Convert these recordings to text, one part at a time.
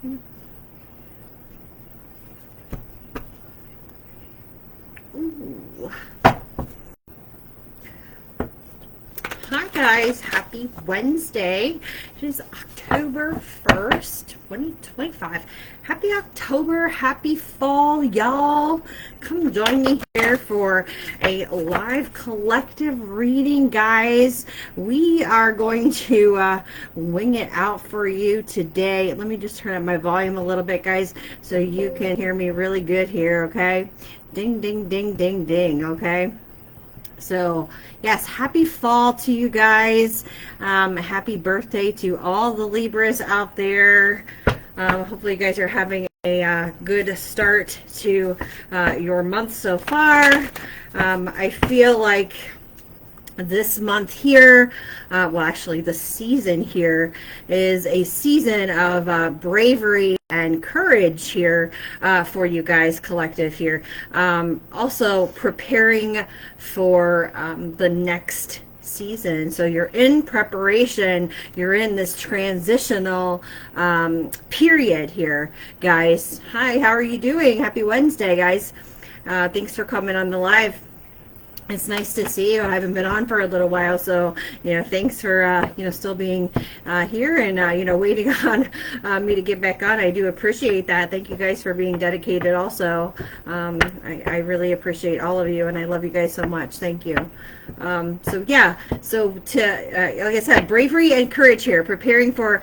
Ooh. Hi guys, happy Wednesday. It is October 1st, 2025. Happy October, happy fall, y'all. Come join me here for a live collective reading, guys. We are going to wing it out for you today. Let me just turn up my volume a little bit, guys, so you can hear me really good here, okay? Ding, ding, ding, ding, ding, okay? So yes, happy fall to you guys. Happy birthday to all the Libras out there. Hopefully you guys are having a good start to your month so far. I feel like this month here, well actually the season here is a season of bravery and courage here for you guys collective here. Also preparing for the next season. So you're in preparation, you're in this transitional period here, guys. Hi, how are you doing? Happy Wednesday, guys. Thanks for coming on the live. It's nice to see you. I haven't been on for a little while, so thanks for still being here and waiting on me to get back on. I do appreciate that. Thank you guys for being dedicated. Also, I really appreciate all of you, and I love you guys so much. Thank you. So yeah, so to like I said, bravery and courage here, preparing for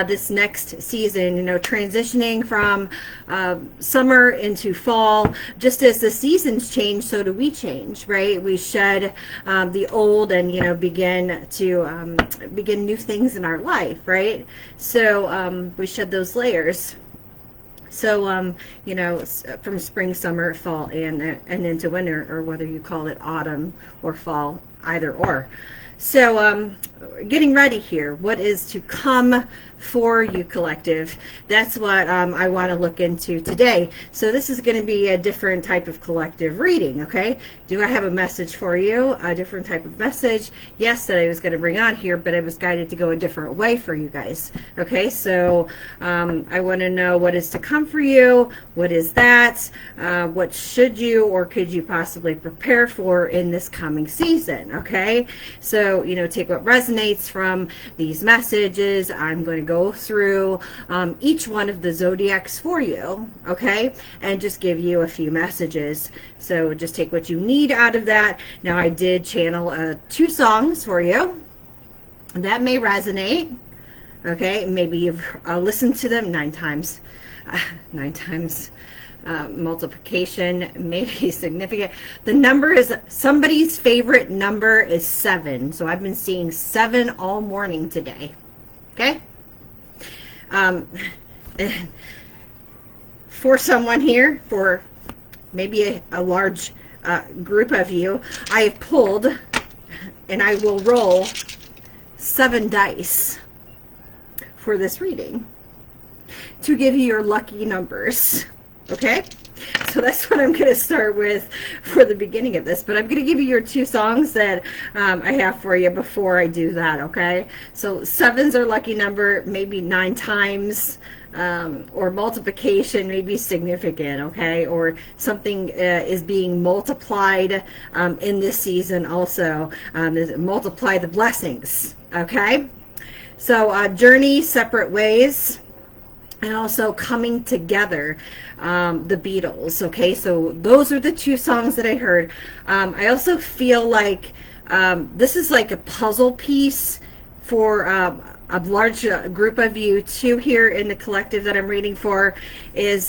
this next season. Transitioning from summer into fall. Just as the seasons change, so do we change, right? We shed the old and begin to begin new things in our life, right? So we shed those layers. So from spring, summer, fall, and into winter, or whether you call it autumn or fall, either or. So getting ready here, what is to come for you collective? That's what I want to look into today. So this is going to be a different type of collective reading, okay? Do I have a message for you? A different type of message? Yes, that I was going to bring on here, but I was guided to go a different way for you guys. Okay, so I want to know what is to come for you. What is that? What should you or could you possibly prepare for in this coming season? Okay, so take what resonates from these messages. I'm going to go through each one of the zodiacs for you, okay, and just give you a few messages. So just take what you need out of that. Now I did channel 2 songs for you that may resonate. Okay, maybe you've listened to them 9 times. 9 times multiplication may be significant. The number is somebody's favorite number is 7. So I've been seeing 7 all morning today. Okay. For someone here, for maybe a large group of you, I have pulled, and I will roll 7 dice for this reading to give you your lucky numbers. Okay, so that's what I'm going to start with for the beginning of this, but I'm going to give you your 2 songs that I have for you before I do that. Okay, so 7's our lucky number, maybe 9 times, or multiplication may be significant, okay, or something is being multiplied in this season also. Multiply the blessings, okay? So journey, separate ways, and also coming together, the Beatles. Okay, so those are the 2 songs that I heard. I also feel like this is like a puzzle piece for a large group of you too here in the collective that I'm reading for, is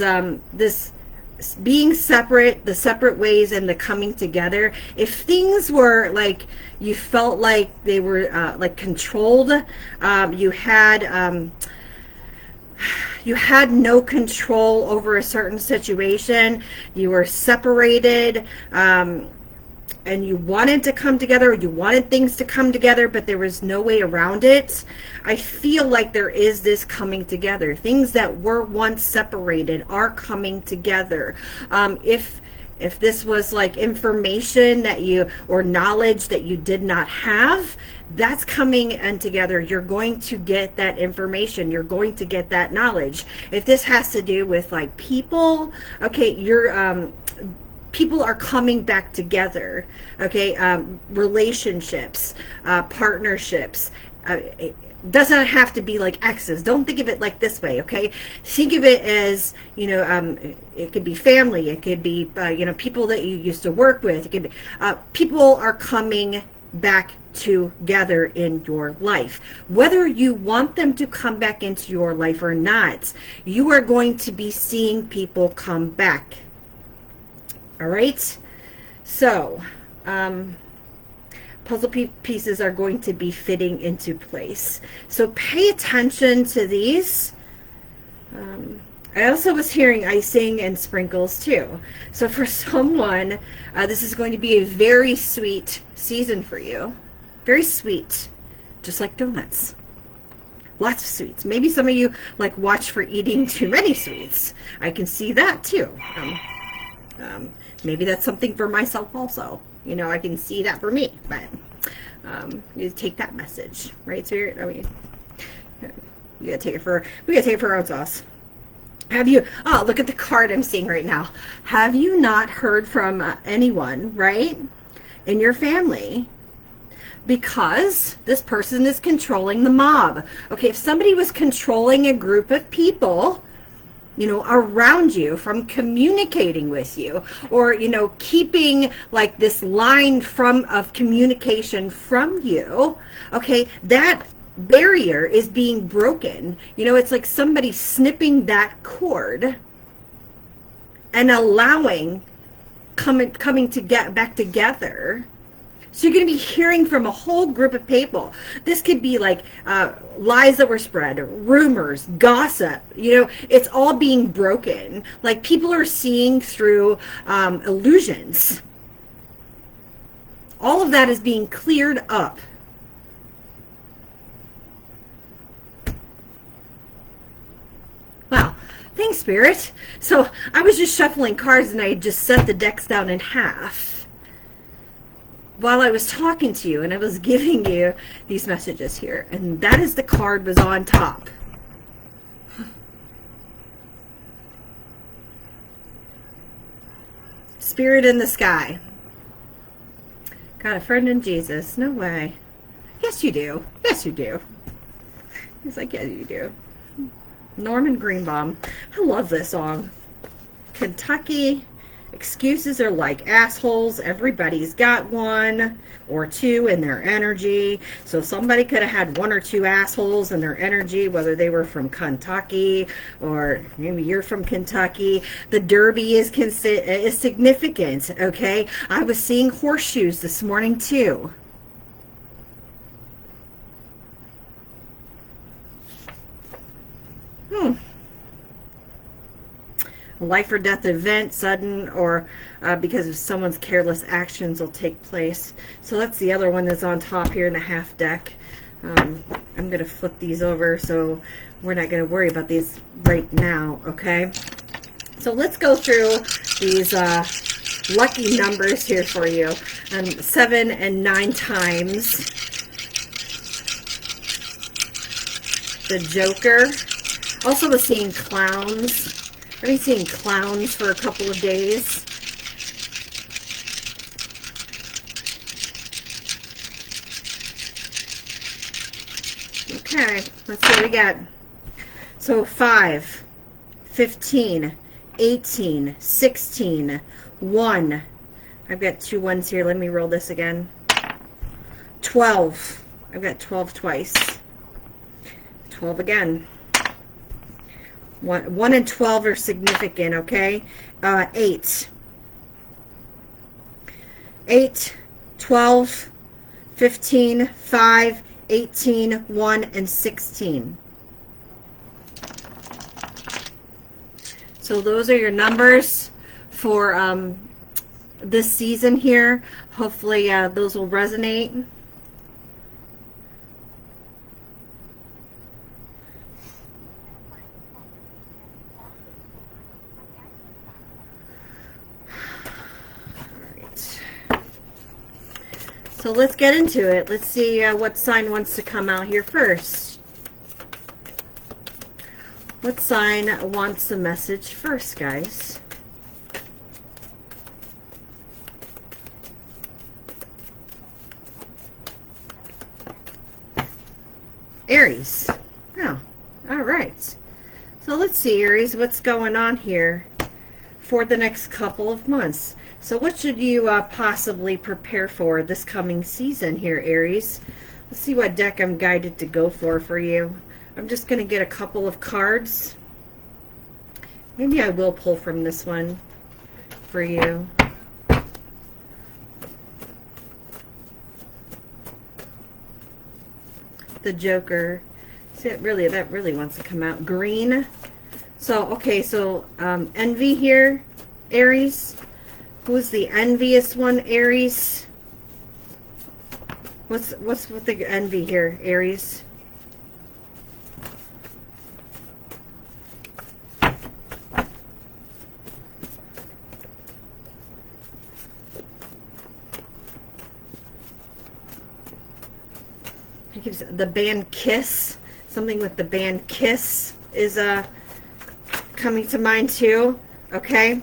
this being separate, the separate ways and the coming together. If things were like, you felt like they were like controlled, you had no control over a certain situation, you were separated, and you wanted to come together, you wanted things to come together, but there was no way around it. I feel like there is this coming together. Things that were once separated are coming together. If If this was like information that you, or knowledge that you did not have, that's coming in together. You're going to get that information. You're going to get that knowledge. If this has to do with like people, okay, people are coming back together, okay? Relationships, partnerships. It doesn't have to be like exes. Don't think of it like this way, okay? Think of it as, you know, it could be family. It could be, you know, people that you used to work with. It could be, people are coming back together in your life. Whether you want them to come back into your life or not, you are going to be seeing people come back. All right, so puzzle pieces are going to be fitting into place. So pay attention to these. I also was hearing icing and sprinkles too. So for someone, this is going to be a very sweet season for you. Very sweet, just like donuts. Lots of sweets. Maybe some of you like watch for eating too many sweets. I can see that too. Maybe that's something for myself also. You know, I can see that for me, but you take that message, right, Spirit? I mean, we gotta take it for our own sauce. Have you, oh, look at the card I'm seeing right now. Have you not heard from anyone, right, in your family? Because this person is controlling the mob. Okay, if somebody was controlling a group of people, you know, around you from communicating with you, or, you know, keeping like this line of communication from you, okay, that barrier is being broken. You know, it's like somebody snipping that cord and allowing coming to get back together. So you're going to be hearing from a whole group of people. This could be like lies that were spread, rumors, gossip. You know, it's all being broken. Like people are seeing through illusions. All of that is being cleared up. Wow. Thanks, Spirit. So I was just shuffling cards and I just set the decks down in half while I was talking to you, and I was giving you these messages here, and that is the card was on top. Spirit in the sky. Got a friend in Jesus. No way. Yes, you do. Yes, you do. He's like, yeah, you do. Norman Greenbaum. I love this song. Kentucky. Excuses are like assholes. Everybody's got one or two in their energy. So somebody could have had one or two assholes in their energy, whether they were from Kentucky or maybe you're from Kentucky. The Derby is significant, okay? I was seeing horseshoes this morning too. A life or death event, sudden or because of someone's careless actions will take place. So that's the other one that's on top here in the half deck. I'm going to flip these over so we're not going to worry about these right now, okay? So let's go through these lucky numbers here for you. 7 and 9 times. The Joker. Also was seeing clowns. I've been seeing clowns for a couple of days. Okay, let's see what we got. So 5, 15, 18, 16, 1. I've got 2 ones here. Let me roll this again. 12. I've got 12 twice. 12 again. 1 and 12 are significant, okay? 8. 8, 12, 15, 5, 18, 1, and 16. So those are your numbers for this season here. Hopefully those will resonate. So let's get into it. Let's see what sign wants to come out here first. What sign wants the message first, guys? Aries. Oh, all right. So let's see, Aries, what's going on here for the next couple of months. So what should you possibly prepare for this coming season here, Aries? Let's see what deck I'm guided to go for you. I'm just going to get a couple of cards. Maybe I will pull from this one for you. The Joker. See, that really wants to come out. Green. So, okay, so envy here, Aries. Who's the envious one, Aries? What's with the envy here, Aries? The band Kiss. Something with the band Kiss is coming to mind too. Okay.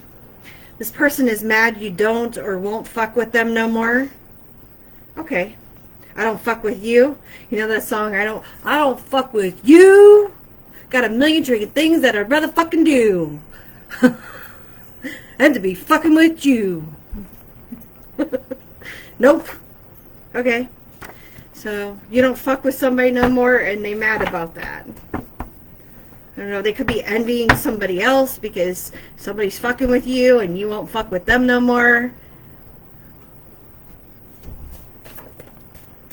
This person is mad you don't or won't fuck with them no more. Okay. I don't fuck with you. You know that song, I don't fuck with you. Got a million trillion things that I'd rather fucking do. And to be fucking with you. Nope. Okay. So you don't fuck with somebody no more and they mad about that. I don't know, they could be envying somebody else because somebody's fucking with you and you won't fuck with them no more.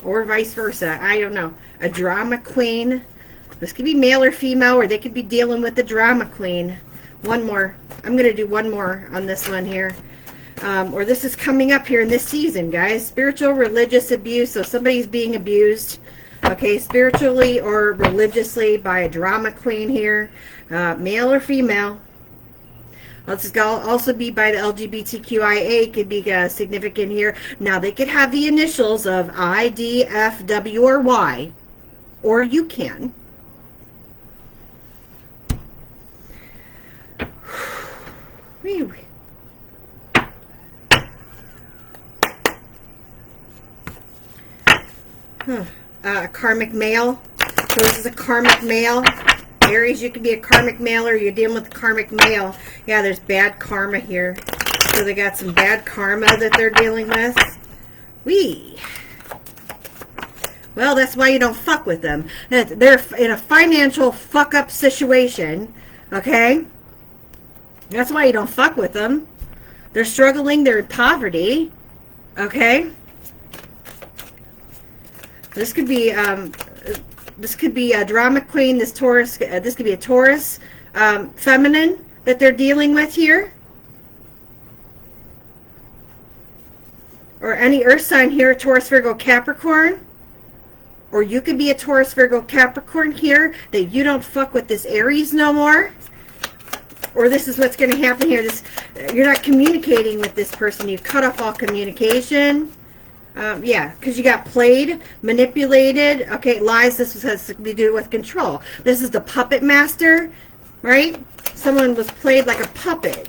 Or vice versa. I don't know. A drama queen. This could be male or female, or they could be dealing with the drama queen. One more. I'm going to do one more on this one here. Or this is coming up here in this season, guys. Spiritual, religious abuse. So somebody's being abused. Okay, spiritually or religiously by a drama queen here. Male or female. This could also be by the LGBTQIA. Could be significant here. Now, they could have the initials of I, D, F, W, or Y. Or you can. Karmic male. So this is a karmic male. Aries, you could be a karmic male or you're dealing with a karmic male. Yeah, there's bad karma here. So they got some bad karma that they're dealing with. Well, that's why you don't fuck with them. They're in a financial fuck-up situation. Okay? That's why you don't fuck with them. They're struggling. They're in poverty. Okay? This could be a drama queen. This Taurus. This could be a Taurus feminine that they're dealing with here, or any Earth sign here. Taurus, Virgo, Capricorn, or you could be a Taurus, Virgo, Capricorn here that you don't fuck with this Aries no more. Or this is what's going to happen here. You're not communicating with this person. You've cut off all communication. Yeah, because you got played, manipulated. Okay, lies. This has to do with control. This is the puppet master, right? Someone was played like a puppet.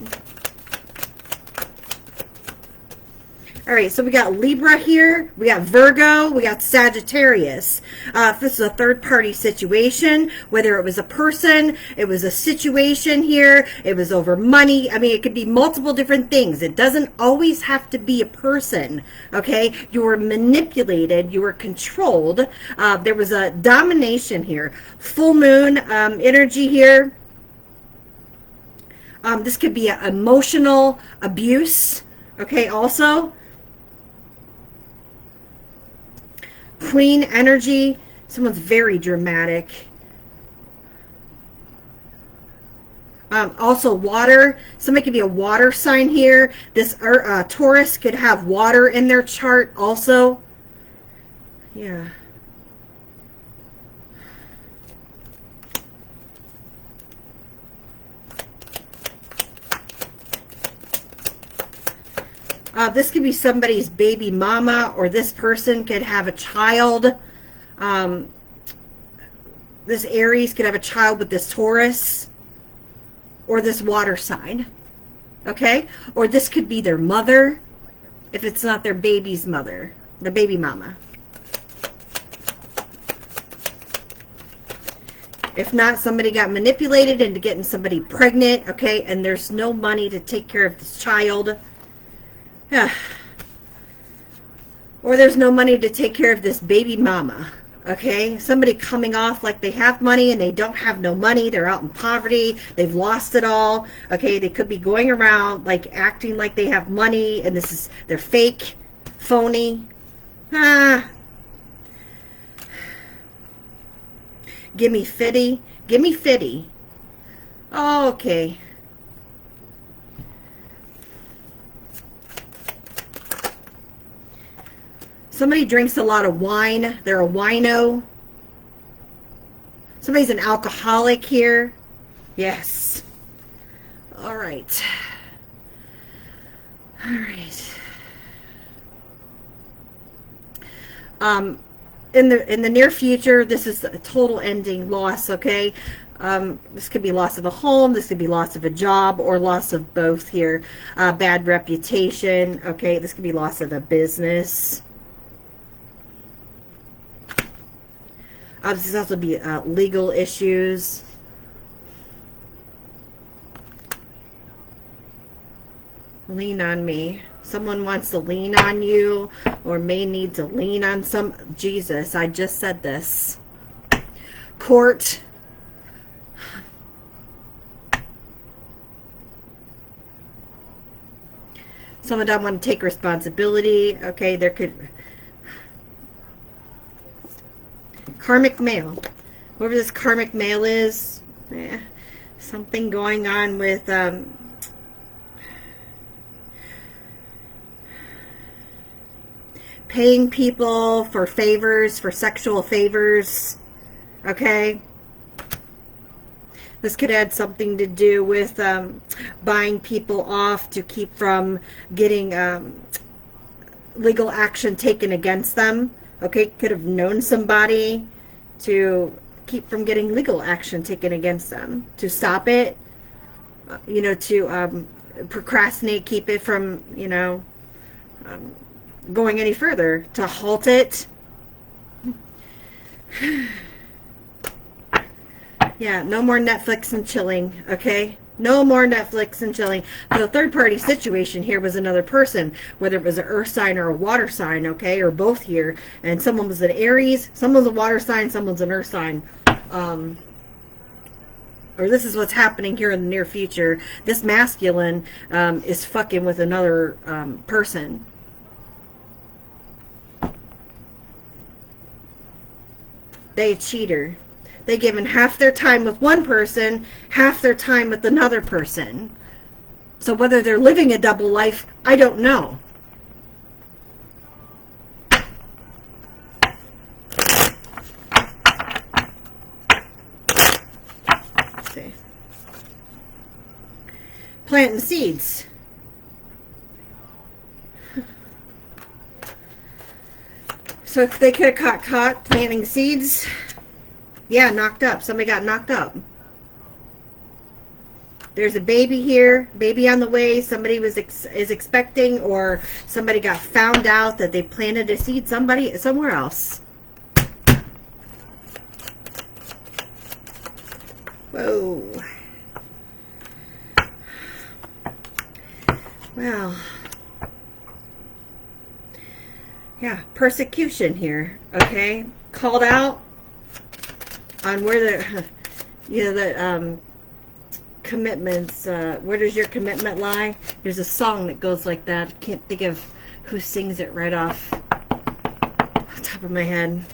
All right, so we got Libra here. We got Virgo. We got Sagittarius. If this is a third-party situation, whether it was a person, it was a situation here, it was over money. I mean, it could be multiple different things. It doesn't always have to be a person, okay? You were manipulated. You were controlled. There was a domination here. Full moon energy here. This could be an emotional abuse, okay, also. Queen energy. Someone's very dramatic. Also water. Somebody could be a water sign here. This Taurus could have water in their chart also. Yeah. This could be somebody's baby mama, or this person could have a child. This Aries could have a child with this Taurus or this water sign. Okay? Or this could be their mother, if it's not their baby's mother, the baby mama. If not, somebody got manipulated into getting somebody pregnant, okay, and there's no money to take care of this child. Or there's no money to take care of this baby mama, okay? Somebody coming off like they have money and they don't have no money. They're out in poverty. They've lost it all, okay? They could be going around like acting like they have money, and they're fake, phony. Gimme fitty. Gimme fitty. Oh, okay. Somebody drinks a lot of wine. They're a wino. Somebody's an alcoholic here. Yes. All right. All right. In the near future, this is a total ending, loss, okay? This could be loss of a home, this could be loss of a job, or loss of both here. Bad reputation, okay? This could be loss of a business. This could also be legal issues. Lean on me. Someone wants to lean on you, or may need to lean on some. Jesus, I just said this. Court. Someone doesn't want to take responsibility. Okay, there could. Karmic male. Whoever this karmic male is, something going on with paying people for favors, for sexual favors. Okay, this could add something to do with buying people off to keep from getting legal action taken against them. Okay, could have known somebody to keep from getting legal action taken against them, to stop it, you know, to procrastinate, keep it from, you know, going any further, to halt it. Yeah, no more Netflix and chilling, okay? No more Netflix and chilling. The third party situation here was another person, whether it was an earth sign or a water sign, okay, or both here. And someone was an Aries, someone's a water sign, someone's an earth sign. Or this is what's happening here in the near future. This masculine is fucking with another person. They a cheater. They given half their time with one person, half their time with another person. So whether they're living a double life, I don't know. Let's see. Planting seeds. So if they could have got caught planting seeds. Yeah, knocked up. Somebody got knocked up. There's a baby here, baby on the way. Somebody is expecting, or somebody got found out that they planted a seed somewhere else. Whoa. Well. Yeah, persecution here. Okay, called out on where the, you know, the commitments, where does your commitment lie? There's a song that goes like that. I can't think of who sings it right off the top of my head.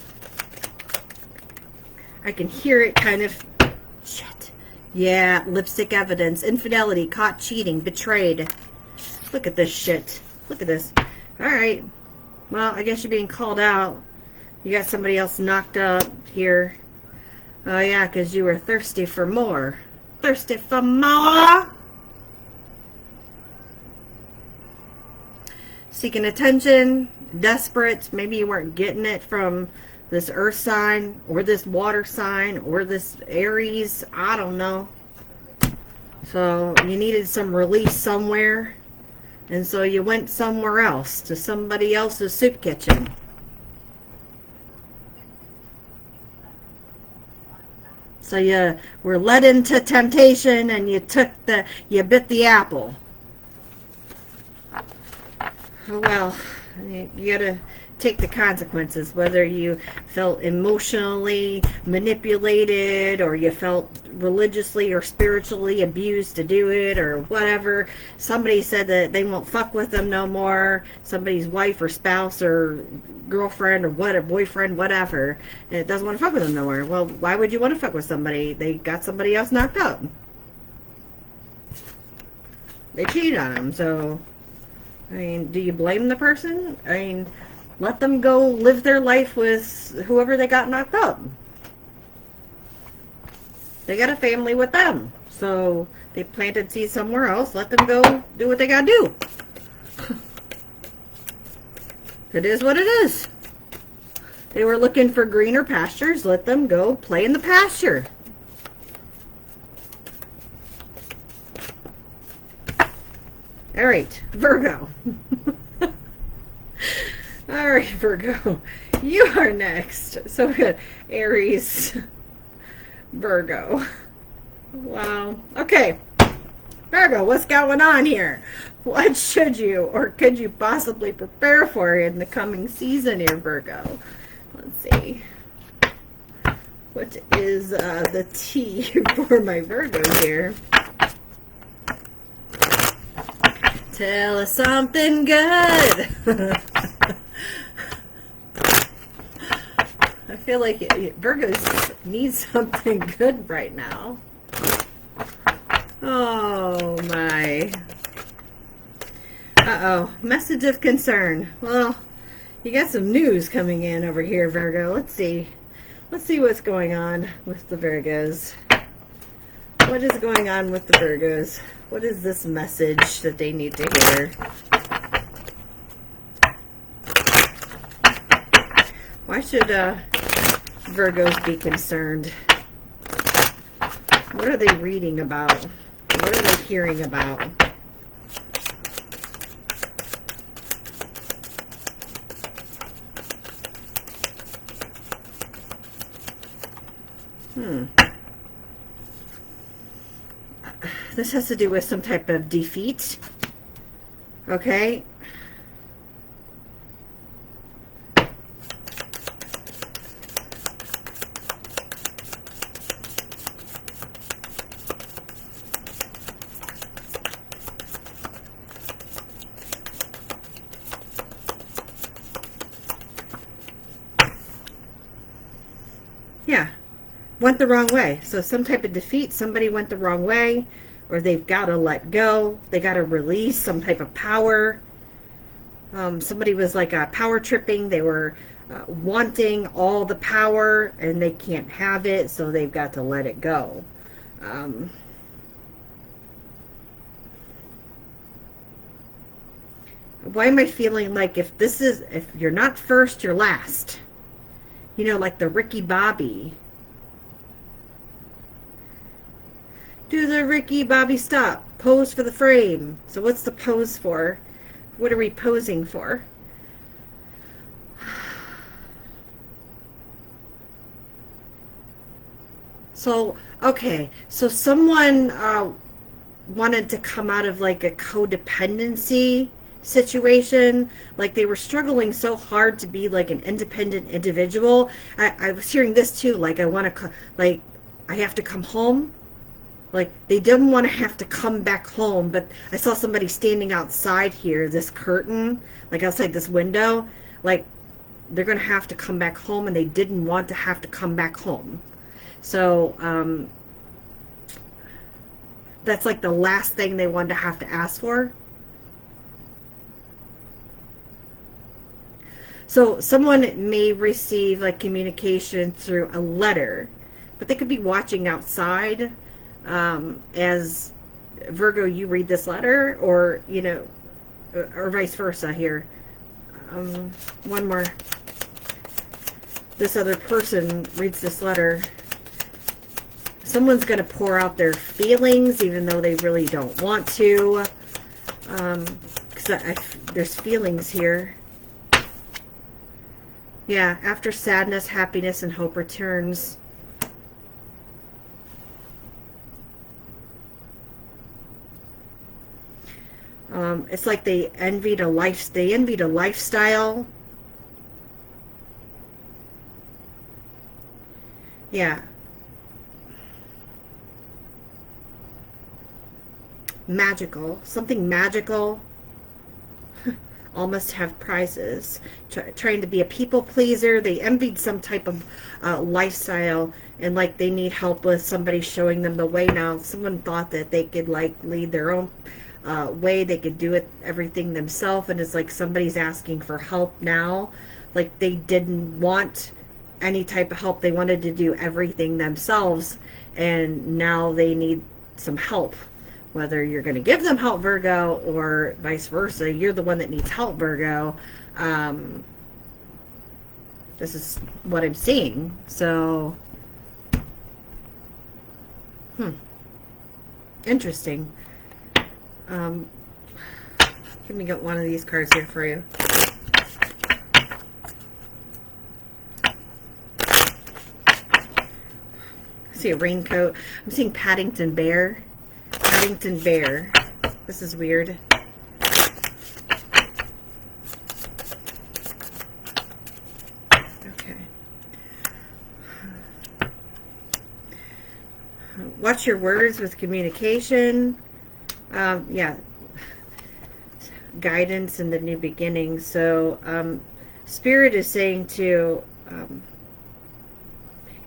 I can hear it kind of. Shit. Yeah, lipstick evidence, infidelity, caught cheating, betrayed. Look at this shit. Look at this. All right. Well, I guess you're being called out. You got somebody else knocked up here. Oh, yeah, because you were thirsty for more. Thirsty for more. seeking attention, desperate. Maybe you weren't getting it from this earth sign or this water sign or this Aries. I don't know. So you needed some release somewhere. And so you went somewhere else, to somebody else's soup kitchen. So you were led into temptation and you bit the apple. Well, you gotta take the consequences, whether you felt emotionally manipulated or you felt religiously or spiritually abused to do it or whatever. Somebody said that they won't fuck with them no more. Somebody's wife or spouse or girlfriend or whatever, boyfriend, whatever, and it doesn't want to fuck with them no more. Well, why would you want to fuck with somebody? They got somebody else knocked up. They cheated on them, so I mean, do you blame the person? I mean, let them go live their life with whoever they got knocked up. They got a family with them. So they planted seeds somewhere else. Let them go do what they got to do. It is what it is. They were looking for greener pastures. Let them go play in the pasture. All right, Virgo. All right, Virgo, you are next. So we got Aries, Virgo. Wow. Okay, Virgo, what's going on here? What should you or could you possibly prepare for in the coming season here, Virgo? Let's see. What is the tea for my Virgo here? Tell us something good. I feel like Virgos need something good right now. Oh my. Uh-oh. Message of concern. Well, you got some news coming in over here, Virgo. Let's see. Let's see what's going on with the Virgos. What is going on with the Virgos? What is this message that they need to hear? Why should Virgos be concerned? What are they reading about? What are they hearing about? This has to do with some type of defeat. Okay. Yeah. Went the wrong way. So some type of defeat, somebody went the wrong way, or they've got to let go. They got to release some type of power. Somebody was like power tripping. They were wanting all the power and they can't have it, so they've got to let it go. Why am I feeling like if you're not first, you're last? You know, like the Ricky Bobby. Do the Ricky Bobby stop. Pose for the frame. So what's the pose for? What are we posing for? So, okay. So someone wanted to come out of like a codependency situation. Like they were struggling so hard to be like an independent individual. I was hearing this too. Like I want to, like I have to come home. Like, they didn't want to have to come back home, but I saw somebody standing outside here, this curtain, like outside this window, like, they're going to have to come back home, and they didn't want to have to come back home. So, that's like the last thing they wanted to have to ask for. So, someone may receive, like, communication through a letter, but they could be watching outside. As Virgo, you read this letter, or, you know, or vice versa here. One more. This other person reads this letter. Someone's going to pour out their feelings even though they really don't want to. Because there's feelings here. Yeah, after sadness, happiness, and hope returns. It's like they envied a lifestyle. Yeah. Magical. Something magical. Almost have prizes. Trying to be a people pleaser. They envied some type of lifestyle, and like they need help with somebody showing them the way now. Someone thought that they could like lead their own way. They could do it everything themselves, and it's like somebody's asking for help now. Like they didn't want any type of help. They wanted to do everything themselves, and now they need some help. Whether you're going to give them help, Virgo, or vice versa, you're the one that needs help, Virgo. This is what I'm seeing. So, interesting. Let me get one of these cards here for you. I see a raincoat. I'm seeing Paddington Bear. Paddington Bear. This is weird. Okay. Watch your words with communication. Yeah. Guidance in the new beginning. So, Spirit is saying to,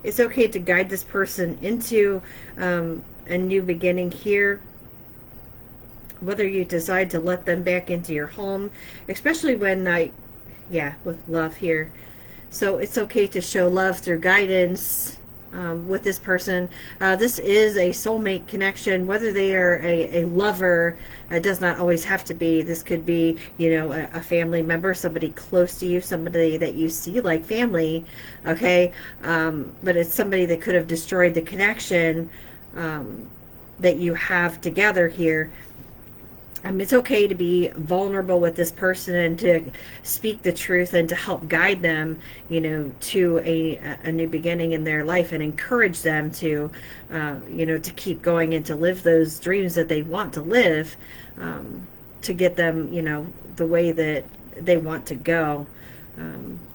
it's okay to guide this person into a new beginning here. Whether you decide to let them back into your home, especially when with love here. So it's okay to show love through guidance with this person. This is a soulmate connection. Whether they are a lover, it does not always have to be. This could be, you know, a family member, somebody close to you, somebody that you see like family, okay? But it's somebody that could have destroyed the connection that you have together here. It's okay to be vulnerable with this person and to speak the truth and to help guide them, you know, to a new beginning in their life, and encourage them to, you know, to keep going and to live those dreams that they want to live, to get them, you know, the way that they want to go.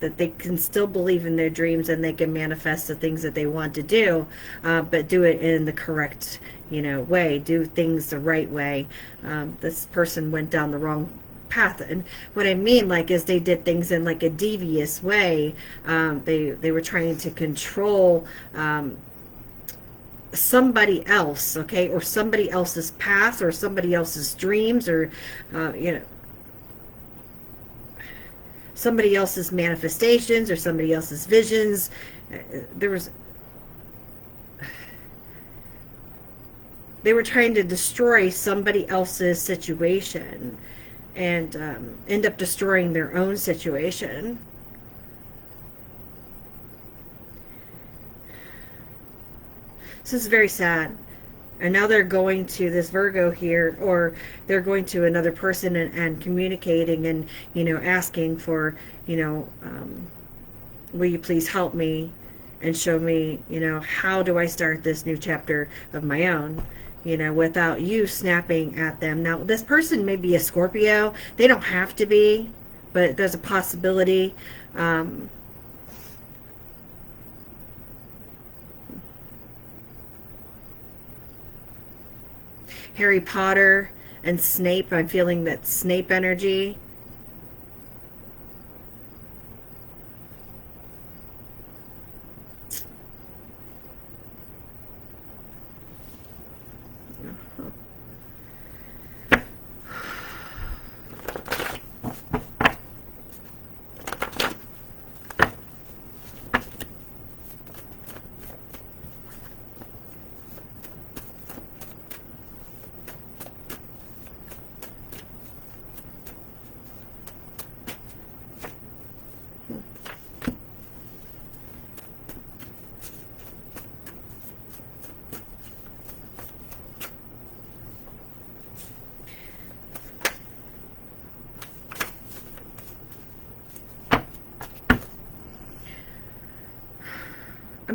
That they can still believe in their dreams and they can manifest the things that they want to do, but do it in the correct, you know, way. Do things the right way. This person went down the wrong path, and what I mean, like, is they did things in like a devious way. They were trying to control somebody else, okay, or somebody else's path, or somebody else's dreams, or you know, somebody else's manifestations, or somebody else's visions. They were trying to destroy somebody else's situation and end up destroying their own situation. This is very sad. And now they're going to this Virgo here, or they're going to another person and communicating and, you know, asking for, you know, will you please help me and show me, you know, how do I start this new chapter of my own, you know, without you snapping at them. Now, this person may be a Scorpio. They don't have to be, but there's a possibility. Harry Potter and Snape. I'm feeling that Snape energy.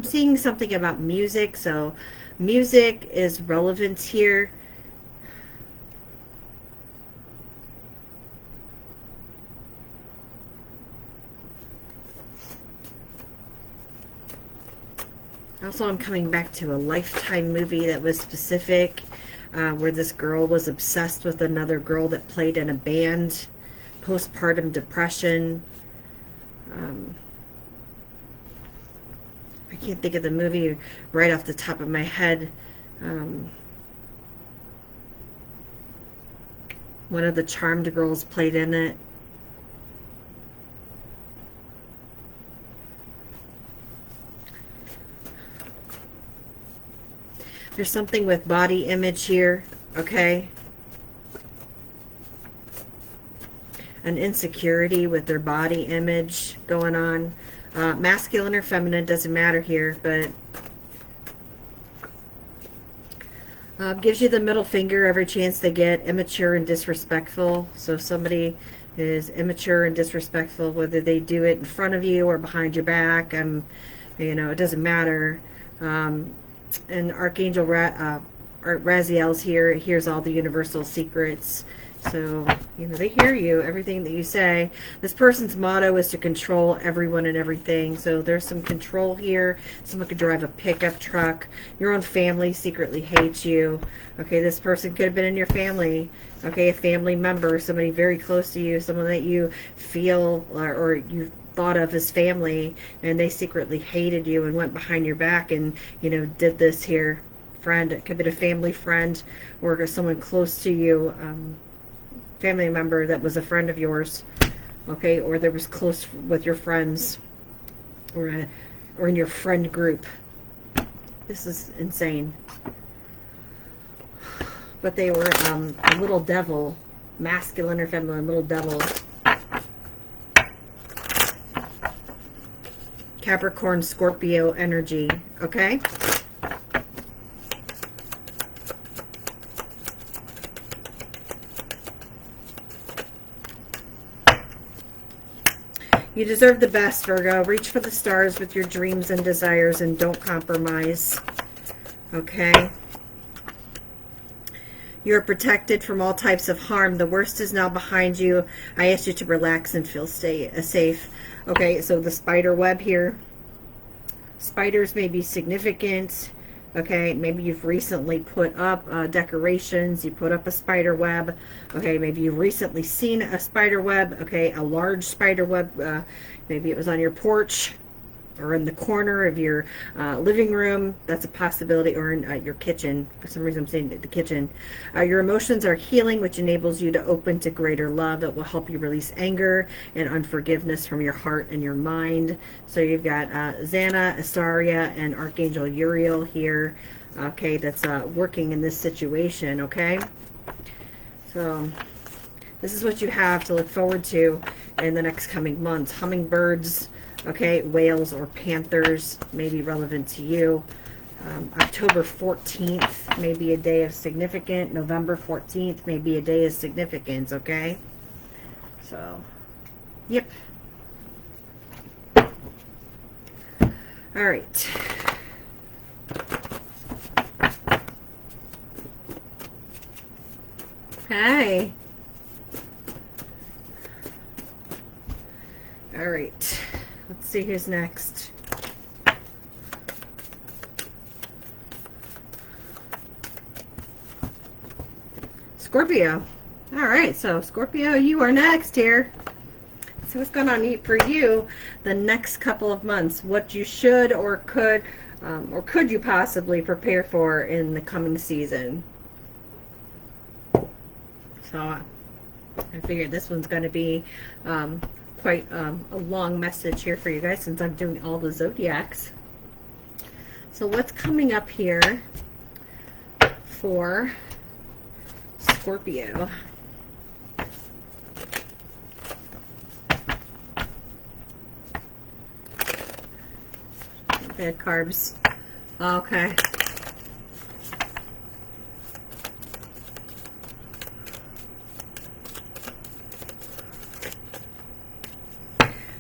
I'm seeing something about music, so music is relevant here. Also, I'm coming back to a Lifetime movie that was specific, where this girl was obsessed with another girl that played in a band. Postpartum depression. I can't think of the movie right off the top of my head. One of the Charmed girls played in it. There's something with body image here, okay? An insecurity with their body image going on. Masculine or feminine, doesn't matter here, but gives you the middle finger every chance they get. Immature and disrespectful. So if somebody is immature and disrespectful, whether they do it in front of you or behind your back, you know, it doesn't matter. And Archangel Raziel's here. It hears all the universal secrets. So, you know, they hear you, everything that you say. This person's motto is to control everyone and everything. So there's some control here. Someone could drive a pickup truck. Your own family secretly hates you. Okay, this person could have been in your family. Okay, a family member, somebody very close to you, someone that you feel or you thought of as family, and they secretly hated you and went behind your back and, you know, did this here. Friend, it could be a family friend or someone close to you, family member that was a friend of yours, okay, or that was close with your friends, or in your friend group. This is insane. But they were a little devil, masculine or feminine, little devil. Capricorn, Scorpio energy, okay? You deserve the best, Virgo. Reach for the stars with your dreams and desires and don't compromise, okay? You're protected from all types of harm. The worst is now behind you. I ask you to relax and feel safe. Okay, so the spider web here. Spiders may be significant. Okay, maybe you've recently put up decorations. You put up a spider web. Okay, maybe you've recently seen a spider web. Okay, a large spider web. Maybe it was on your porch or in the corner of your living room. That's a possibility, or in your kitchen. For some reason I'm saying the kitchen. Your emotions are healing, which enables you to open to greater love. It will help you release anger and unforgiveness from your heart and your mind. So you've got Xana, Astaria, and Archangel Uriel here, okay, that's working in this situation, okay? So this is what you have to look forward to in the next coming months. Hummingbirds, okay, whales or panthers may be relevant to you. October 14th may be a day of significance. November 14th may be a day of significance, okay? So, yep. All right. Hi. All right. Let's see who's next. Scorpio. All right, so Scorpio, you are next here. So what's going on for you the next couple of months? What you should or could you possibly prepare for in the coming season? So I figured this one's going to be quite a long message here for you guys, since I'm doing all the zodiacs. So what's coming up here for Scorpio? Bad carbs. Okay.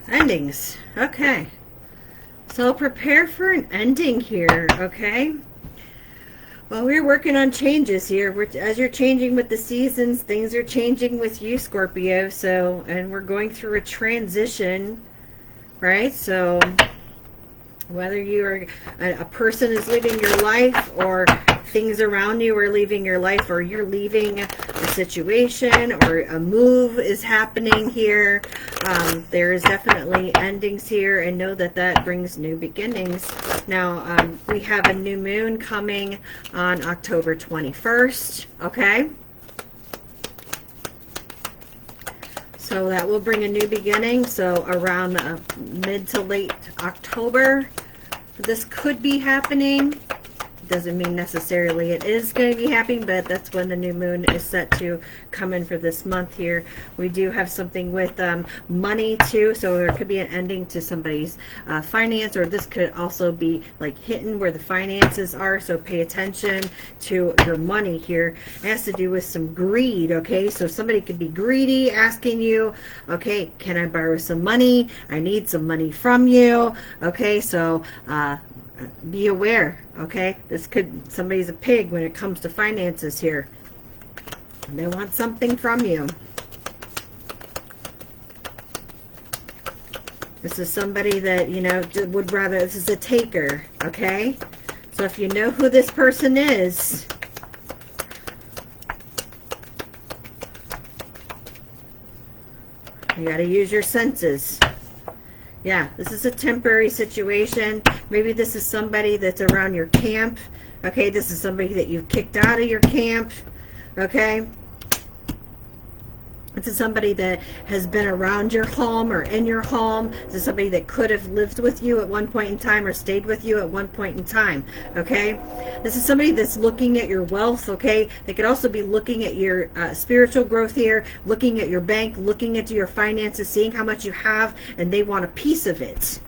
Endings. Okay. So prepare for an ending here, okay? Well, we're working on changes here. As you're changing with the seasons, things are changing with you, Scorpio. So, and we're going through a transition, right? So whether you're a person is leaving your life, or things around you are leaving your life, or you're leaving a situation, or a move is happening here, there is definitely endings here, and know that that brings new beginnings. Now, we have a new moon coming on October 21st, okay? So that will bring a new beginning. So around mid to late October, this could be happening. Doesn't mean necessarily it is going to be happening, but that's when the new moon is set to come in for this month here. We do have something with money too, so there could be an ending to somebody's finance, or this could also be like hitting where the finances are, so pay attention to your money here. It has to do with some greed, okay? So somebody could be greedy, asking you, okay, can I borrow some money? I need some money from you, okay? So be aware, okay? This could, somebody's a pig when it comes to finances here. They want something from you. This is somebody that, you know, would rather, this is a taker, okay? So if you know who this person is, you got to use your senses. Yeah, this is a temporary situation. Maybe this is somebody that's around your camp. Okay, this is somebody that you've kicked out of your camp. Okay. This is somebody that has been around your home or in your home. This is somebody that could have lived with you at one point in time, or stayed with you at one point in time. Okay. This is somebody that's looking at your wealth. Okay. They could also be looking at your spiritual growth here, looking at your bank, looking into your finances, seeing how much you have, and they want a piece of it.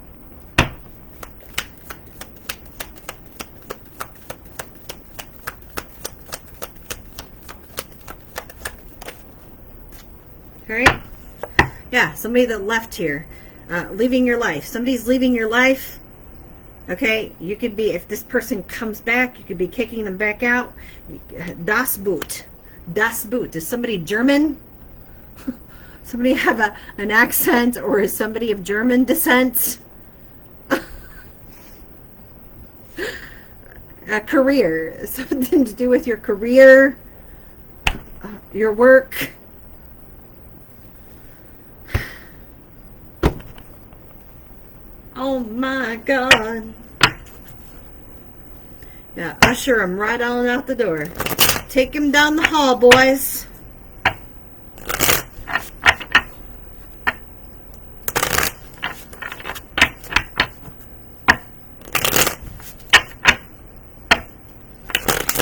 All right. Yeah, somebody that left here, leaving your life. Somebody's leaving your life. Okay, you could be, if this person comes back, you could be kicking them back out. Das Boot. Das Boot. Is somebody German? Somebody have an accent, or is somebody of German descent? A career. Something to do with your career, your work. Oh my God. Yeah, usher him right on out the door. Take him down the hall, boys.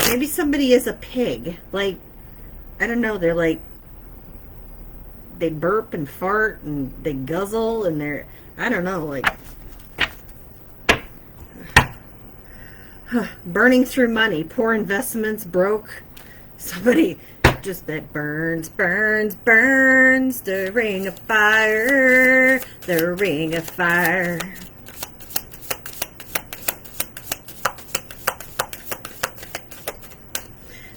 Maybe somebody is a pig. Like, I don't know, they're like, they burp and fart and they guzzle and they're, I don't know, like, burning through money, poor investments, broke. Somebody just that burns, burns, burns, the ring of fire, the ring of fire.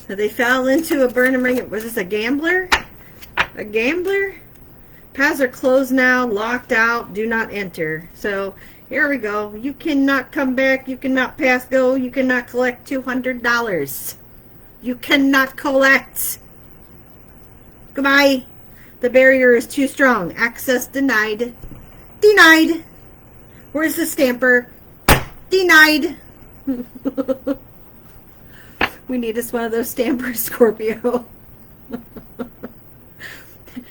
So they fell into a burning ring. Was this a gambler? A gambler? Paths are closed now, locked out, do not enter. So here we go. You cannot come back. You cannot pass go. You cannot collect $200. You cannot collect. Goodbye. The barrier is too strong. Access denied. Denied. Where's the stamper? Denied. We need us one of those stampers, Scorpio.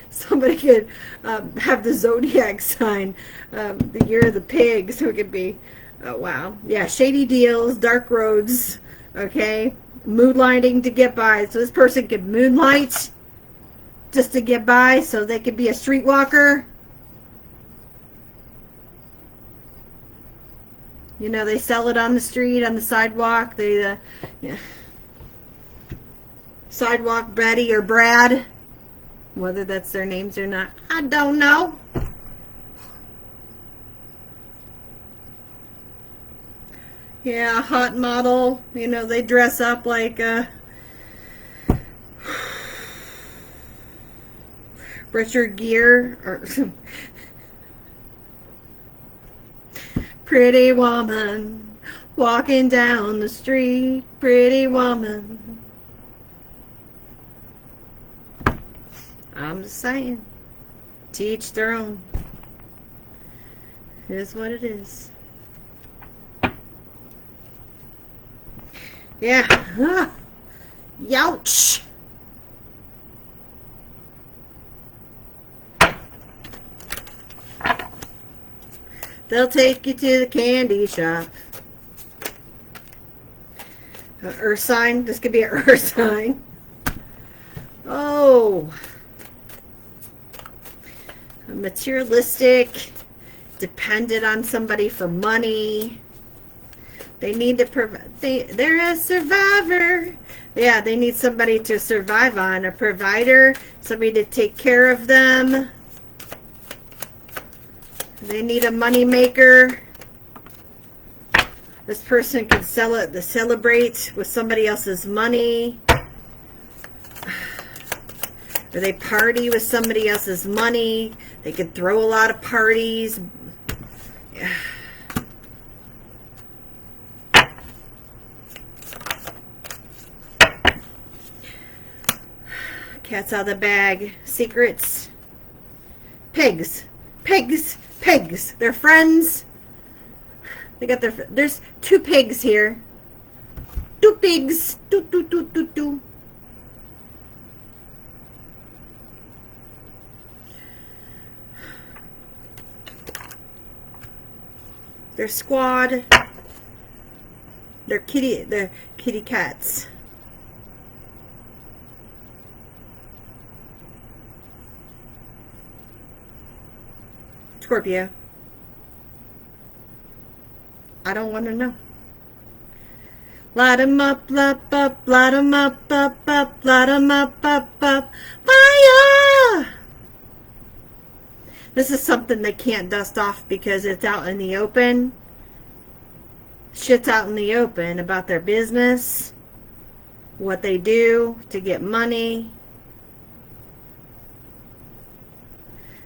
Somebody could have the zodiac sign, the year of the pig, so it could be, oh wow, yeah, shady deals, dark roads, okay, moonlighting to get by. So this person could moonlight just to get by, so they could be a streetwalker. You know, they sell it on the street, on the sidewalk. They, yeah. Sidewalk Betty or Brad. Whether that's their names or not, I don't know. Yeah, a hot model. You know, they dress up like Richard Gere or pretty woman walking down the street, pretty woman. I'm just saying, to each their own. It is what it is. Yeah. Youch. They'll take you to the candy shop. Earth sign. This could be an earth sign. Oh. Materialistic. Dependent on somebody for money. They need to provide. They're a survivor. Yeah, they need somebody to survive on. A provider. Somebody to take care of them. They need a money maker. This person can celebrate with somebody else's money. Or they party with somebody else's money. They could throw a lot of parties. Cat's out of the bag. Secrets. Pigs. Pigs. Pigs. They're friends. They got there's two pigs here. Two pigs. Do. They're squad. They're kitty cats. Scorpio. I don't want to know. Light 'em up, light up, light 'em up, up, light 'em up, fire! This is something they can't dust off because it's out in the open. Shit's out in the open about their business, what they do to get money,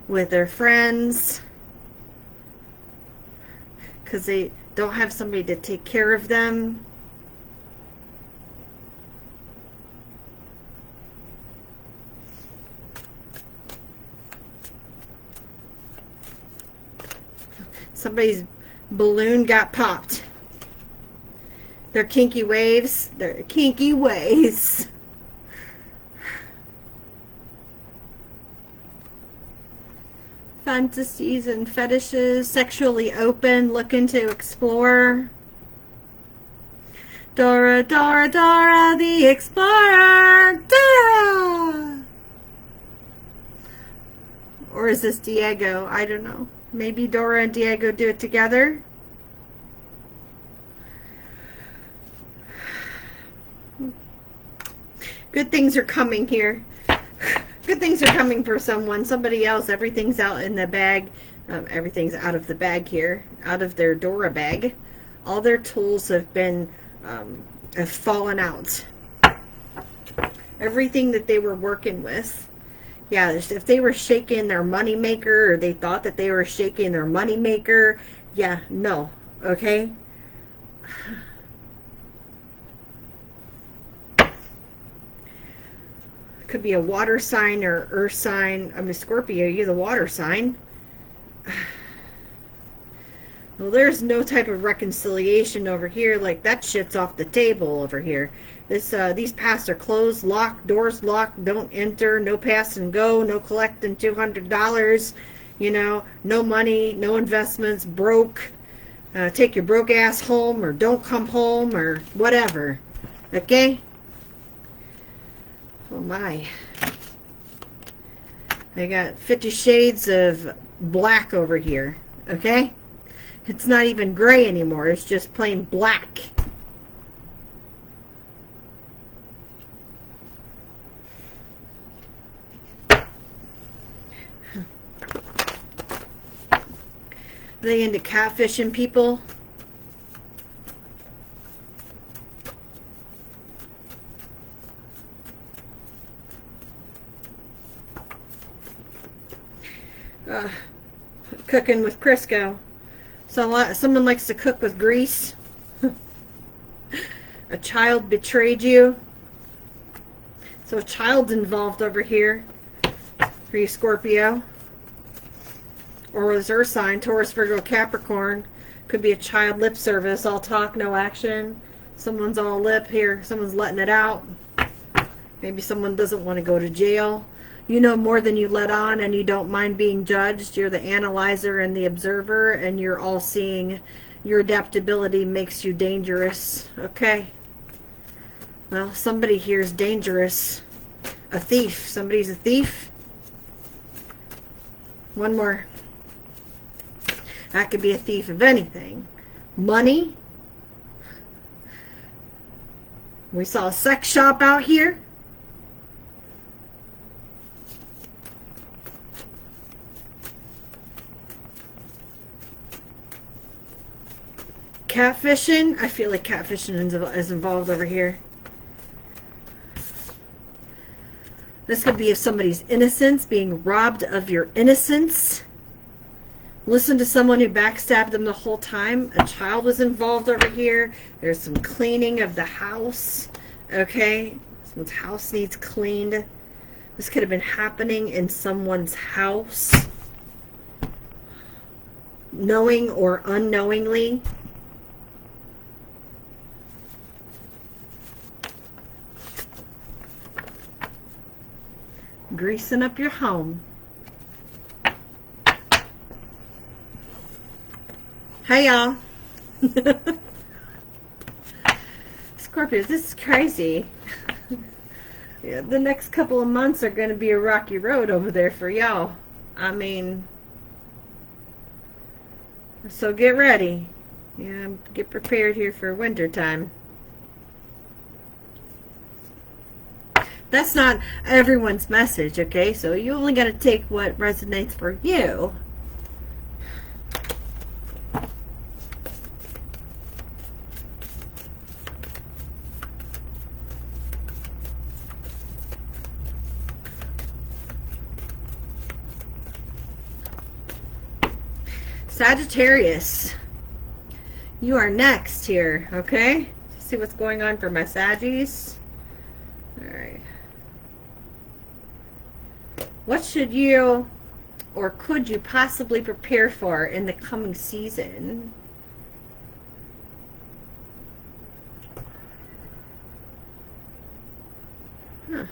with their friends, because they don't have somebody to take care of them. Somebody's balloon got popped. They're kinky waves. They're kinky ways. Fantasies and fetishes. Sexually open. Looking to explore. Dora, Dora, Dora the Explorer. Dora! Or is this Diego? I don't know. Maybe Dora and Diego do it together. Good things are coming here. Good things are coming for someone. Somebody else. Everything's out in the bag. Everything's out of the bag here. Out of their Dora bag. All their tools have been have fallen out. Everything that they were working with. Yeah, if they were shaking their money maker, or they thought that they were shaking their money maker, yeah, no, okay? Could be a water sign or earth sign. I mean, Scorpio, you're the water sign. Well, there's no type of reconciliation over here. Like, that shit's off the table over here. These paths are closed, locked, doors locked, don't enter, no pass and go, no collecting $200, you know, no money, no investments, broke. Take your broke ass home, or don't come home, or whatever. Okay? Oh my. I got 50 shades of black over here. Okay? It's not even gray anymore. It's just plain black. Are they into catfishing people? cooking with Crisco. So someone likes to cook with grease. A child betrayed you. So a child's involved over here for you, Scorpio. Or was Earth sign, Taurus, Virgo, Capricorn. Could be a child lip service, all talk, no action. Someone's all lip here. Someone's letting it out. Maybe someone doesn't want to go to jail. You know more than you let on, and you don't mind being judged. You're the analyzer and the observer, and you're all seeing. Your adaptability makes you dangerous. Okay. Well, somebody here is dangerous. A thief. Somebody's a thief. One more. That could be a thief of anything. Money. We saw a sex shop out here. Catfishing. I feel like catfishing is involved over here. This could be of somebody's innocence, being robbed of your innocence. Listen to someone who backstabbed them the whole time. A child was involved over here. There's some cleaning of the house. Okay? Someone's house needs cleaned. This could have been happening in someone's house. Knowing or unknowingly. Greasing up your home. Hey y'all. Scorpios, this is crazy. Yeah, the next couple of months are going to be a rocky road over there for y'all. I mean, so get ready. Yeah, get prepared here for winter time. That's not everyone's message, okay? So you only got to take what resonates for you. Sagittarius, you are next here, okay? Let's see what's going on for my Saggies. All right. What should you or could you possibly prepare for in the coming season? Huh.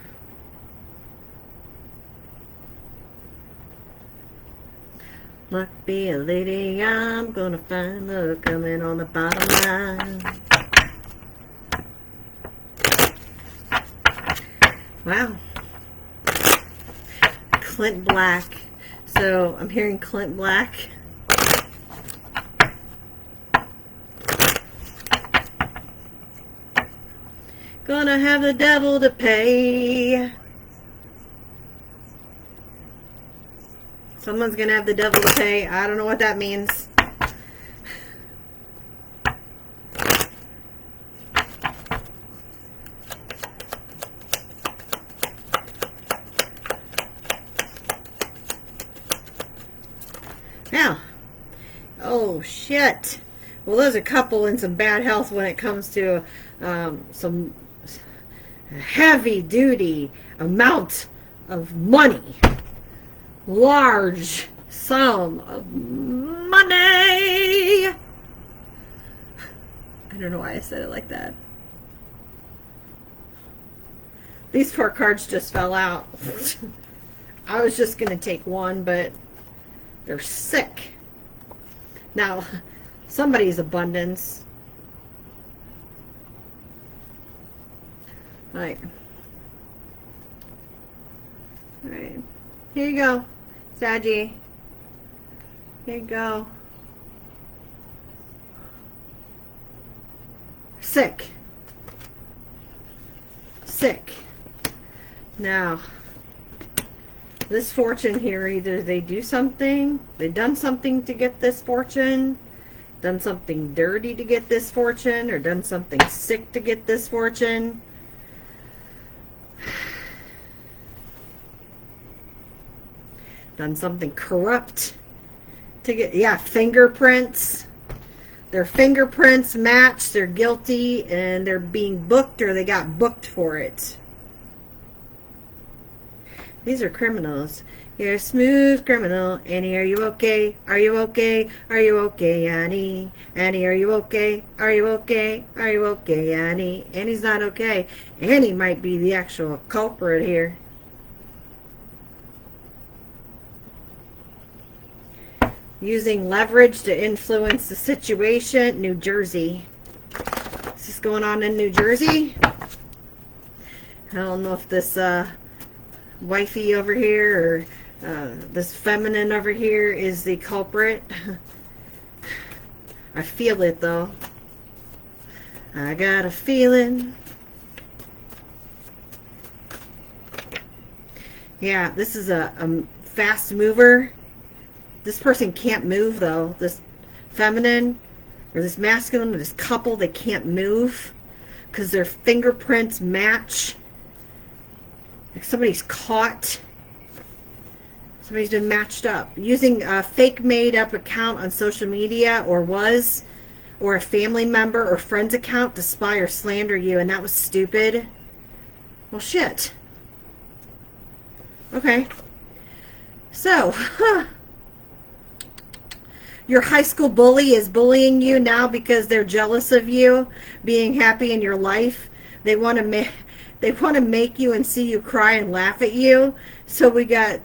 Luck be a lady, I'm gonna find love coming on the bottom line. Wow. Clint Black. So I'm hearing Clint Black. Gonna have the devil to pay. Someone's gonna have the devil to pay. I don't know what that means. Now, oh shit. Well, there's a couple in some bad health when it comes to some heavy duty amount of money. Large sum of money. I don't know why I said it like that. These 4 cards just fell out. I was just going to take one, but they're sick. Now, somebody's abundance. Alright. Alright. Here you go, Saggy. Here you go. Sick. Sick. Now, this fortune here, either they do something, they've done something to get this fortune, done something dirty to get this fortune, or done something sick to get this fortune. done something corrupt to get, yeah, fingerprints. Their fingerprints match, they're guilty, and they're being booked, or they got booked for it. These are criminals. You're a smooth criminal. Annie, are you okay? Are you okay? Are you okay, Annie? Annie, are you okay? Are you okay? Are you okay, Annie? Annie's not okay. Annie might be the actual culprit here. Using leverage to influence the situation. New Jersey. Is this going on in New Jersey? I don't know if this wifey over here or this feminine over here is the culprit. I feel it though. I got a feeling. Yeah, this is a fast mover. This person can't move though. This feminine or this masculine or this couple, they can't move because their fingerprints match. Like somebody's caught. Somebody's been matched up. Using a fake made up account on social media or a family member or friend's account to spy or slander you, and that was stupid. Well, shit. Okay. So, your high school bully is bullying you now because they're jealous of you being happy in your life. They want to make you and see you cry and laugh at you. So we got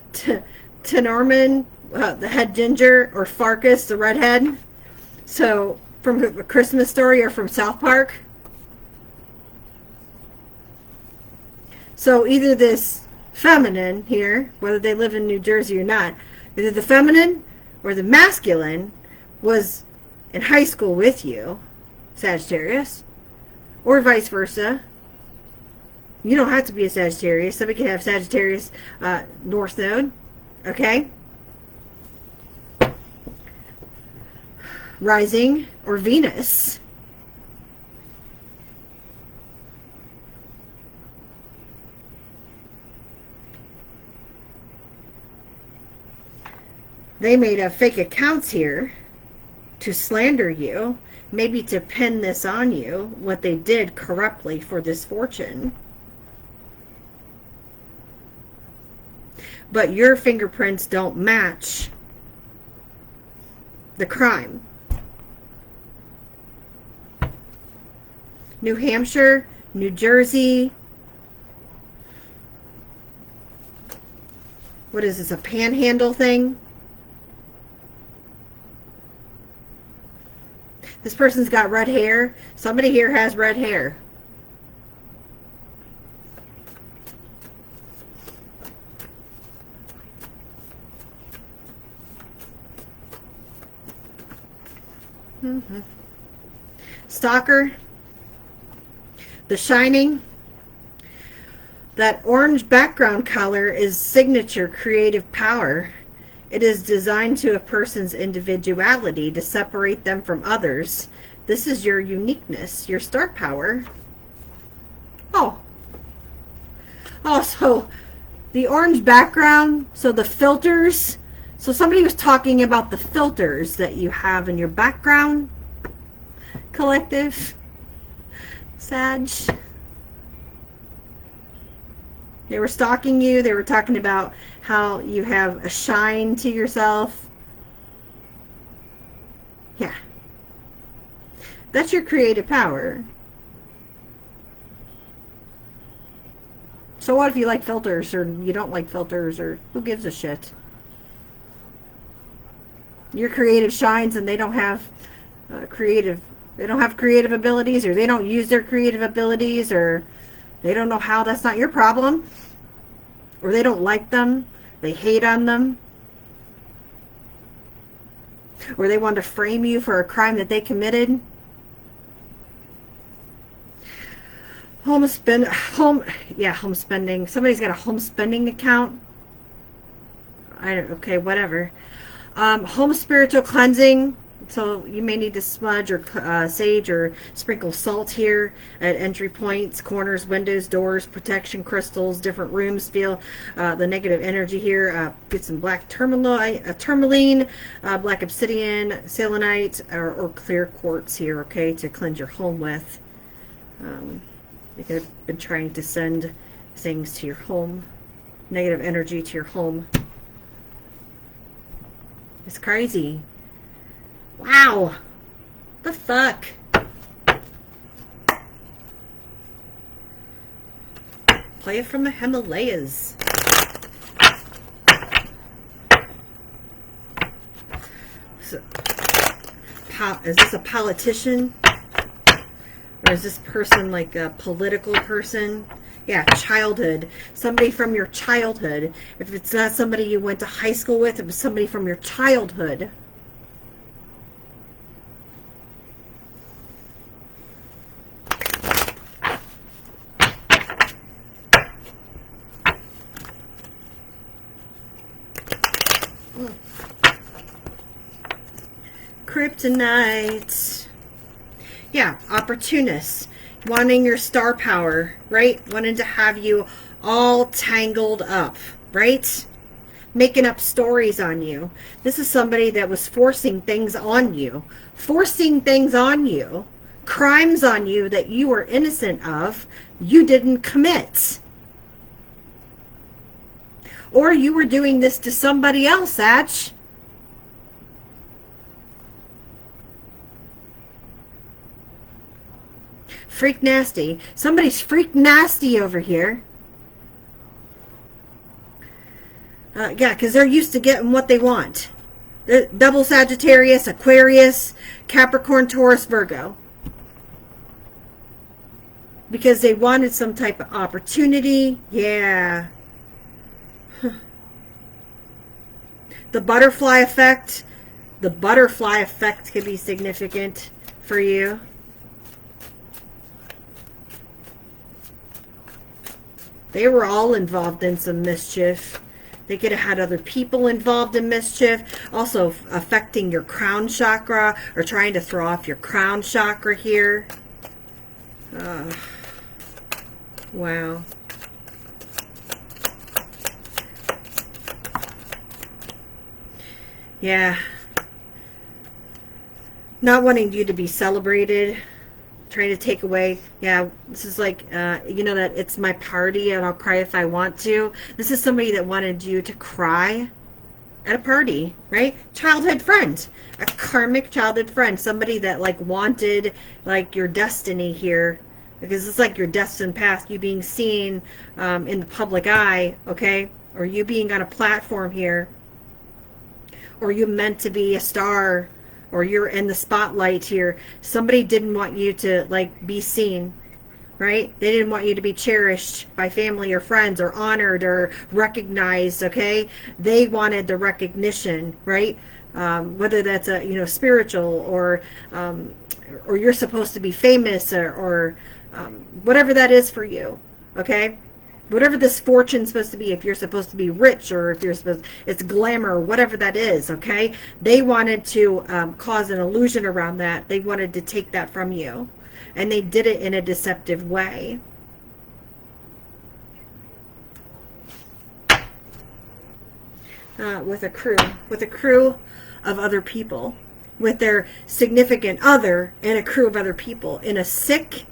Tenorman, the head ginger, or Farkas, the redhead. So from A Christmas Story or from South Park. So either this feminine here, whether they live in New Jersey or not, either the feminine or the masculine was in high school with you, Sagittarius, or vice versa. You don't have to be a Sagittarius. Somebody can have Sagittarius North Node. Okay? Rising or Venus. They made fake accounts here to slander you, maybe to pin this on you, what they did corruptly for this fortune. But your fingerprints don't match the crime. New Hampshire, New Jersey. What is this, a panhandle thing? This person's got red hair. Somebody here has red hair. Stalker. The Shining. That orange background color is signature creative power. It is designed to a person's individuality to separate them from others. This is your uniqueness, your star power. Oh, so the orange background, so the filters. So somebody was talking about the filters that you have in your background, collective, Sag. They were stalking you. They were talking about how you have a shine to yourself. Yeah. That's your creative power. So what if you like filters or you don't like filters, or who gives a shit? Your creative shines and they don't have creative abilities, or they don't use their creative abilities, or they don't know how. That's not your problem. Or they don't like them. They hate on them. Or they want to frame you for a crime that they committed. Home spending. Somebody's got a home spending account. Okay, whatever. Home spiritual cleansing. So you may need to smudge or sage or sprinkle salt here at entry points, corners, windows, doors, protection crystals, different rooms. Feel the negative energy here. Get some black tourmaline, black obsidian, selenite, or clear quartz here, okay, to cleanse your home with. You could have been trying to send things to your home, negative energy to your home. It's crazy. Wow. The fuck? Play it from the Himalayas. So, is this a politician? Or is this person like a political person? Yeah, childhood. Somebody from your childhood. If it's not somebody you went to high school with, it was somebody from your childhood. Kryptonite. Yeah, opportunists. Wanting your star power, right? Wanting to have you all tangled up, right? Making up stories on you. This is somebody that was forcing things on you. Forcing things on you. Crimes on you that you were innocent of. You didn't commit. Or you were doing this to somebody else, Sag. Freak nasty. Somebody's freak nasty over here. Yeah, because they're used to getting what they want. They're double Sagittarius, Aquarius, Capricorn, Taurus, Virgo. Because they wanted some type of opportunity. Yeah. The butterfly effect. The butterfly effect could be significant for you. They were all involved in some mischief. They could have had other people involved in mischief. Also affecting your crown chakra or trying to throw off your crown chakra here. Wow. Yeah. Not wanting you to be celebrated. Trying to take away, yeah, this is like, you know, that it's my party and I'll cry if I want to. This is somebody that wanted you to cry at a party, right? Childhood friend, a karmic childhood friend, somebody that like wanted like your destiny here, because it's like your destined path, you being seen in the public eye, okay? Or you being on a platform here, or you meant to be a star, or you're in the spotlight here. Somebody didn't want you to like be seen, right? They didn't want you to be cherished by family or friends or honored or recognized, okay? They wanted the recognition, right? Whether that's a, you know, spiritual or you're supposed to be famous or whatever that is for you, okay? Whatever this fortune's supposed to be, if you're supposed to be rich or if you're supposed, it's glamour, whatever that is, okay? They wanted to cause an illusion around that. They wanted to take that from you. And they did it in a deceptive way. With a crew of other people. With their significant other and a crew of other people. In a sick,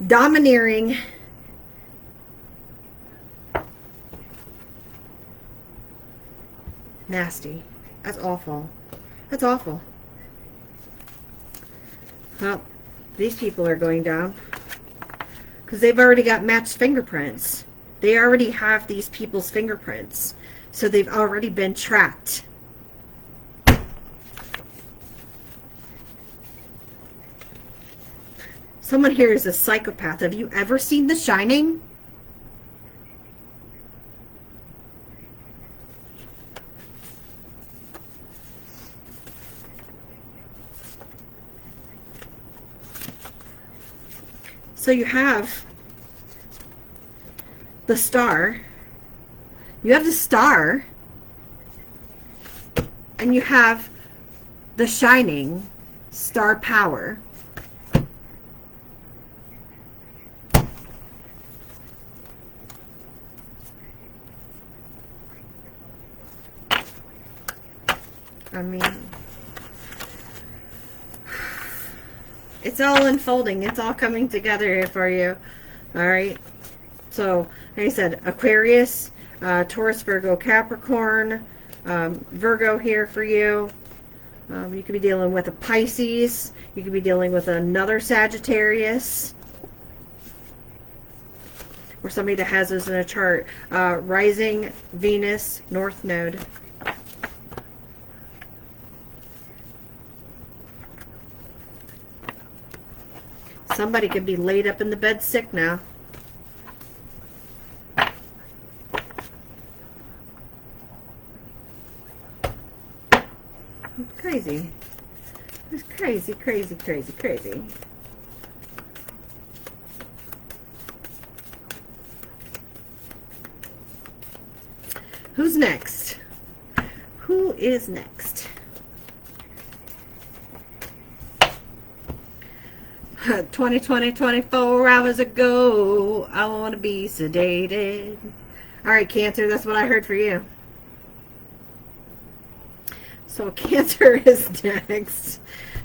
domineering, nasty. That's awful. That's awful. Well, these people are going down because they've already got matched fingerprints. They already have these people's fingerprints, so they've already been tracked. Someone here is a psychopath. Have you ever seen The Shining? So you have the star. You have the star. and you have the shining star power. I mean, it's all unfolding. It's all coming together here for you. All right. So, like I said, Aquarius, Taurus, Virgo, Capricorn, Virgo here for you. You could be dealing with a Pisces. You could be dealing with another Sagittarius. Or somebody that has this in a chart. Rising Venus, North Node. Somebody could be laid up in the bed sick now. It's crazy. It's crazy, crazy, crazy, crazy. Who's next? Who is next? 24 hours ago, I want to be sedated. All right, Cancer, that's what I heard for you. So Cancer is next.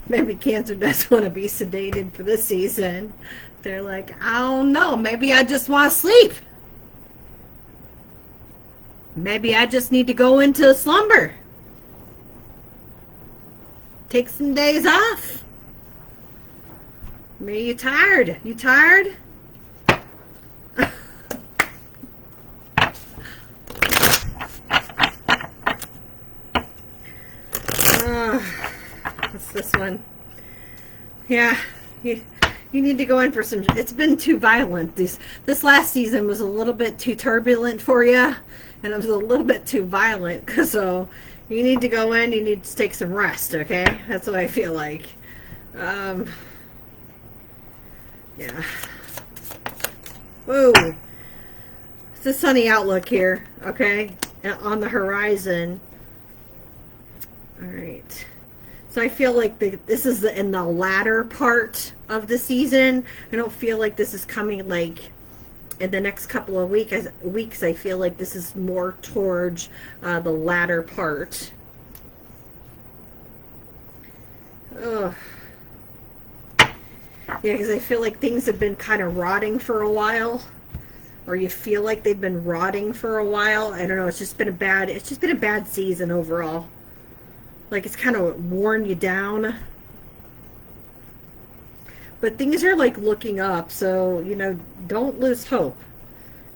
Maybe Cancer does want to be sedated for this season. They're like, I don't know, maybe I just want to sleep. Maybe I just need to go into slumber. Take some days off. Maybe you tired. You tired? What's this one? Yeah, you need to go in for some. It's been too violent. This last season was a little bit too turbulent for you, and it was a little bit too violent. So you need to go in. You need to take some rest. Okay, that's what I feel like. Yeah. Whoa. It's a sunny outlook here, okay? On the horizon. All right. So I feel like this is in the latter part of the season. I don't feel like this is coming like in the next couple of weeks. I feel like this is more towards the latter part. Ugh. Yeah, because I feel like things have been kind of rotting for a while, or you feel like they've been rotting for a while. I don't know. It's just been a bad season overall. Like it's kind of worn you down. But things are like looking up, so you know, don't lose hope.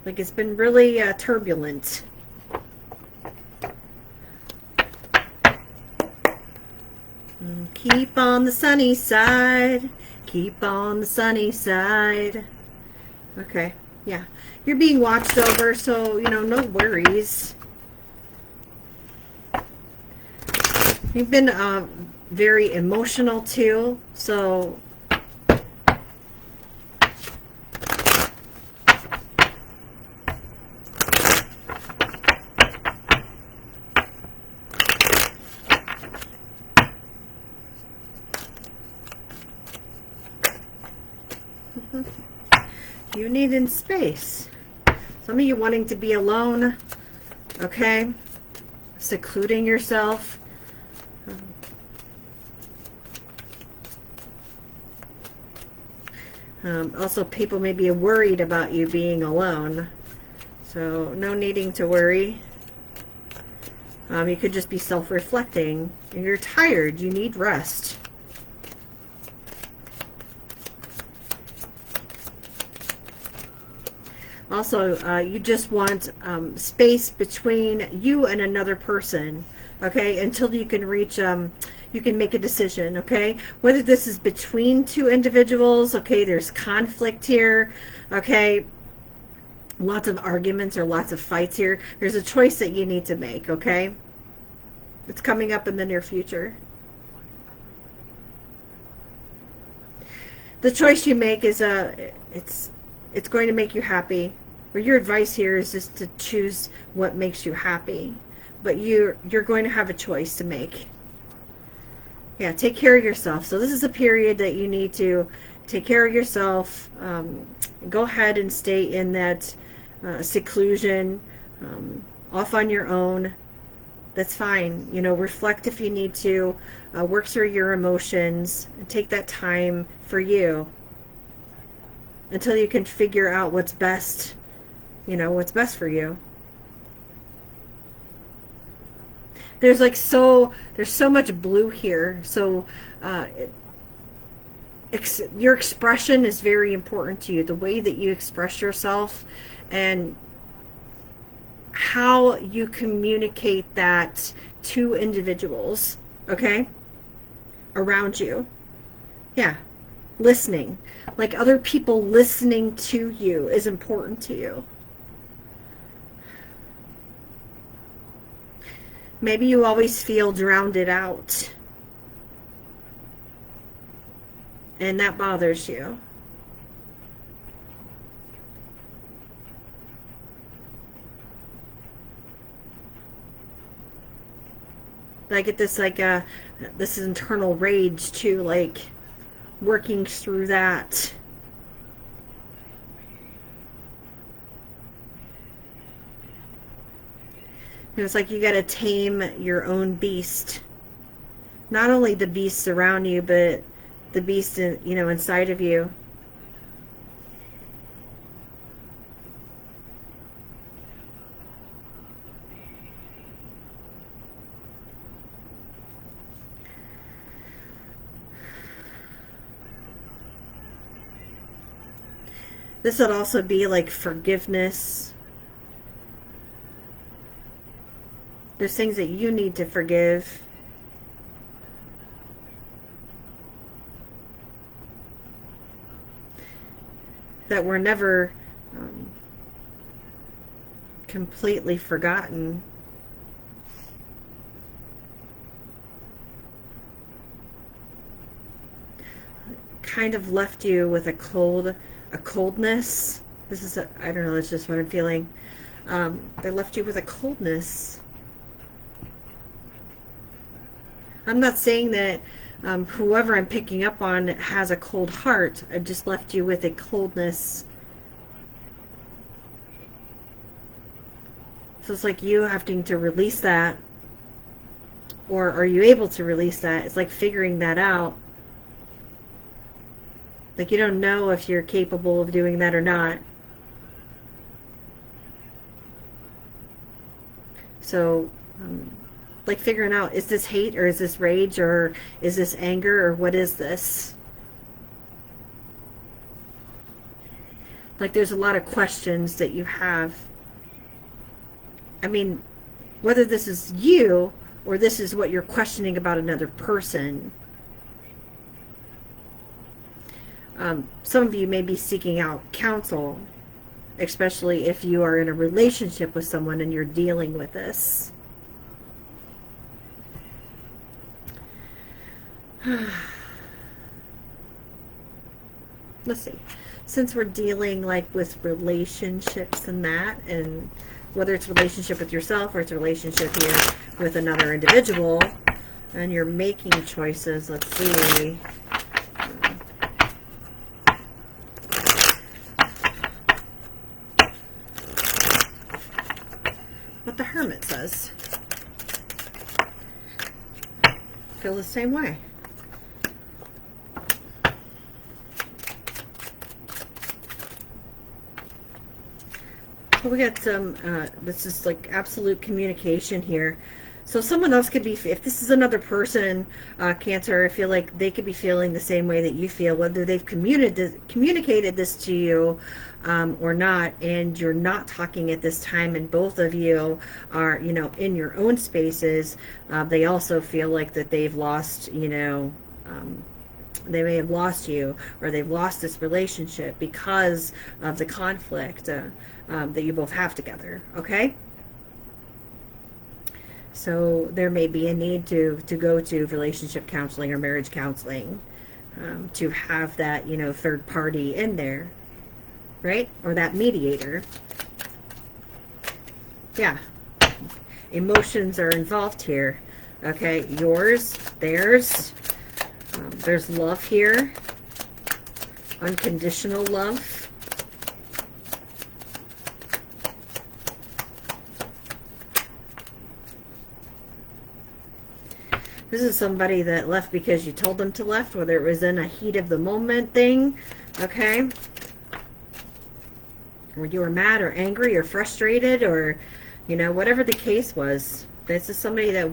Like it's been really turbulent. Keep on the sunny side. Keep on the sunny side. Okay, yeah. You're being watched over, so, you know, no worries. You've been very emotional, too, so... You need in space. Some of you wanting to be alone, okay? Secluding yourself. Also, people may be worried about you being alone. So, no needing to worry. You could just be self-reflecting. You're tired. You need rest. Also, you just want space between you and another person, okay, until you can reach, you can make a decision, okay? Whether this is between two individuals, okay, there's conflict here, okay, lots of arguments or lots of fights here. There's a choice that you need to make, okay? It's coming up in the near future. The choice you make is, it's going to make you happy. Or your advice here is just to choose what makes you happy. but you're going to have a choice to make. Yeah, take care of yourself. So this is a period that you need to take care of yourself. Go ahead and stay in that seclusion, off on your own. That's fine. You know, reflect if you need to. Work through your emotions and take that time for you until you can figure out what's best, you know, what's best for you. There's like there's so much blue here. So your expression is very important to you. The way that you express yourself and how you communicate that to individuals, okay, around you. Yeah, listening. Like other people listening to you is important to you. Maybe you always feel drowned out, and that bothers you. I get this like this internal rage too, like working through that. It's like you got to tame your own beast. Not only the beasts around you, but the beast, you know, inside of you. This would also be like forgiveness. There's things that you need to forgive. That were never completely forgotten. Kind of left you with a coldness. This is I don't know, that's just what I'm feeling. They left you with a coldness. I'm not saying that whoever I'm picking up on has a cold heart. I've just left you with a coldness. So it's like you having to release that. Or are you able to release that? It's like figuring that out. Like you don't know if you're capable of doing that or not. So, like figuring out, is this hate or is this rage or is this anger or what is this? Like there's a lot of questions that you have. I mean, whether this is you or this is what you're questioning about another person. Some of you may be seeking out counsel, especially if you are in a relationship with someone and you're dealing with this. Let's see. Since we're dealing like with relationships and that, and whether it's a relationship with yourself or it's a relationship here with another individual, and you're making choices, let's see. What the Hermit says. Feel the same way. So we got some, this is like absolute communication here. So someone else could be, if this is another person, Cancer, I feel like they could be feeling the same way that you feel, whether they've communicated this to you or not, and you're not talking at this time, and both of you are, you know, in your own spaces. They also feel like that they've lost, you know, they may have lost you, or they've lost this relationship because of the conflict that you both have together, okay? So there may be a need to go to relationship counseling or marriage counseling to have that, you know, third party in there, right? Or that mediator. Yeah. Emotions are involved here. Okay, yours, theirs. There's love here. Unconditional love. This is somebody that left because you told them to left, whether it was in a heat of the moment thing, okay? Or you were mad or angry or frustrated, or, you know, whatever the case was. This is somebody that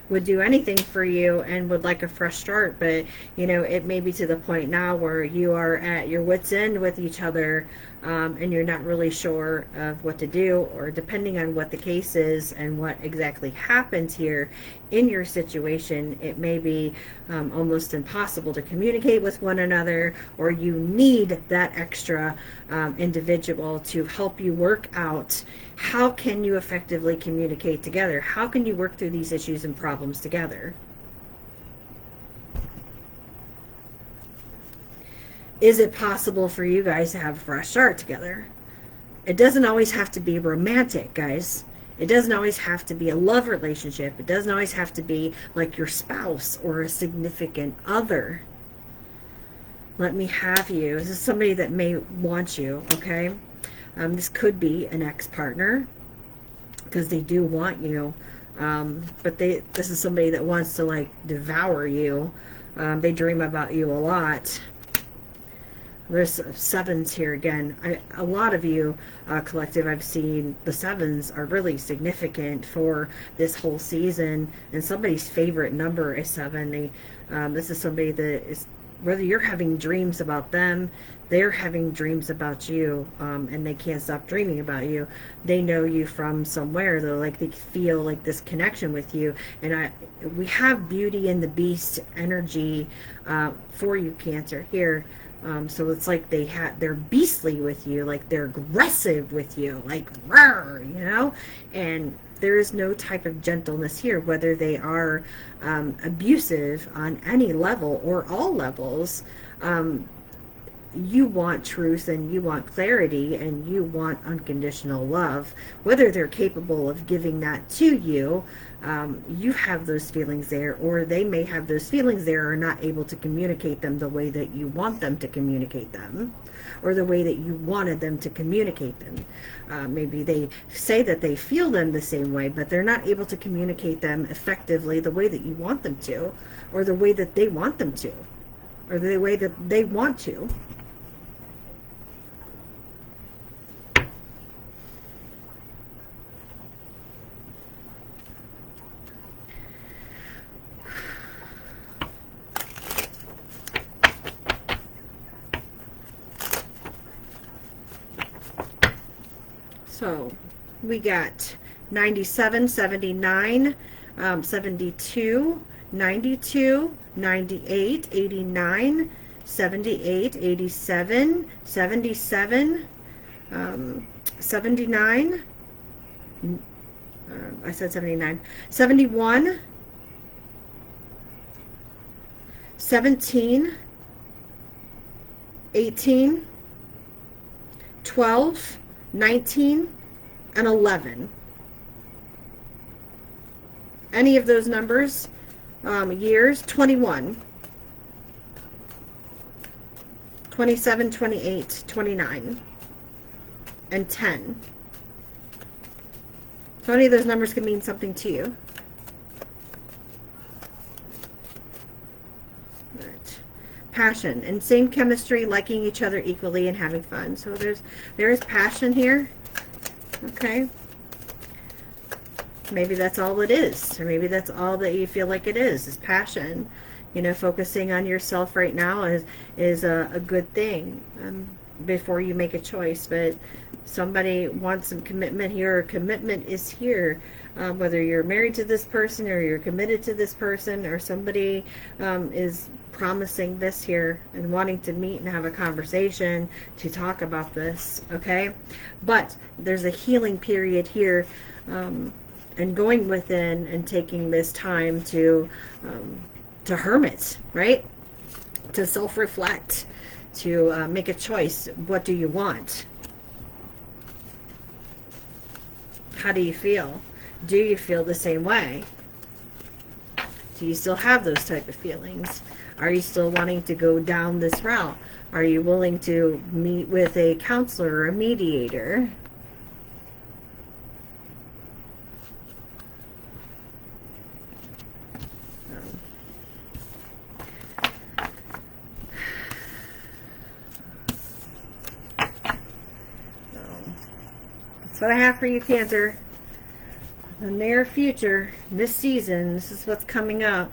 would do anything for you and would like a fresh start, but, you know, it may be to the point now where you are at your wit's end with each other, and you're not really sure of what to do, or depending on what the case is and what exactly happens here in your situation, it may be almost impossible to communicate with one another, or you need that extra individual to help you work out how can you effectively communicate together. How can you work through these issues and problems together? Is it possible for you guys to have a fresh start together? It doesn't always have to be romantic, guys. It doesn't always have to be a love relationship. It doesn't always have to be like your spouse or a significant other. Let me have you. This is somebody that may want you, okay? This could be an ex-partner because they do want you. But this is somebody that wants to like devour you. They dream about you a lot. There's sevens here again. A lot of you, collective, I've seen the sevens are really significant for this whole season. And somebody's favorite number is 7. This is somebody that is, whether you're having dreams about them, they're having dreams about you, and they can't stop dreaming about you. They know you from somewhere. They're like, they feel like this connection with you. And we have Beauty and the Beast energy for you, Cancer, here. So it's like they're beastly with you, like they're aggressive with you, like roar, you know. And there is no type of gentleness here, whether they are abusive on any level or all levels. You want truth, and you want clarity, and you want unconditional love. Whether they're capable of giving that to you, you have those feelings there, or they may have those feelings there, or not able to communicate them the way that you want them to communicate them, or the way that you wanted them to communicate them. Maybe they say that they feel them the same way, but they're not able to communicate them effectively the way that you want them to, or the way that they want them to, or the way that they want to. So we got 97, 79, 72, 92, 98, 89, 78, 87, 77, 79, I said 79, 71, 17, 18, 12, 19, and 11. Any of those numbers, years, 21, 27, 28, 29, and 10. So any of those numbers can mean something to you. All right. Passion and same chemistry, liking each other equally and having fun. So there is passion here. Okay. Maybe that's all it is, or maybe that's all that you feel like it is passion. You know, focusing on yourself right now is a good thing before you make a choice. But somebody wants some commitment here, or commitment is here. Whether you're married to this person, or you're committed to this person, or somebody is promising this here and wanting to meet and have a conversation to talk about this, okay? But there's a healing period here, and going within and taking this time to hermit, right? To self-reflect, to make a choice. What do you want? How do you feel? Do you feel the same way? Do you still have those type of feelings? Are you still wanting to go down this route? Are you willing to meet with a counselor or a mediator? That's what I have for you, Cancer. In the near future, this season, this is what's coming up.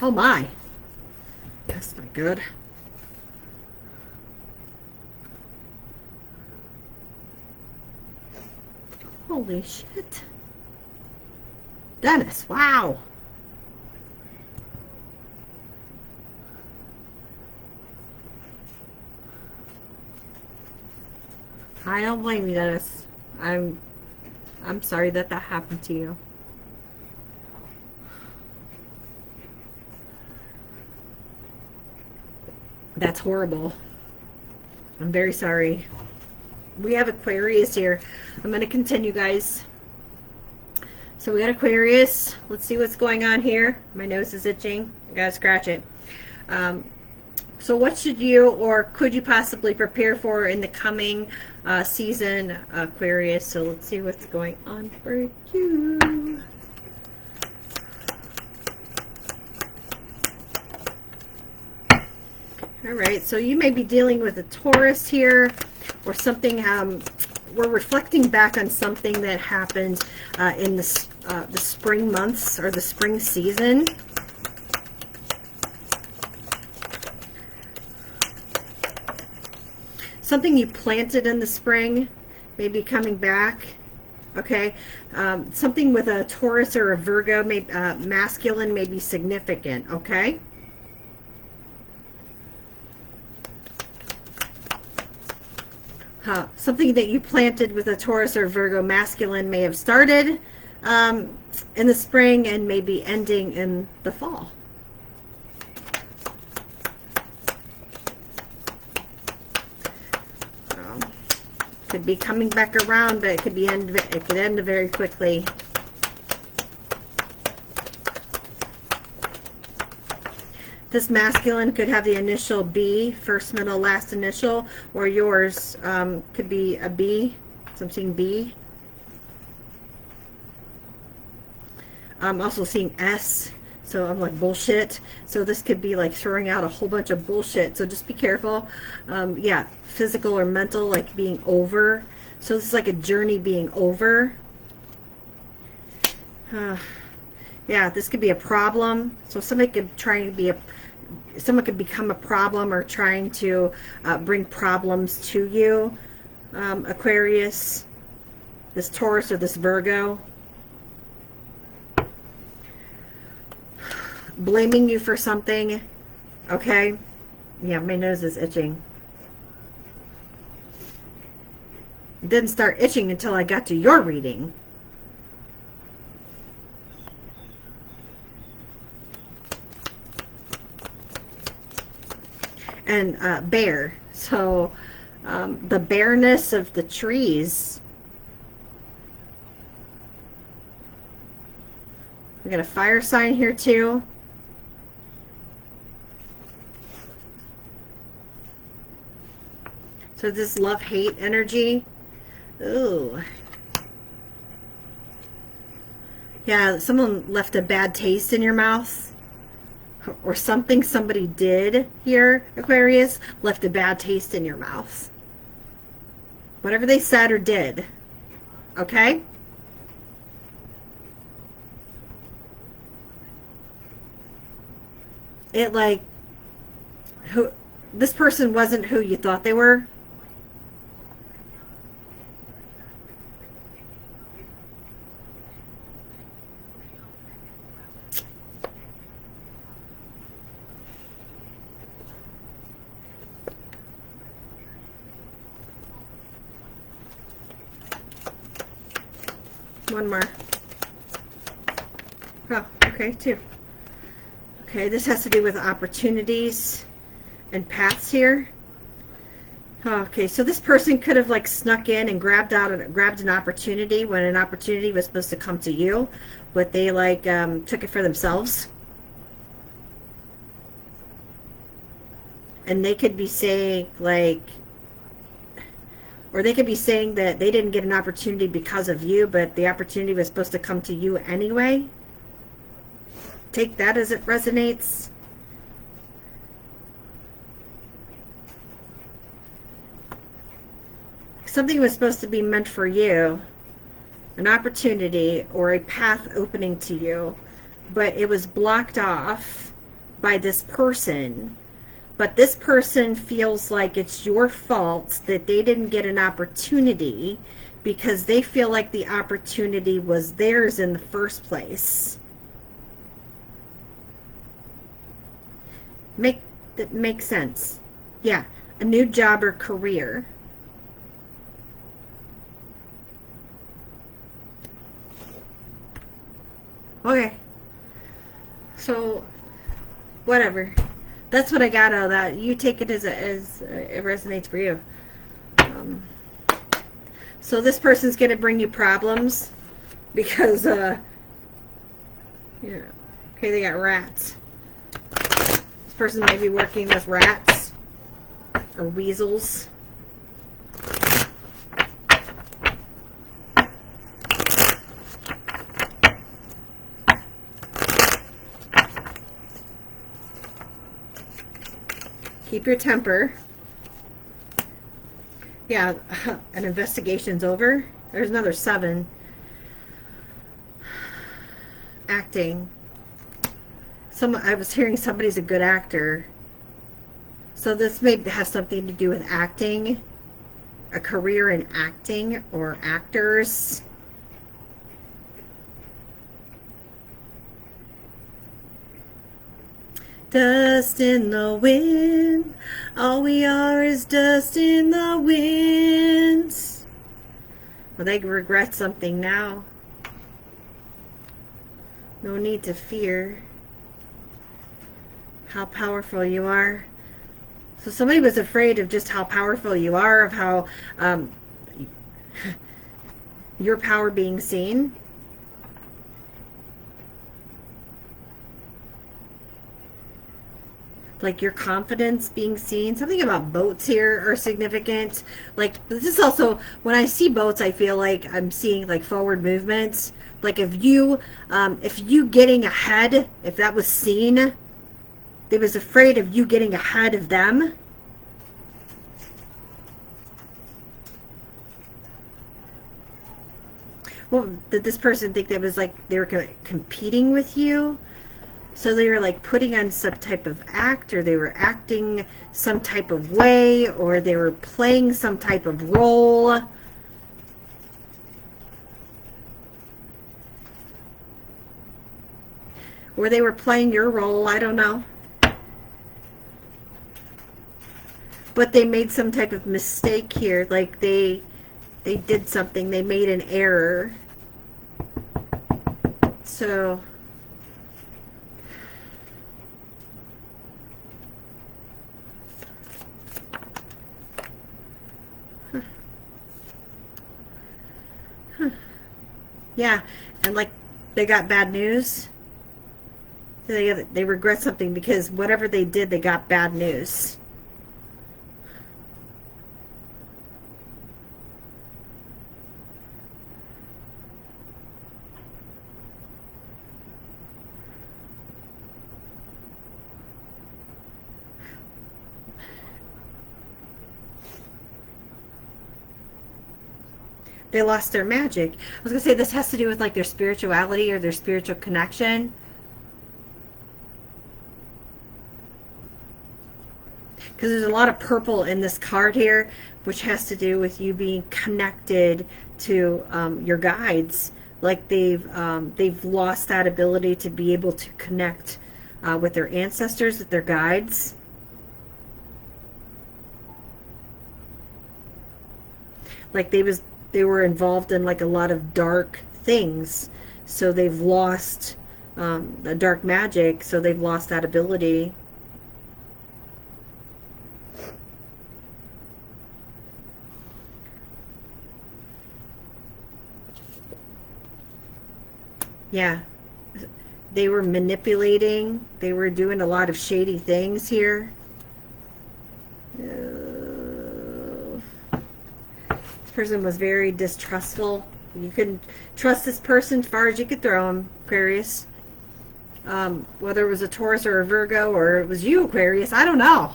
Oh my. That's not good. Holy shit. Dennis, wow. I don't blame you, Dennis. I'm sorry that that happened to you. That's horrible. I'm very sorry. We have Aquarius here. I'm going to continue, guys. So we got Aquarius. Let's see what's going on here. My nose is itching. I got to scratch it. So what should you or could you possibly prepare for in the coming season, Aquarius? So let's see what's going on for you. All right, so you may be dealing with a Taurus here or something. We're reflecting back on something that happened in the spring months or the spring season. Something you planted in the spring may be coming back. Okay, something with a Taurus or a Virgo, masculine, may be significant. Okay. Something that you planted with a Taurus or Virgo masculine may have started in the spring and may be ending in the fall. Could be coming back around, but it could end very quickly. This masculine could have the initial B, first, middle, last initial, or yours could be a B. So I'm seeing B. I'm also seeing S. So I'm like bullshit. So this could be like throwing out a whole bunch of bullshit. So just be careful. Yeah, physical or mental, like being over. So this is like a journey being over. Yeah, this could be a problem. So somebody could try to be someone could become a problem or trying to bring problems to you, Aquarius, this Taurus or this Virgo. Blaming you for something. Okay. Yeah, my nose is itching. It didn't start itching until I got to your reading. And bear. So the bareness of the trees. We got a fire sign here too. So this love-hate energy. Ooh. Yeah, someone left a bad taste in your mouth. Or something somebody did here, Aquarius, left a bad taste in your mouth. Whatever they said or did. Okay? It like, this person wasn't who you thought they were. One more. Oh, okay, two. Okay, this has to do with opportunities and paths here. Okay, so this person could have like snuck in and grabbed an opportunity when an opportunity was supposed to come to you, but they like took it for themselves. And they could be saying like, or they could be saying that they didn't get an opportunity because of you, but the opportunity was supposed to come to you anyway. Take that as it resonates. Something was supposed to be meant for you, an opportunity or a path opening to you, but it was blocked off by this person. But this person feels like it's your fault that they didn't get an opportunity because they feel like the opportunity was theirs in the first place. That makes sense. Yeah, a new job or career. Okay, so whatever. That's what I got out of that. You take it as it resonates for you. So this person's going to bring you problems because, yeah. Okay, they got rats. This person might be working with rats or weasels. Keep your temper. Yeah, an investigation's over. There's another 7. Acting. I was hearing somebody's a good actor. So this may have something to do with acting. A career in acting or actors. Dust in the wind, all we are is dust in the wind. Well, they regret something now. No need to fear how powerful you are. So somebody was afraid of just how powerful you are, of how your power being seen. Like your confidence being seen. Something about boats here are significant. Like this is also, when I see boats, I feel like I'm seeing like forward movements. Like if you getting ahead, if that was seen, they was afraid of you getting ahead of them. Well, did this person think that was like they were competing with you? So they were like putting on some type of act, or they were acting some type of way, or they were playing some type of role. Or they were playing your role, I don't know. But they made some type of mistake here, like they did something, they made an error. So yeah, and like they got bad news. They regret something because whatever they did, they got bad news. They lost their magic. I was going to say this has to do with like their spirituality or their spiritual connection. Because there's a lot of purple in this card here, which has to do with you being connected to your guides. Like they've lost that ability to be able to connect with their ancestors, with their guides. Like they were involved in like a lot of dark things, so they've lost the dark magic, so they've lost that ability. Yeah. They were manipulating. They were doing a lot of shady things here. This person was very distrustful. You couldn't trust this person as far as you could throw them, Aquarius. Whether it was a Taurus or a Virgo, or it was you, Aquarius, I don't know.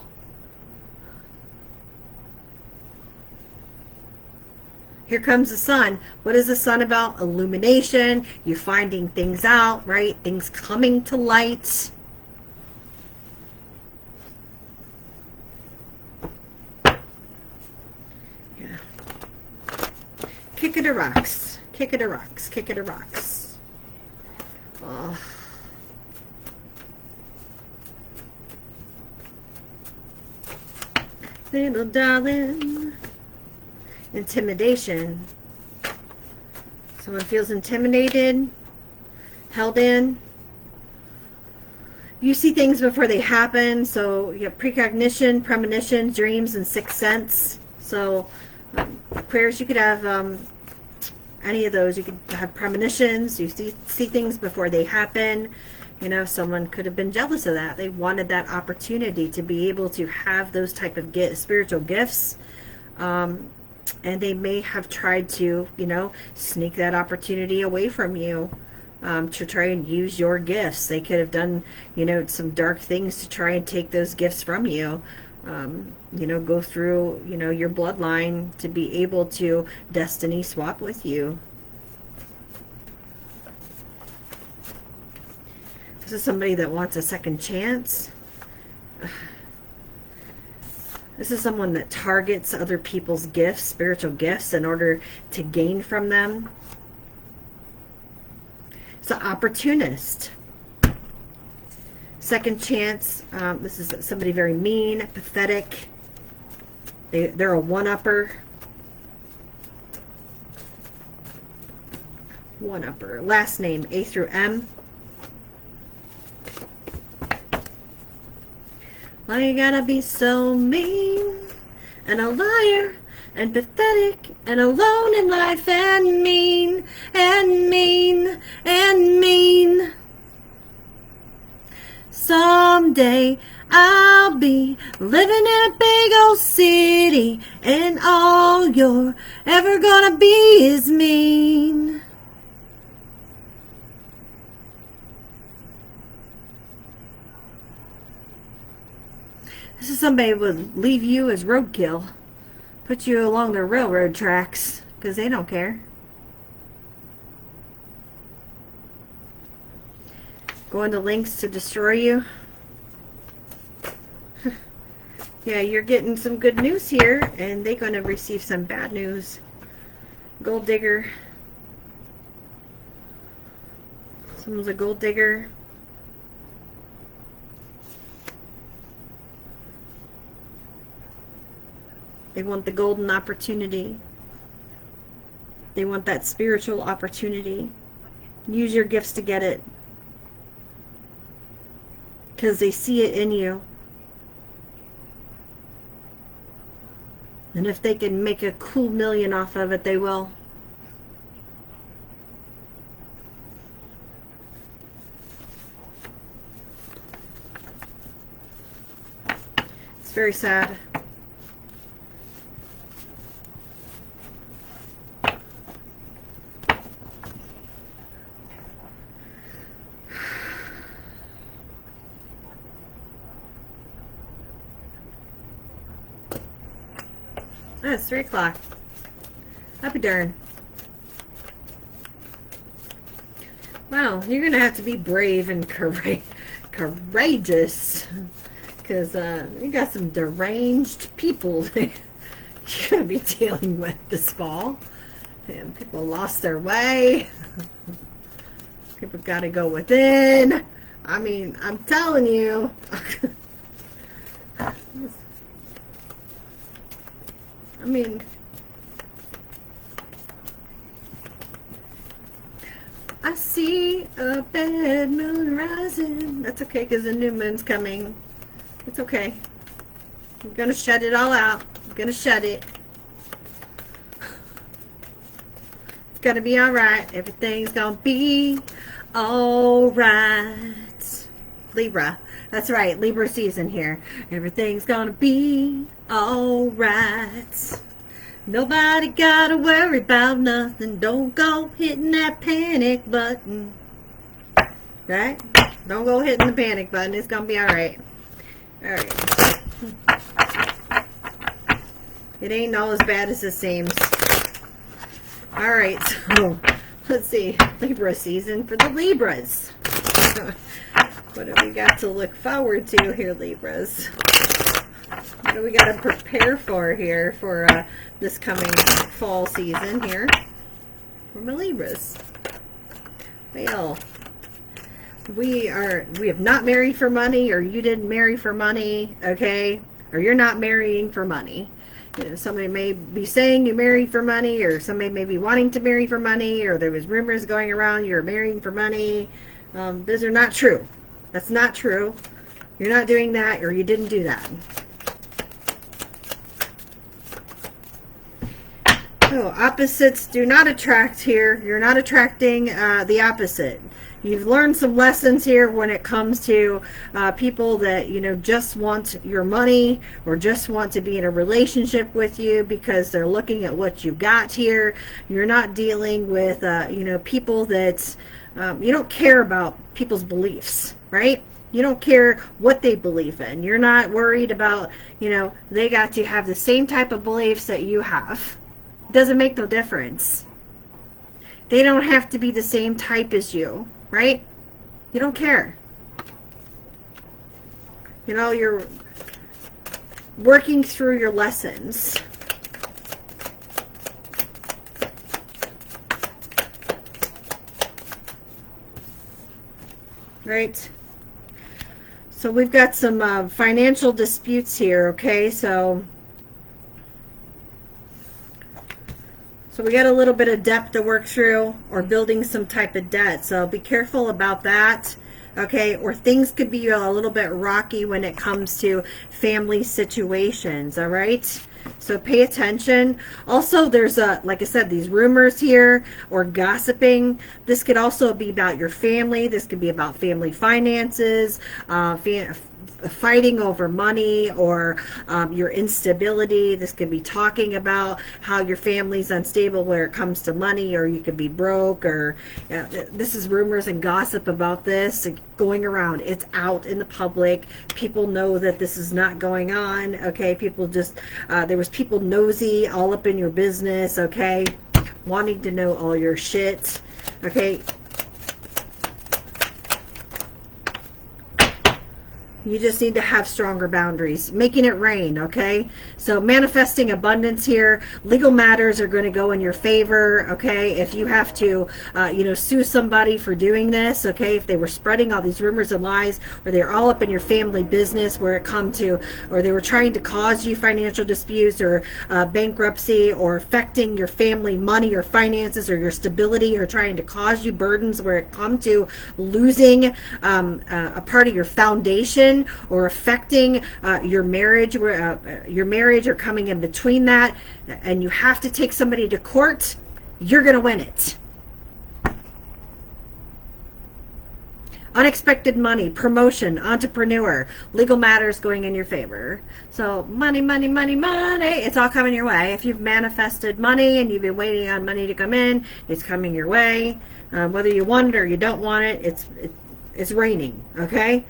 Here comes the sun. What is the sun about? Illumination. You finding things out, right? Things coming to light. Yeah. Kick it to rocks. Kick it to rocks. Kick it to rocks. Oh. Little darling. Intimidation. Someone feels intimidated, held in. You see things before they happen. So you have precognition, premonition, dreams, and sixth sense. So Aquarius, you could have any of those. You could have premonitions. You see things before they happen. You know, someone could have been jealous of that. They wanted that opportunity to be able to have those type of spiritual gifts. And they may have tried to, you know, sneak that opportunity away from you, to try and use your gifts. They could have done, you know, some dark things to try and take those gifts from you. You know, go through, you know, your bloodline to be able to destiny swap with you. This is somebody that wants a second chance. This is someone that targets other people's gifts, spiritual gifts, in order to gain from them. It's an opportunist. Second chance. This is somebody very mean, pathetic. They're a one-upper. One-upper. Last name, A through M. Why you gotta be so mean, and a liar, and pathetic, and alone in life, and mean, and mean, and mean. Someday I'll be living in a big old city, and all you're ever gonna be is mean. This is somebody who would leave you as roadkill. Put you along the railroad tracks. Because they don't care. Going to lengths to destroy you. Yeah, you're getting some good news here. And they're going to receive some bad news. Gold digger. Someone's a gold digger. They want the golden opportunity. They want that spiritual opportunity. Use your gifts to get it. Because they see it in you. And if they can make a cool million off of it, they will. It's very sad. Oh, it's 3 o'clock. Happy darn. Wow, you're going to have to be brave and courageous. Because you got some deranged people you're going to be dealing with this fall. And people lost their way. People got to go within. I mean, I'm telling you. I mean, I see a bad moon rising. That's okay, because the new moon's coming. It's okay. I'm going to shut it all out. I'm going to shut it. It's going to be alright. Everything's going to be All right. Libra. That's right. Libra season here. Everything's gonna be all right. Nobody gotta worry about nothing. Don't go hitting that panic button. Right? Don't go hitting the panic button. It's gonna be all right. All right. It ain't all as bad as it seems. All right. So let's see. Libra season for the Libras. What have we got to look forward to here, Libras? What do we got to prepare for here for this coming fall season here for my Libras? Well, we have not married for money, or you didn't marry for money, okay? Or you're not marrying for money. You know, somebody may be saying you married for money, or somebody may be wanting to marry for money, or there was rumors going around you're marrying for money. Those are not true. That's not true. You're not doing that, or you didn't do that. So opposites do not attract here. You're not attracting the opposite. You've learned some lessons here when it comes to people that, you know, just want your money or just want to be in a relationship with you because they're looking at what you got here. You're not dealing with, you know, people that you don't care about people's beliefs, right? You don't care what they believe in. You're not worried about, you know, they got to have the same type of beliefs that you have. It doesn't make no difference. They don't have to be the same type as you, right? You don't care. You know, you're working through your lessons. Right? So we've got some financial disputes here, okay? So we got a little bit of debt to work through, or building some type of debt. So be careful about that, okay? Or things could be a little bit rocky when it comes to family situations, all right? So pay attention. Also, there's like I said, these rumors here or gossiping. This could also be about your family. This could be about family finances, fighting over money, or your instability. This could be talking about how your family's unstable where it comes to money, or you could be broke, or this is rumors and gossip about this going around. It's out in the public. People know that this is not going on, okay? People just there was people nosy all up in your business, okay, wanting to know all your shit, okay? You just need to have stronger boundaries. Making it rain, okay? So manifesting abundance here. Legal matters are going to go in your favor, okay? If you have to, you know, sue somebody for doing this, okay? If they were spreading all these rumors and lies, or they're all up in your family business where it come to, or they were trying to cause you financial disputes, or bankruptcy, or affecting your family money or finances, or your stability, or trying to cause you burdens where it come to losing a part of your foundation, or affecting your marriage, or coming in between that, and you have to take somebody to court, you're going to win it. Unexpected money, promotion, entrepreneur, legal matters going in your favor. So money, money, money, money, it's all coming your way. If you've manifested money and you've been waiting on money to come in, it's coming your way. Whether you want it or you don't want it, it's raining, okay?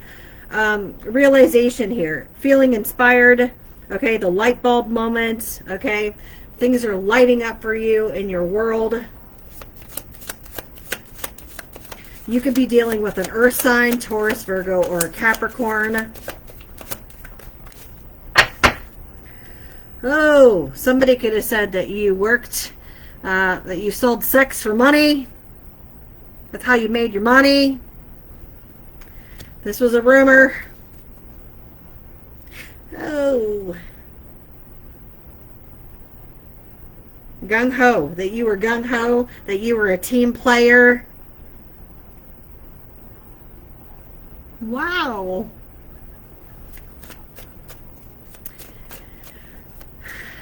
Realization here, feeling inspired, okay? The light bulb moment, okay? Things are lighting up for you in your world. You could be dealing with an earth sign, Taurus, Virgo, or Capricorn. Oh, somebody could have said that you worked, that you sold sex for money. That's how you made your money. This was a rumor. Oh. Gung-ho. That you were gung-ho. That you were a team player. Wow.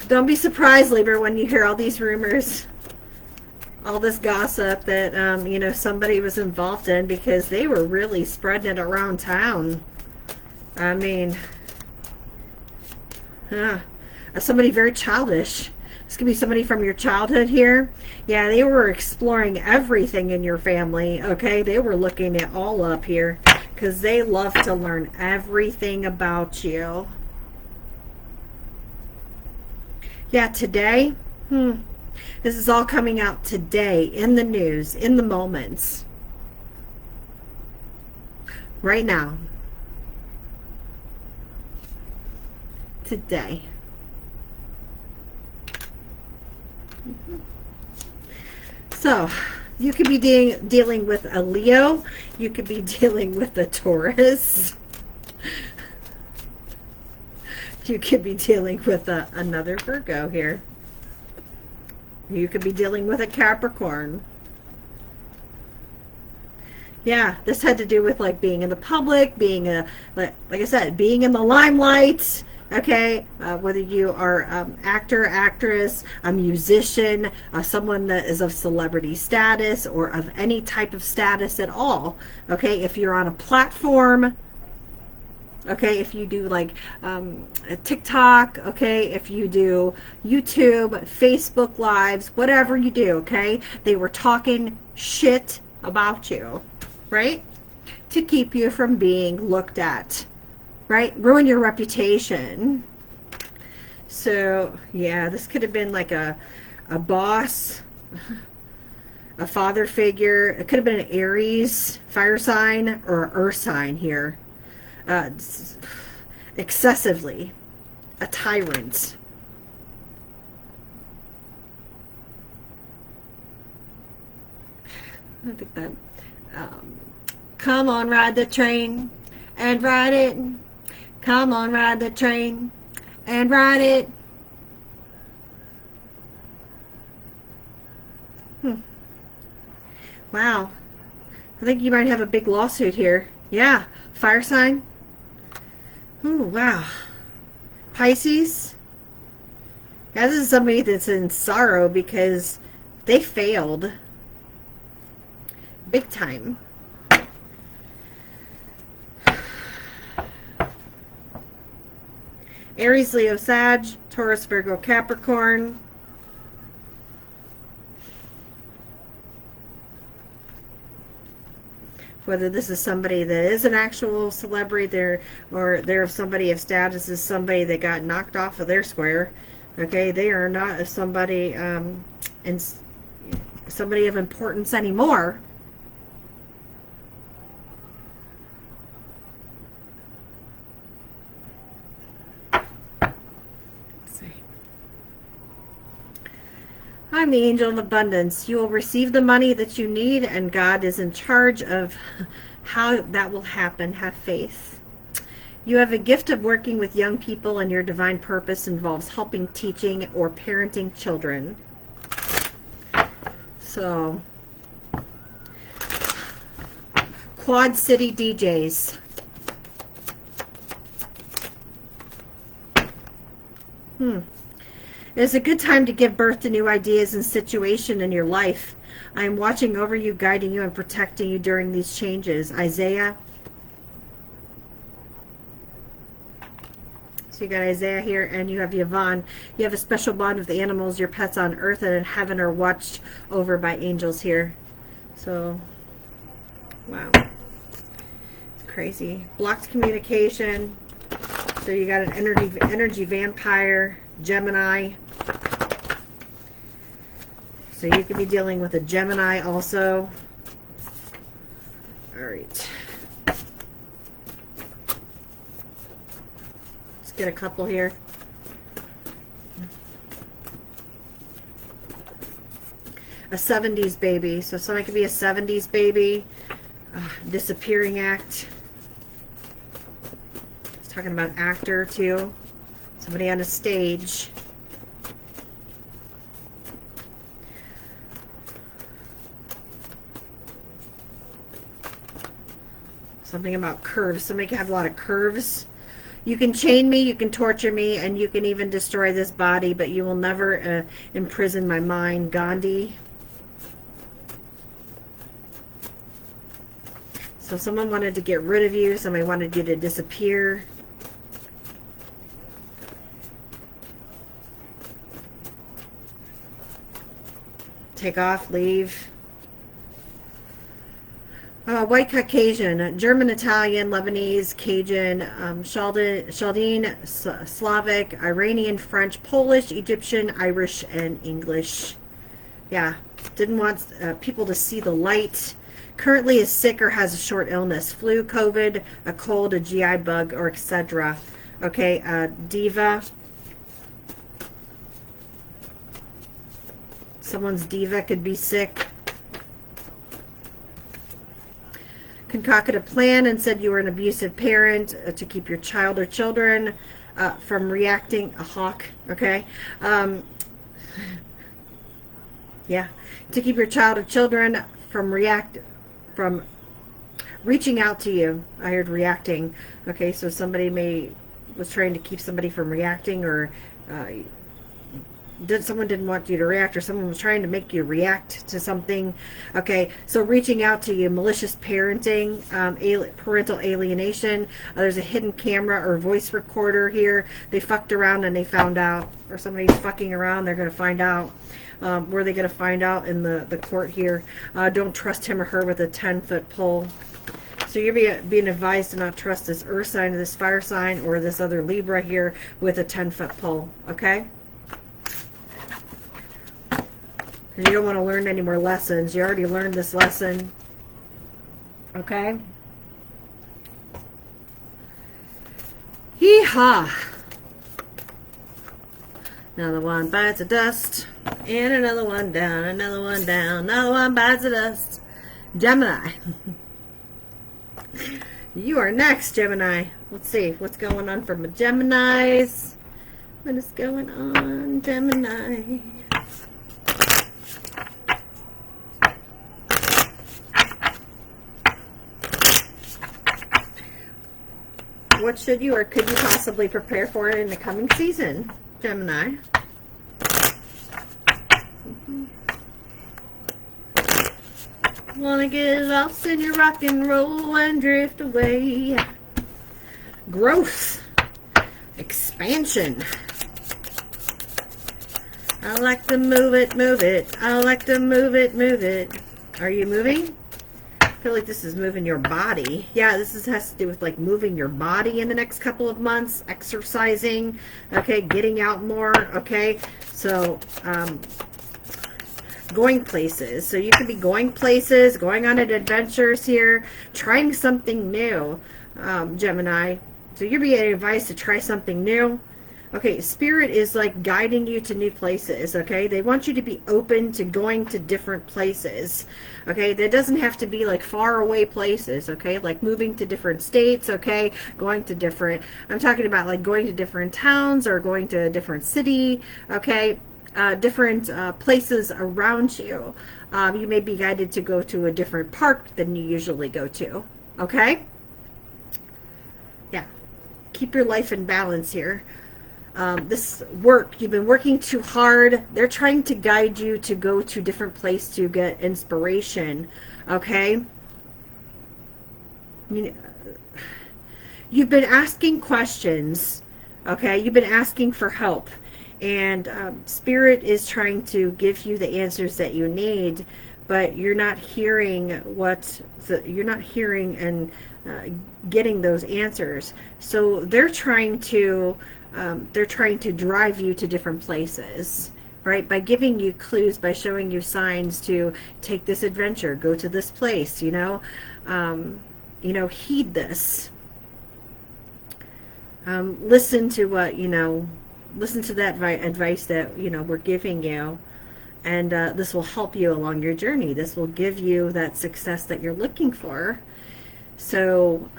Don't be surprised, Libra, when you hear all these rumors. all this gossip that, you know, somebody was involved in, because they were really spreading it around town. I mean, somebody very childish. This could be somebody from your childhood here. Yeah, they were exploring everything in your family, okay? They were looking it all up here because they love to learn everything about you. Yeah, today, this is all coming out today in the news, in the moments. Right now. Today. So, you could be dealing with a Leo. You could be dealing with a Taurus. You could be dealing with another Virgo here. You could be dealing with a Capricorn. Yeah, this had to do with like being in the public, being like I said, being in the limelight. Okay, whether you are actor, actress, a musician, someone that is of celebrity status or of any type of status at all. Okay, if you're on a platform, okay, if you do like a TikTok, okay, if you do YouTube, Facebook Lives, whatever you do, okay, they were talking shit about you, right? To keep you from being looked at. Right? Ruin your reputation. So, yeah, this could have been like a boss, a father figure. It could have been an Aries fire sign or an earth sign here. Excessively. A tyrant. I think that. Come on, ride the train and ride it. Come on, ride the train and ride it. Wow. I think you might have a big lawsuit here. Yeah. Fire sign. Ooh, wow. Pisces. Yeah, this is somebody that's in sorrow because they failed. Big time. Aries, Leo, Sag, Taurus, Virgo, Capricorn. Whether this is somebody that is an actual celebrity or they're somebody of status, is somebody that got knocked off of their square. Okay, they are not somebody somebody of importance anymore. I'm the angel of abundance. You will receive the money that you need, and God is in charge of how that will happen. Have faith. You have a gift of working with young people, and your divine purpose involves helping, teaching, or parenting children. So, Quad City DJs. It is a good time to give birth to new ideas and situation in your life. I am watching over you, guiding you, and protecting you during these changes. Isaiah. So you got Isaiah here, and you have Yvonne. You have a special bond with the animals. Your pets on earth and in heaven are watched over by angels here. So, wow. Crazy. Blocked communication. So you got an energy vampire, Gemini. So you could be dealing with a Gemini also. All right. Let's get a couple here. A 70s baby. So somebody could be a 70s baby. Disappearing act. It's talking about actor too. Somebody on a stage. Something about curves. Somebody can have a lot of curves. You can chain me, you can torture me, and you can even destroy this body, but you will never imprison my mind. Gandhi. So someone wanted to get rid of you. Somebody wanted you to disappear. Take off, leave. White Caucasian, German, Italian, Lebanese, Cajun, Chaldean, Slavic, Iranian, French, Polish, Egyptian, Irish, and English. Yeah, didn't want people to see the light. Currently is sick or has a short illness. Flu, COVID, a cold, a GI bug, or etc. Okay, diva. Someone's diva could be sick. Concocted a plan and said you were an abusive parent to keep your child or children from reacting. A hawk, okay? Yeah, to keep your child or children from reaching out to you. I heard reacting. Okay, so somebody was trying to keep somebody from reacting, or someone didn't want you to react, or someone was trying to make you react to something. Okay, so reaching out to you, malicious parenting, parental alienation. There's a hidden camera or voice recorder here. They fucked around and they found out, or somebody's fucking around. They're going to find out. Where are they going to find out? In the court here. Don't trust him or her with a 10-foot pole. So you're being advised to not trust this earth sign, or this fire sign, or this other Libra here with a 10-foot pole. Okay? You don't want to learn any more lessons. You already learned this lesson. Okay? Hee-haw. Another one bites the dust. And another one down. Another one down. Another one bites the dust. Gemini. You are next, Gemini. Let's see what's going on for my Geminis. What is going on, Gemini? What should you or could you possibly prepare for in the coming season, Gemini? Wanna get lost in your rock and roll and drift away. Growth. Expansion. I like to move it, move it. I like to move it, move it. Are you moving? I feel like this is moving your body. Yeah, has to do with like moving your body in the next couple of months, exercising, okay, getting out more, okay? So, going places. So you could be going places, going on adventures here, trying something new, Gemini. So you're being advised to try something new. Okay, Spirit is like guiding you to new places, okay? They want you to be open to going to different places, okay? That doesn't have to be like far away places, okay? Like moving to different states, okay? Going to different, I'm talking about like going to different towns or going to a different city, okay? Different places around you. You may be guided to go to a different park than you usually go to, okay? Yeah, keep your life in balance here. This work, you've been working too hard. They're trying to guide you to go to different places to get inspiration, okay? You've been asking questions, okay? You've been asking for help, and Spirit is trying to give you the answers that you need, but you're not hearing and getting those answers. So they're trying to drive you to different places, right? By giving you clues, by showing you signs to take this adventure, go to this place, heed this. Listen to what, listen to that advice that, we're giving you. And this will help you along your journey. This will give you that success that you're looking for. So,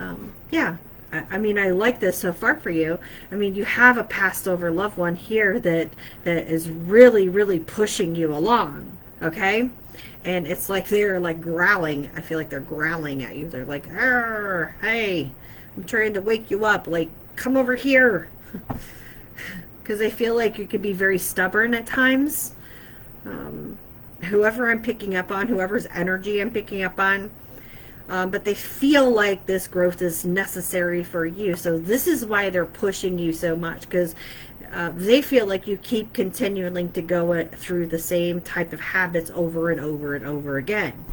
yeah. I like this so far for you. You have a passed over loved one here that is really, really pushing you along, okay? And it's like they're like growling. I feel like they're growling at you. They're like, "Arr, hey, I'm trying to wake you up. Like, come over here." Because they feel like you could be very stubborn at times. Whoever I'm picking up on, whoever's energy I'm picking up on, but they feel like this growth is necessary for you. So this is why they're pushing you so much, because they feel like you keep continuing to go through the same type of habits over and over and over again.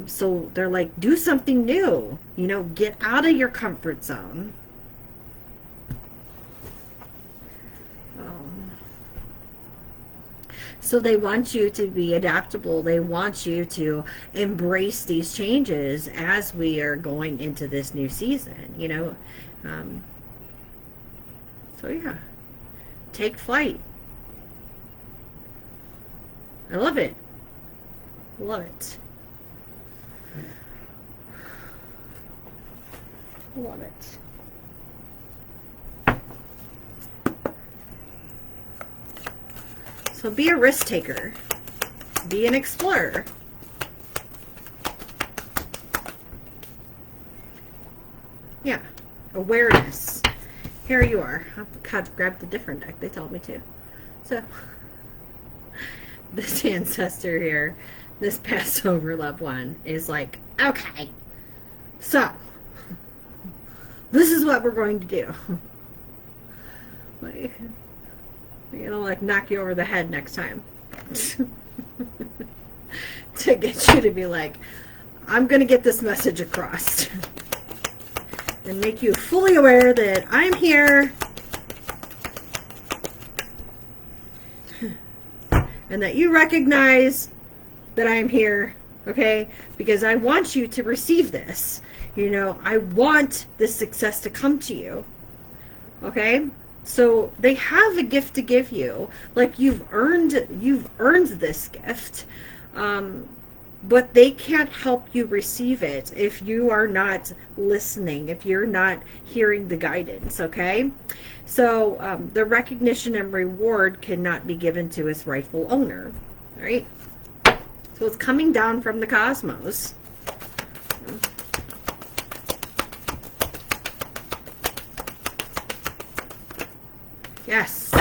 So they're like, do something new, you know, get out of your comfort zone. So they want you to be adaptable. They want you to embrace these changes as we are going into this new season, you know. So yeah, take flight. I love it. Love it. Love it. So be a risk taker. Be an explorer. Yeah. Awareness. Here you are. I've grabbed a different deck. They told me to. So, this ancestor here, this Passover loved one, is like, okay, so, this is what we're going to do. Like, I'm gonna like knock you over the head next time. To get you to be like, I'm gonna get this message across. And make you fully aware that I'm here. And that you recognize that I'm here. Okay? Because I want you to receive this. You know, I want this success to come to you. Okay? So they have a gift to give you. Like you've earned this gift. But they can't help you receive it if you are not listening, if you're not hearing the guidance, okay? So the recognition and reward cannot be given to its rightful owner, right? So it's coming down from the cosmos. Yes.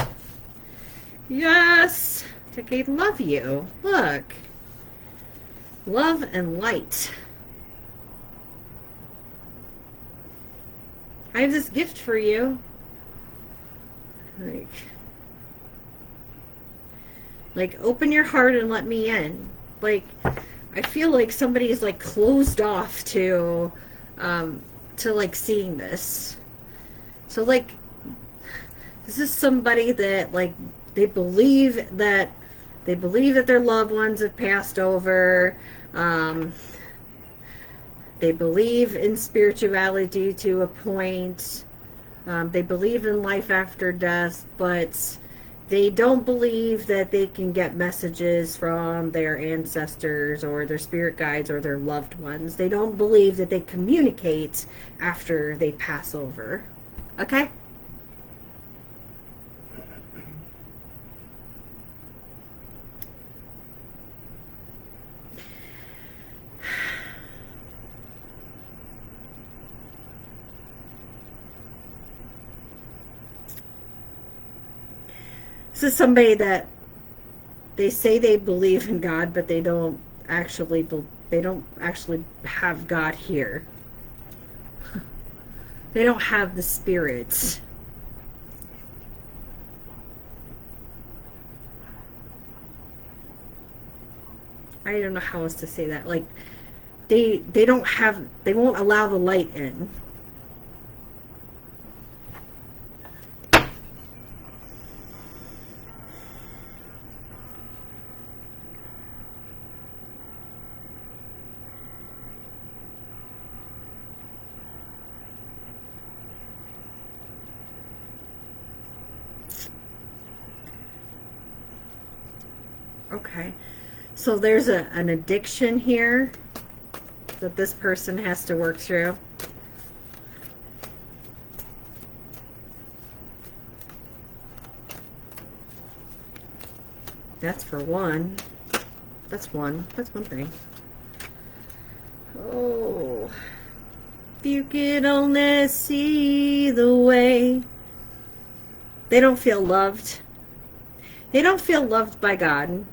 Yes. I love you. Look. Love and light. I have this gift for you. Like open your heart and let me in. Like, I feel like somebody is like closed off to like seeing this. So like, this is somebody that like they believe that their loved ones have passed over. They believe in spirituality to a point. They believe in life after death, but they don't believe that they can get messages from their ancestors or their spirit guides or their loved ones. They don't believe that they communicate after they pass over. Okay? This is somebody that they say they believe in God, but they don't actually have God here. They don't have the spirits. I don't know how else to say that. Like they won't allow the light in. Okay, so there's an addiction here that this person has to work through. That's for one. That's one thing. Oh, if you could only see the way. They don't feel loved. They don't feel loved by God.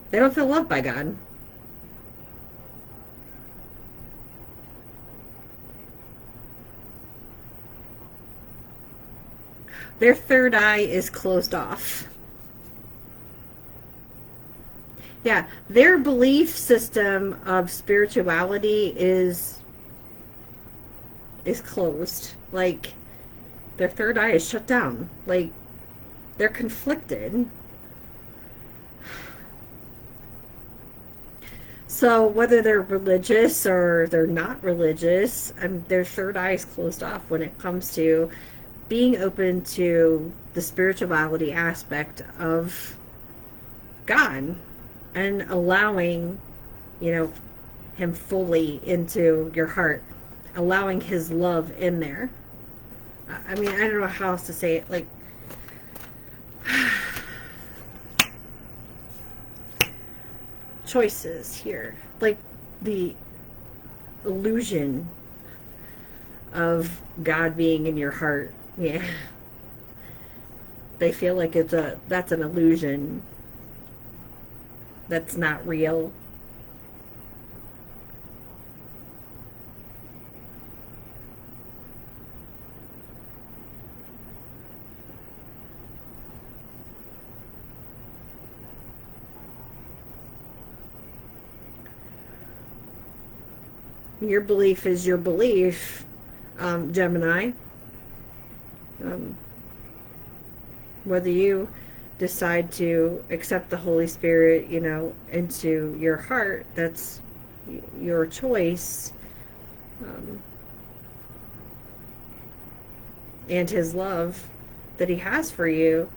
They don't feel loved by God. Their third eye is closed off. Yeah, their belief system of spirituality is closed. Like, their third eye is shut down. Like, they're conflicted. So whether they're religious or they're not religious, their third eye is closed off when it comes to being open to the spirituality aspect of God and allowing, you know, him fully into your heart, allowing his love in there. I mean, I don't know how else to say it. Like, choices here, like the illusion of God being in your heart. Yeah, they feel like that's an illusion. That's not real. Your belief is your belief, Gemini. Whether you decide to accept the Holy Spirit, you know, into your heart, that's your choice. And his love that he has for you.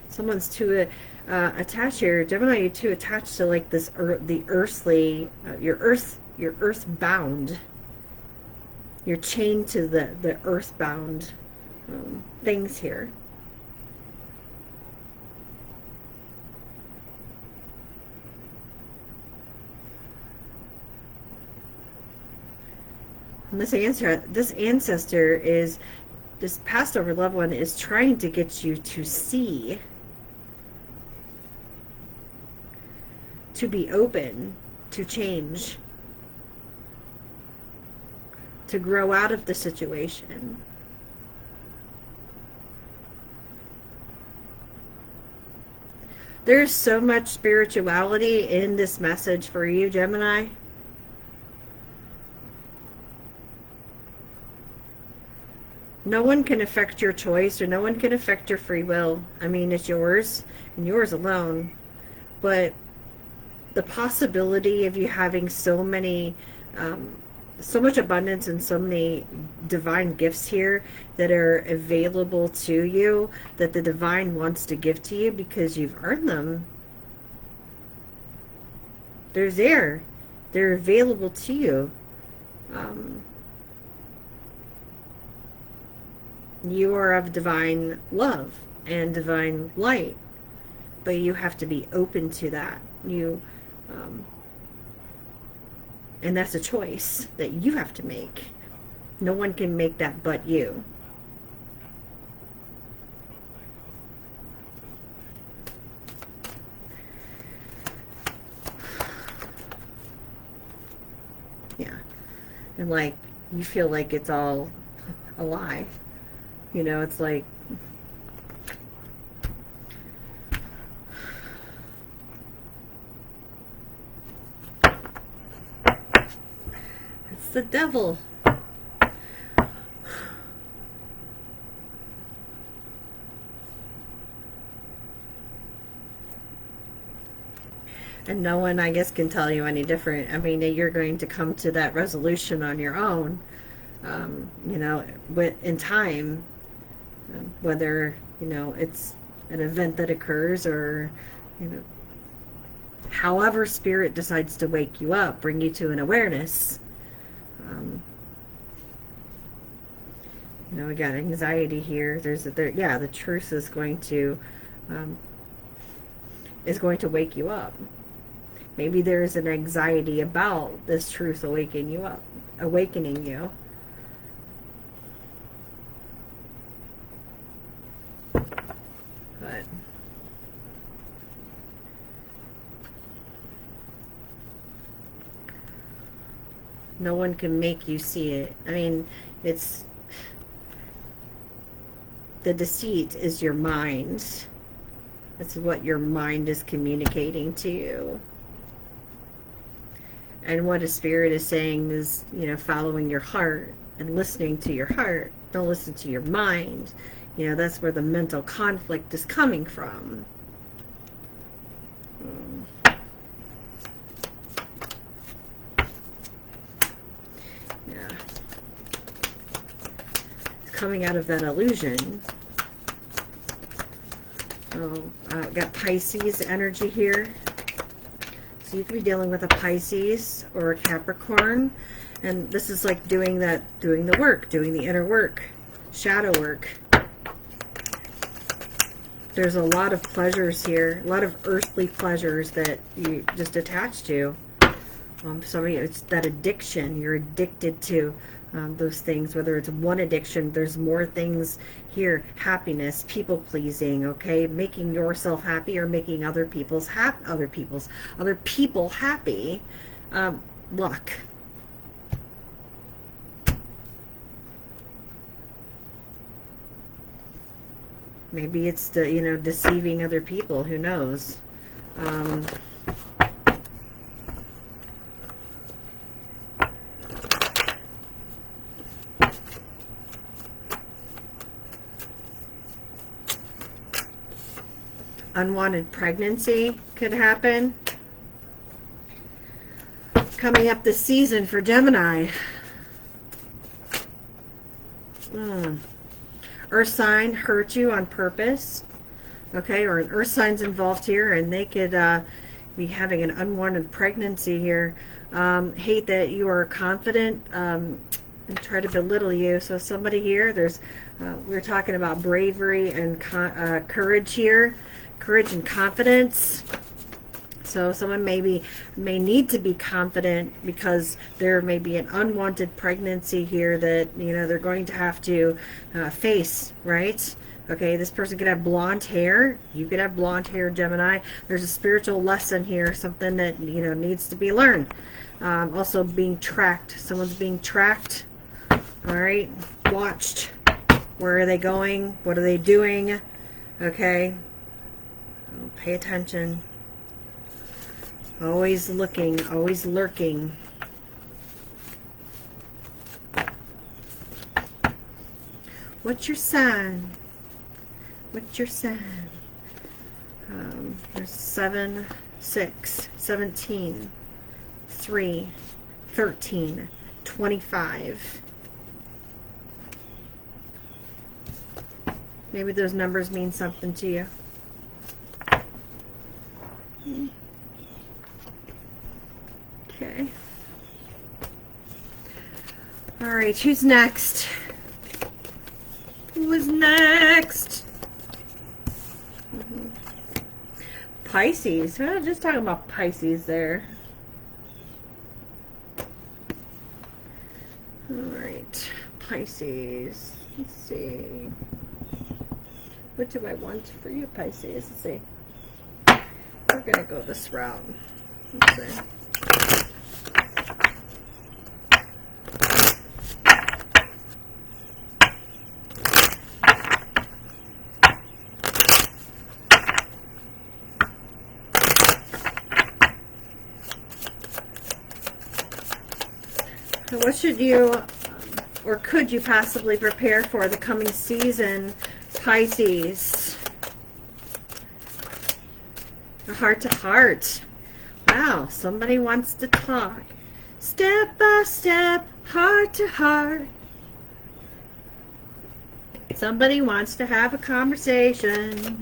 Someone's too attached here, Gemini. You're too attached to like this the earthly, you're earthbound. You're chained to the earthbound things here. And this ancestor is, this passed over loved one is trying to get you to see, to be open, to change, to grow out of the situation. There's so much spirituality in this message for you, Gemini. No one can affect your choice, or no one can affect your free will. I mean, it's yours and yours alone. But the possibility of you having so many, so much abundance and so many divine gifts here that are available to you, that the divine wants to give to you because you've earned them. They're there. They're available to you. You are of divine love and divine light, but you have to be open to that. And that's a choice that you have to make. No one can make that but you. Yeah. And like, you feel like it's all a lie. You know, it's like, it's the devil. And no one, I guess, can tell you any different. I mean, you're going to come to that resolution on your own, you know, in time. Whether, you know, it's an event that occurs, or, you know, however spirit decides to wake you up, bring you to an awareness. You know, we got anxiety here. Yeah, the truth is going to wake you up. Maybe there's an anxiety about this truth awakening you. No one can make you see it. I mean, it's the deceit is your mind. It's what your mind is communicating to you. And what a spirit is saying is, you know, following your heart and listening to your heart. Don't listen to your mind. You know, that's where the mental conflict is coming from. Yeah. It's coming out of that illusion. Oh, got Pisces energy here. So you could be dealing with a Pisces or a Capricorn. And this is like doing the work, doing the inner work, shadow work. There's a lot of pleasures here, a lot of earthly pleasures that you just attach to. Sorry, it's that addiction. You're addicted to those things, whether it's one addiction, there's more things here. Happiness, people pleasing, okay? Making yourself happy or making other people happy. Luck. Maybe it's the, you know, deceiving other people, who knows? Unwanted pregnancy could happen. Coming up this season for Gemini. Earth sign hurt you on purpose. Okay, or an earth sign's involved here, and they could be having an unwanted pregnancy here. Hate that you are confident and try to belittle you. So somebody here, there's we're talking about bravery and courage here. Courage and confidence. So someone may need to be confident because there may be an unwanted pregnancy here that, you know, they're going to have to face, right? Okay, this person could have blonde hair. You could have blonde hair, Gemini. There's a spiritual lesson here, something that, you know, needs to be learned. Also being tracked. Someone's being tracked. All right, watched. Where are they going? What are they doing? Okay. Pay attention. Always looking, always lurking. What's your sign? What's your sign? There's 7, 6, 17, 3, 13, 25. Maybe those numbers mean something to you. Okay. All right, who's next? Who is next? Pisces. Oh, just talking about Pisces there. All right, Pisces. Let's see. What do I want for you, Pisces? Let's see. We're gonna go this route. Let's see. So what should you, or could you possibly prepare for the coming season, Pisces? Heart to heart. Wow, somebody wants to talk. Step by step, heart to heart. Somebody wants to have a conversation.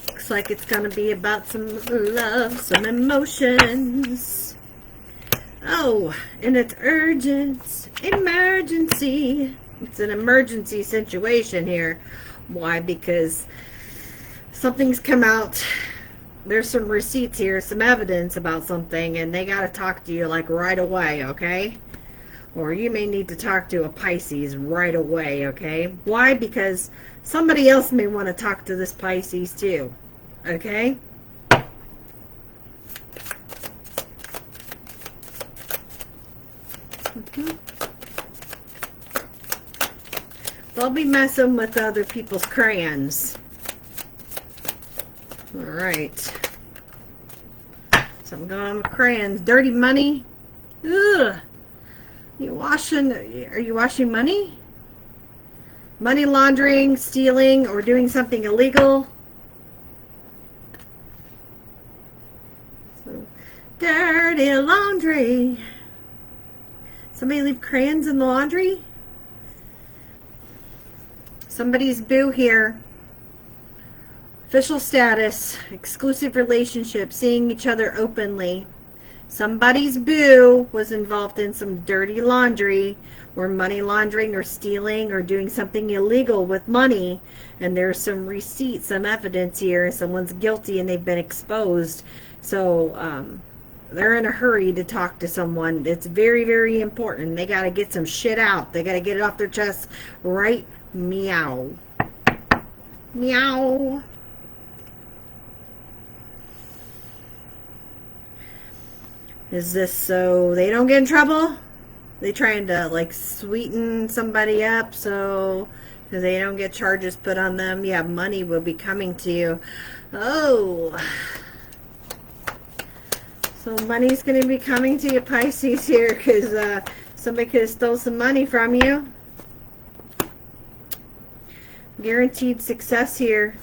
Looks like it's going to be about some love, some emotions. Oh, and it's urgent, emergency. It's an emergency situation here. Why? Because something's come out. There's some receipts here, some evidence about something, and they got to talk to you like right away, okay? Or you may need to talk to a Pisces right away, okay? Why? Because somebody else may want to talk to this Pisces too, okay? They'll be messing with other people's crayons. All right. Something going on with crayons. Dirty money. Ugh. Are you washing money? Money laundering, stealing, or doing something illegal. So, dirty laundry. Somebody leave crayons in the laundry? Somebody's boo here. Official status, exclusive relationship, seeing each other openly. Somebody's boo was involved in some dirty laundry or money laundering or stealing or doing something illegal with money. And there's some receipts, some evidence here. Someone's guilty and they've been exposed. So they're in a hurry to talk to someone. It's very, very important. They got to get some shit out. They got to get it off their chest right. Meow. Meow. Is this so they don't get in trouble? They trying to like sweeten somebody up so they don't get charges put on them? Yeah, money will be coming to you. Oh. So money's going to be coming to you, Pisces, here, because somebody could have stole some money from you. Guaranteed success here.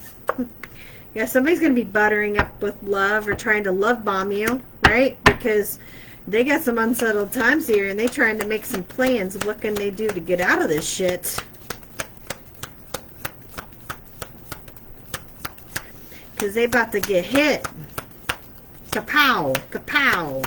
Yeah, somebody's going to be buttering up with love or trying to love bomb you, right? Because they got some unsettled times here and they trying to make some plans of what can they do to get out of this shit. Because they about to get hit. Kapow, kapow.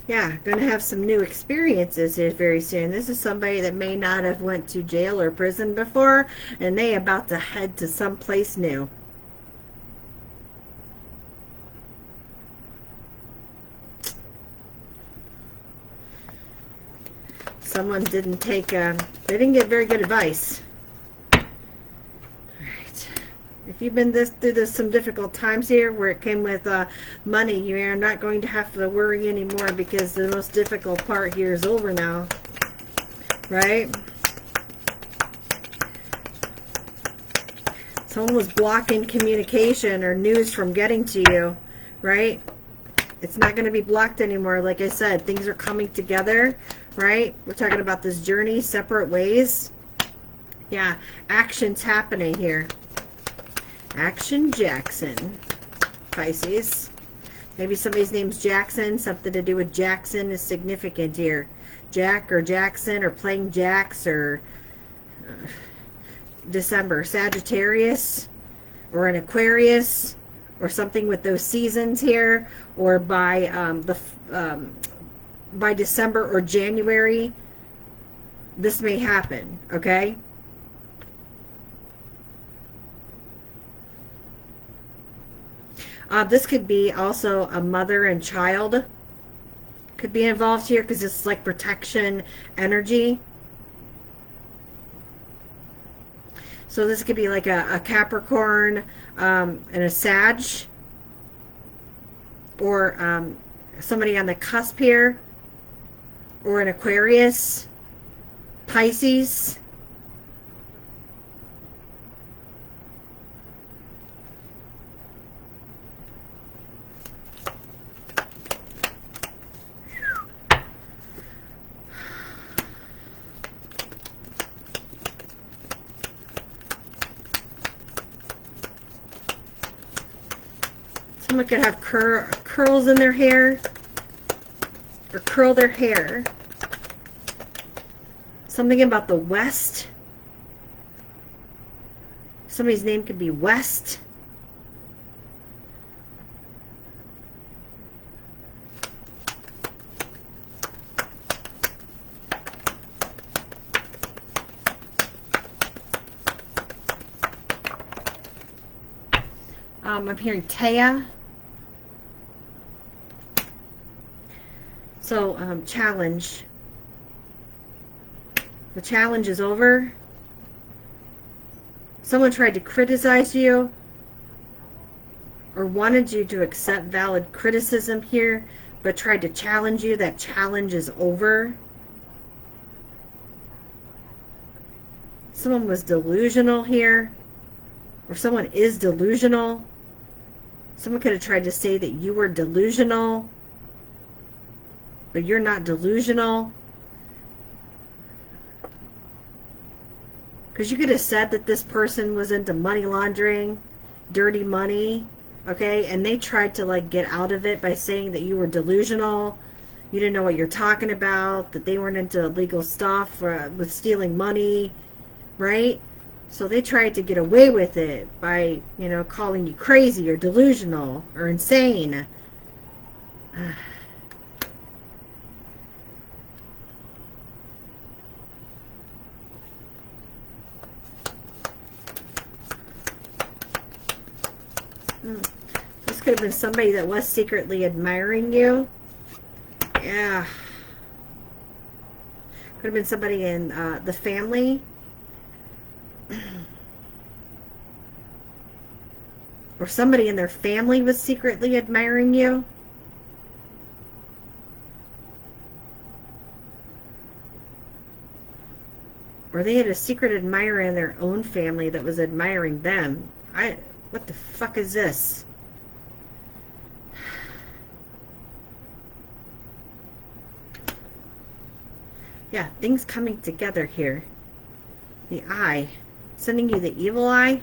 Yeah, going to have some new experiences here very soon. This is somebody that may not have went to jail or prison before, and they about to head to someplace new. Someone didn't take, they didn't get very good advice. If you've been through some difficult times here where it came with money, you are not going to have to worry anymore because the most difficult part here is over now. Right? Someone was blocking communication or news from getting to you. Right? It's not going to be blocked anymore. Like I said, things are coming together. Right? We're talking about this journey, separate ways. Yeah, action's happening here. Action Jackson, Pisces. Maybe somebody's name's Jackson. Something to do with Jackson is significant here. Jack or Jackson or playing jacks or December. Sagittarius or an Aquarius or something with those seasons here. Or by by December or January, this may happen. Okay. This could be also a mother and child could be involved here because it's like protection energy. So this could be like a Capricorn and a Sag, or somebody on the cusp here, or an Aquarius, Pisces. Someone could have curls in their hair or curl their hair. Something about the West. Somebody's name could be West. I'm hearing Taya. So, challenge. The challenge is over. Someone tried to criticize you or wanted you to accept valid criticism here, but tried to challenge you. That challenge is over. Someone was delusional here, or someone is delusional. Someone could have tried to say that you were delusional, but you're not delusional. Because you could have said that this person was into money laundering, dirty money, okay? And they tried to like get out of it by saying that you were delusional, you didn't know what you're talking about, that they weren't into illegal stuff with stealing money, right? So they tried to get away with it by, you know, calling you crazy or delusional or insane. This could have been somebody that was secretly admiring you. Yeah. Could have been somebody in the family. Or somebody in their family was secretly admiring you. Or they had a secret admirer in their own family that was admiring them. What the fuck is this? Yeah, things coming together here. The eye. Sending you the evil eye.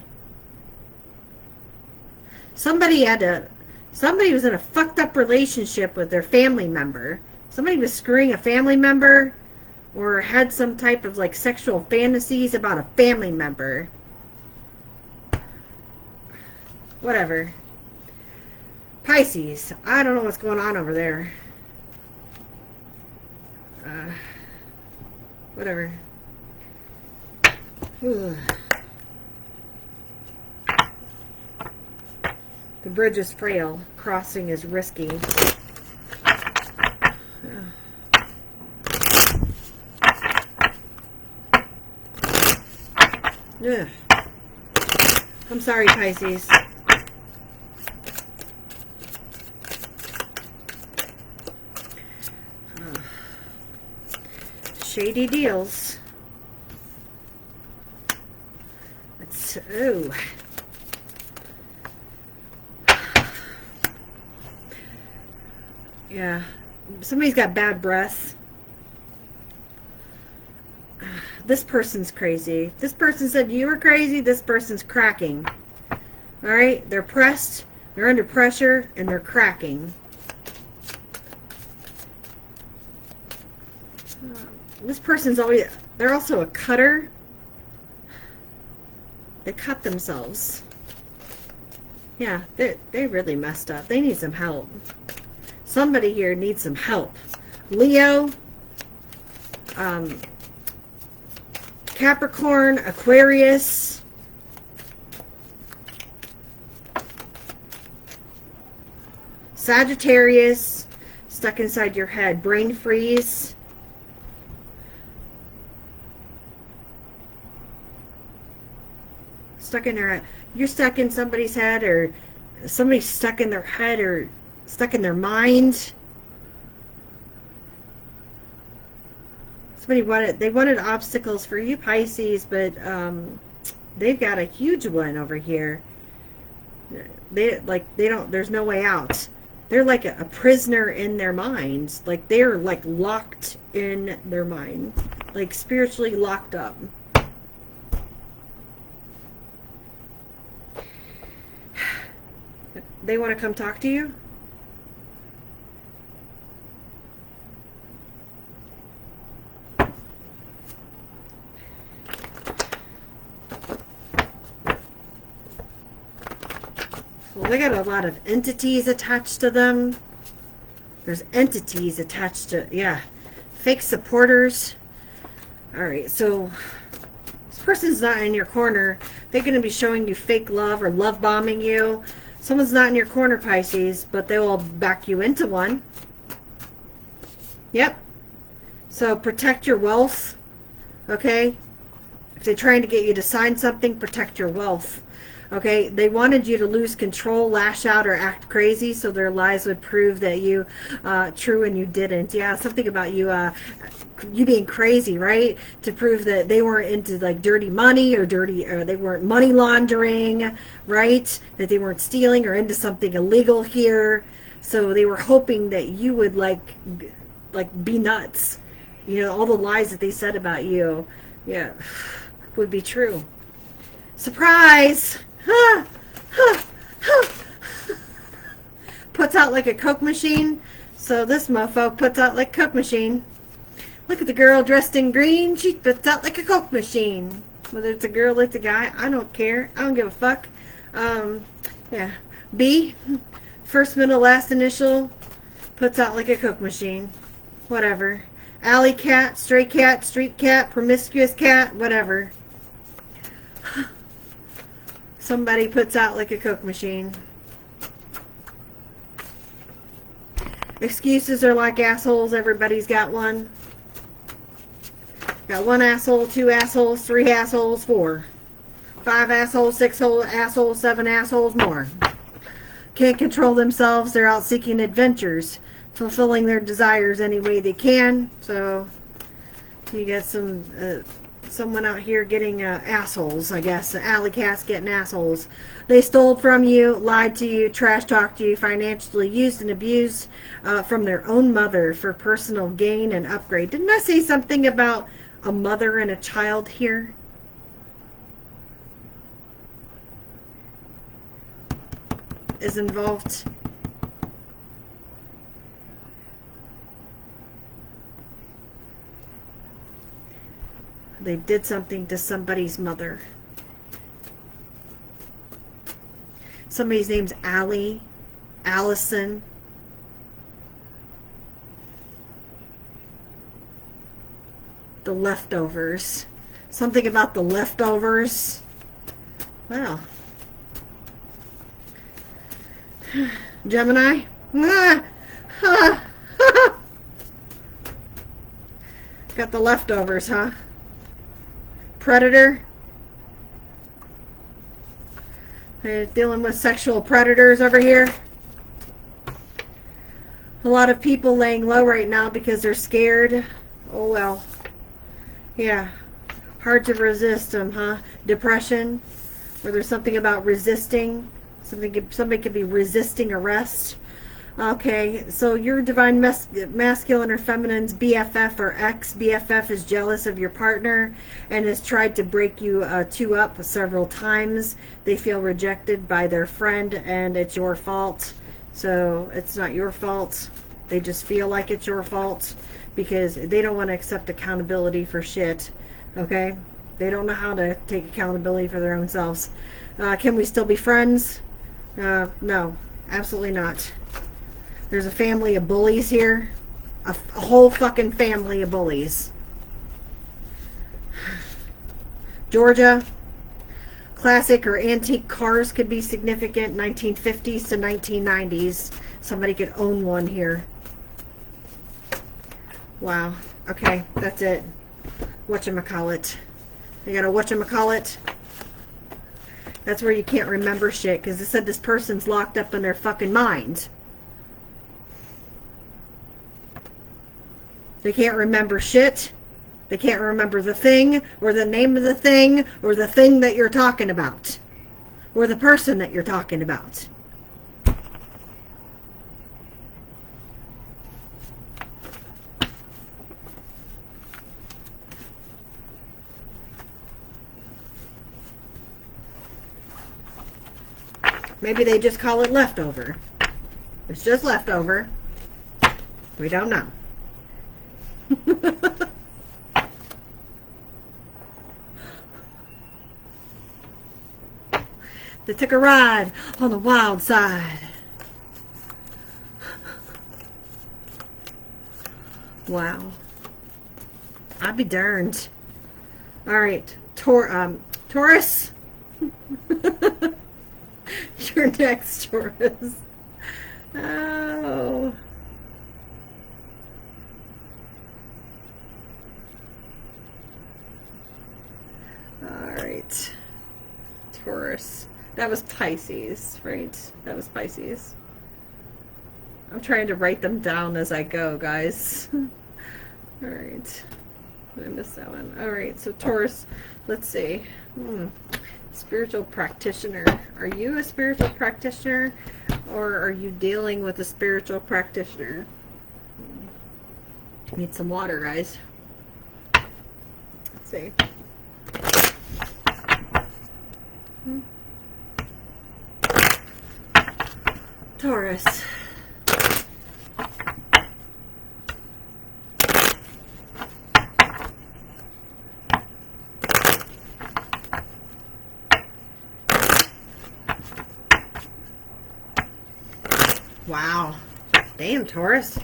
Somebody was in a fucked up relationship with their family member. Somebody was screwing a family member, or had some type of like sexual fantasies about a family member. Whatever. Pisces. I don't know what's going on over there. Whatever. The bridge is frail. Crossing is risky. Ugh. I'm sorry, Pisces. Shady deals. Ooh. Yeah. Somebody's got bad breath. This person's crazy. This person said you were crazy. This person's cracking. Alright? They're pressed. They're under pressure. And they're cracking. This person's always... They're also a cutter. They cut themselves. Yeah, they really messed up. They need some help. Somebody here needs some help. Leo, Capricorn, Aquarius, Sagittarius, stuck inside your head, brain freeze. Stuck in their head. You're stuck in somebody's head, or somebody's stuck in their head, or stuck in their mind. Somebody wanted obstacles for you, Pisces, but they've got a huge one over here. There's no way out. They're like a prisoner in their mind. Like they're like locked in their mind, like spiritually locked up. They want to come talk to you? Well, they got a lot of entities attached to them. There's entities attached to, yeah, fake supporters. Alright, so this person's not in your corner. They're going to be showing you fake love or love bombing you. Someone's not in your corner, Pisces, but they will back you into one. Yep. So protect your wealth. Okay? If they're trying to get you to sign something, protect your wealth. Okay, they wanted you to lose control, lash out, or act crazy, so their lies would prove that you true and you didn't. Yeah, something about you being crazy, right? To prove that they weren't into like dirty money or they weren't money laundering, right? That they weren't stealing or into something illegal here. So they were hoping that you would like be nuts. You know, all the lies that they said about you, yeah, would be true. Surprise! Puts out like a Coke machine. So this mofo puts out like a Coke machine. Look at the girl dressed in green. She puts out like a Coke machine. Whether it's a girl or it's a guy, I don't care. I don't give a fuck. Yeah. B, first, middle, last initial, puts out like a Coke machine. Whatever. Alley cat, stray cat, street cat, promiscuous cat, whatever. Somebody puts out like a Coke machine. Excuses are like assholes. Everybody's got one. Got one asshole, two assholes, three assholes, four. 5 assholes, 6 assholes, 7 assholes more. Can't control themselves. They're out seeking adventures, fulfilling their desires any way they can. So you got someone out here getting assholes, I guess. Alley cats getting assholes. They stole from you, lied to you, trash talked you, financially used and abused from their own mother for personal gain and upgrade. Didn't I say something about a mother and a child here? Is involved. They did something to somebody's mother. Somebody's name's Allie, Allison. The leftovers. Something about the leftovers. Wow. Gemini. Got the leftovers, huh? Predator. They're dealing with sexual predators over here. A lot of people laying low right now because they're scared. Oh well. Yeah. Hard to resist them, huh? Depression. Or there's something about resisting. Somebody could be resisting arrest. Okay, so your divine masculine or feminine's BFF or ex-BFF is jealous of your partner and has tried to break you two up several times. They feel rejected by their friend and it's your fault. So it's not your fault. They just feel like it's your fault because they don't want to accept accountability for shit. Okay? They don't know how to take accountability for their own selves. Can we still be friends? No, absolutely not. There's a family of bullies here. A whole fucking family of bullies. Georgia. Classic or antique cars could be significant. 1950s to 1990s. Somebody could own one here. Wow. Okay, that's it. Whatchamacallit. You got a whatchamacallit? That's where you can't remember shit, because it said this person's locked up in their fucking mind. They can't remember shit. They can't remember the thing, or the name of the thing, or the thing that you're talking about. Or the person that you're talking about. Maybe they just call it leftover. It's just leftover. We don't know. They took a ride on the wild side. Wow. I'd be darned. All right. Taurus. Your next, Taurus. Oh. All right. Taurus. That was Pisces, right? That was Pisces. I'm trying to write them down as I go, guys. All right. I missed that one. All right, so Taurus, let's see. Spiritual practitioner. Are you a spiritual practitioner, or are you dealing with a spiritual practitioner? Need some water, guys. Let's see. Taurus. Wow. Damn, Taurus.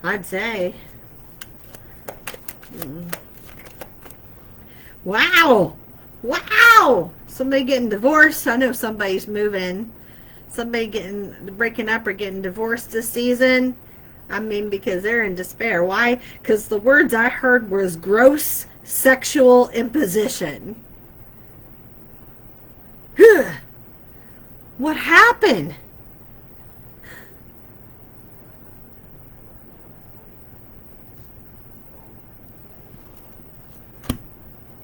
I'd say. Wow. Wow. Somebody getting divorced. I know somebody's moving. Somebody breaking up or getting divorced this season. I mean, because they're in despair. Why? Because the words I heard was gross sexual imposition. What happened?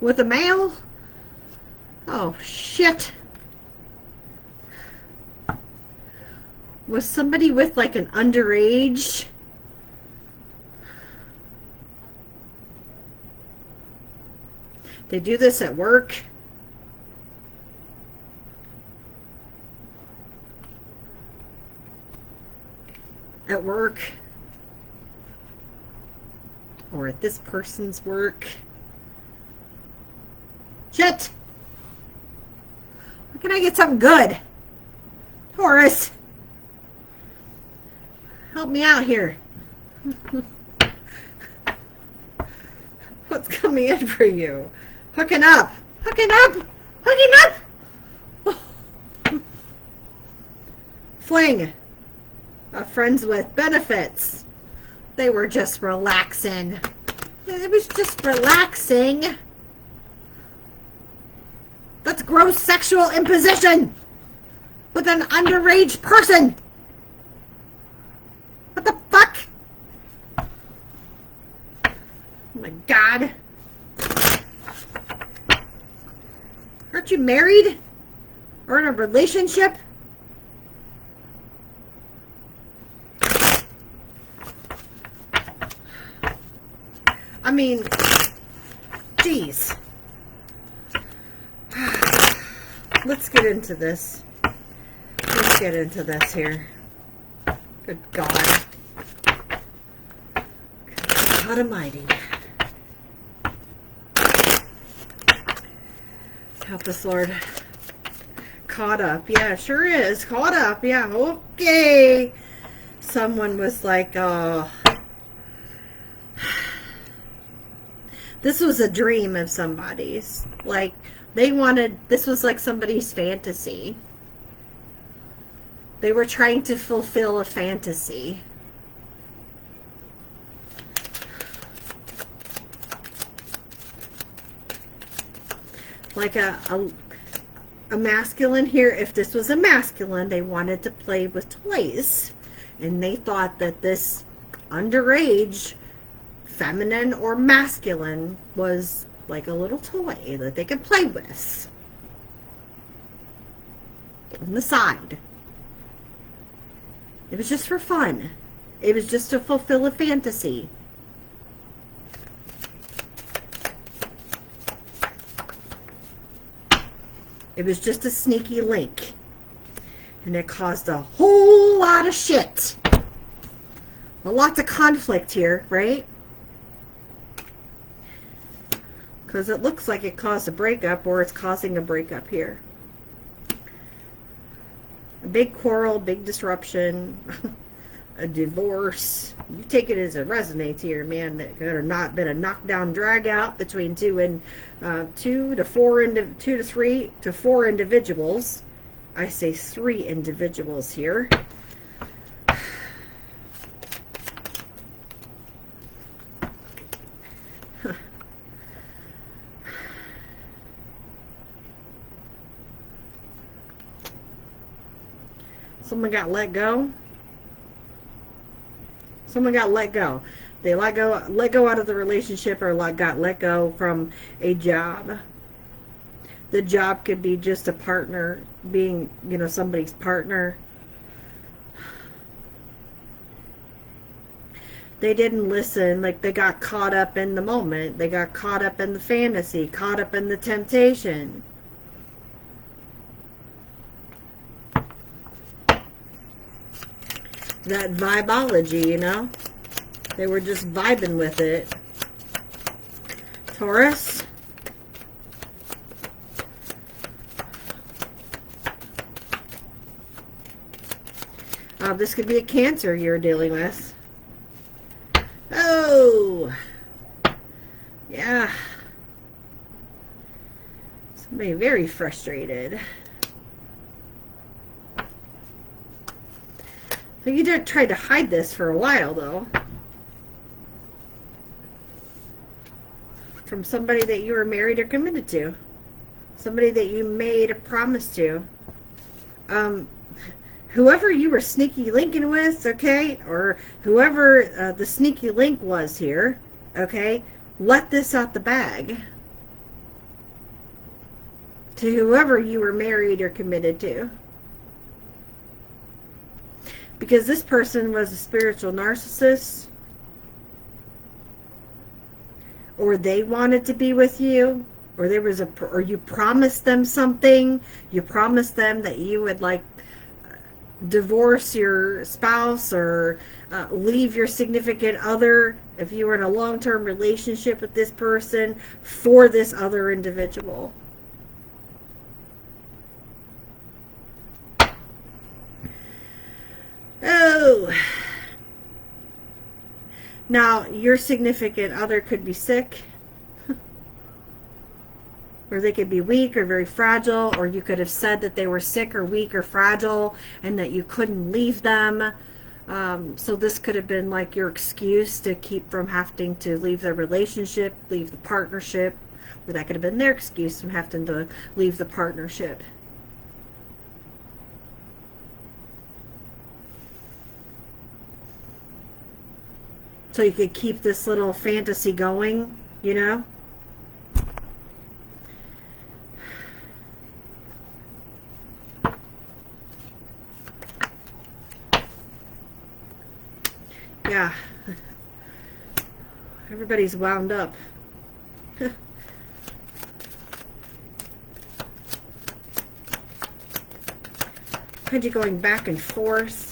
With a male? Oh, shit. Was somebody with like an underage? They do this at work? At work? Or at this person's work? Shit! Where can I get something good? Taurus! Help me out here. What's coming in for you? Hooking up! Hooking up! Hooking up! Fling! Friends with benefits. They were just relaxing. It was just relaxing. That's gross sexual imposition with an underage person. What the fuck? Oh my God. Aren't you married? Or in a relationship? I mean, geez. Let's get into this. Let's get into this here. Good God. God Almighty. Help us, Lord. Caught up. Yeah, sure is. Caught up. Yeah, okay. Someone was like, oh. This was a dream of somebody's. Like, they wanted, this was like somebody's fantasy. They were trying to fulfill a fantasy. Like a masculine here, if this was a masculine, they wanted to play with toys. And they thought that this underage, feminine or masculine, was like a little toy that they could play with on the side. It was just for fun. It was just to fulfill a fantasy. It was just a sneaky link. And it caused a whole lot of shit. Lots of conflict here, right? Because it looks like it caused a breakup, or it's causing a breakup here. A big quarrel, big disruption, a divorce. You take it as it resonates here, man. That could have not been a knockdown, drag out between two to three to four individuals. I say 3 individuals here. Someone got let go. Someone got let go. They let go out of the relationship, or got let go from a job. The job could be just a partner, being, you know, somebody's partner. They didn't listen. Like, they got caught up in the moment. They got caught up in the fantasy, caught up in the temptation. That vibology, you know? They were just vibing with it. Taurus. This could be a Cancer you're dealing with. Oh! Yeah. Somebody very frustrated. So you did try to hide this for a while, though. From somebody that you were married or committed to. Somebody that you made a promise to. Whoever you were sneaky linking with, okay? Or whoever the sneaky link was here, okay? Let this out the bag. To whoever you were married or committed to. Because this person was a spiritual narcissist, or they wanted to be with you, or there was or you promised them something. You promised them that you would, like, divorce your spouse, or leave your significant other if you were in a long-term relationship with this person, for this other individual. Oh. Now, your significant other could be sick, or they could be weak or very fragile, or you could have said that they were sick or weak or fragile and that you couldn't leave them. So this could have been like your excuse to keep from having to leave the relationship, leave the partnership. Or that could have been their excuse from having to leave the partnership. So you could keep this little fantasy going, you know? Yeah. Everybody's wound up. Kind of going back and forth.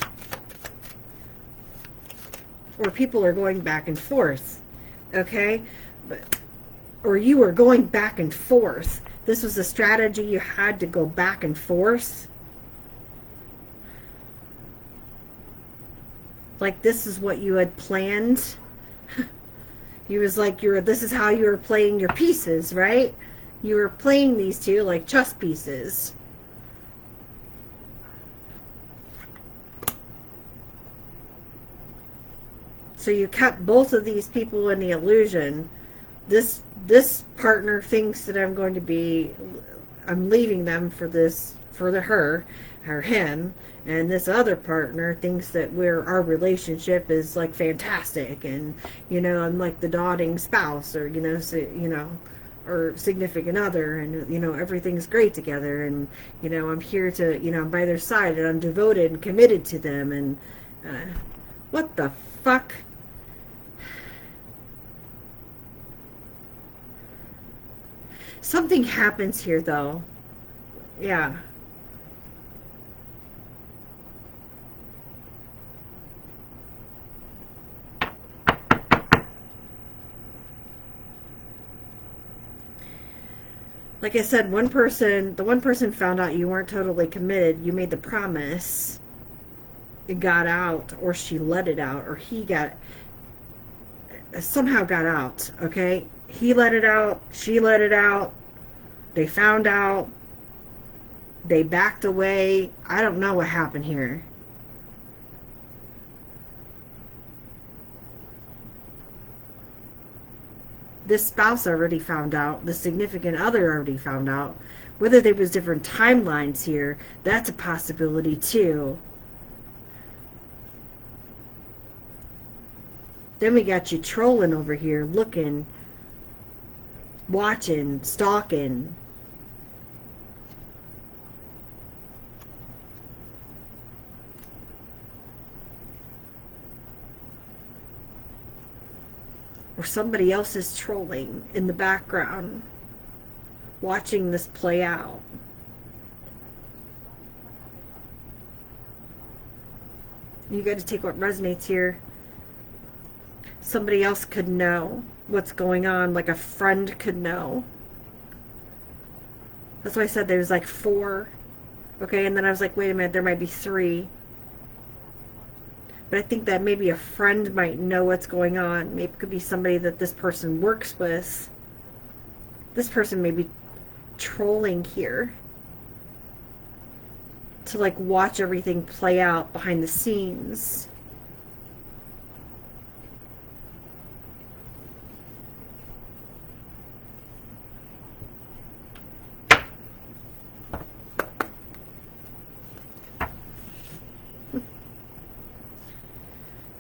Or people are going back and forth, okay? Or you were going back and forth. This was a strategy you had to go back and forth. Like, this is what you had planned. You was like, this is how you were playing your pieces, right? You were playing these two like chess pieces. So you kept both of these people in the illusion. This partner thinks that I'm leaving them for her or him, and this other partner thinks that our relationship is like fantastic, and you know, I'm like the doting spouse, or or significant other, and you know, everything's great together, and you know, I'm here to, you know, I'm by their side, and I'm devoted and committed to them, and what the fuck? Something happens here, though. Yeah. Like I said, the one person found out you weren't totally committed. You made the promise. It got out, or she let it out, or he somehow got out, okay? He let it out, she let it out, they found out, they backed away. I don't know what happened here. This spouse already found out, the significant other already found out. Whether there was different timelines here, that's a possibility too. Then we got you trolling over here, looking, watching, stalking. Or somebody else is trolling in the background, watching this play out. You got to take what resonates here. Somebody else could know what's going on, like a friend could know. That's why I said there's like 4. Okay, and then I was like, wait a minute, there might be 3. But I think that maybe a friend might know what's going on. Maybe it could be somebody that this person works with. This person may be trolling here to like watch everything play out behind the scenes.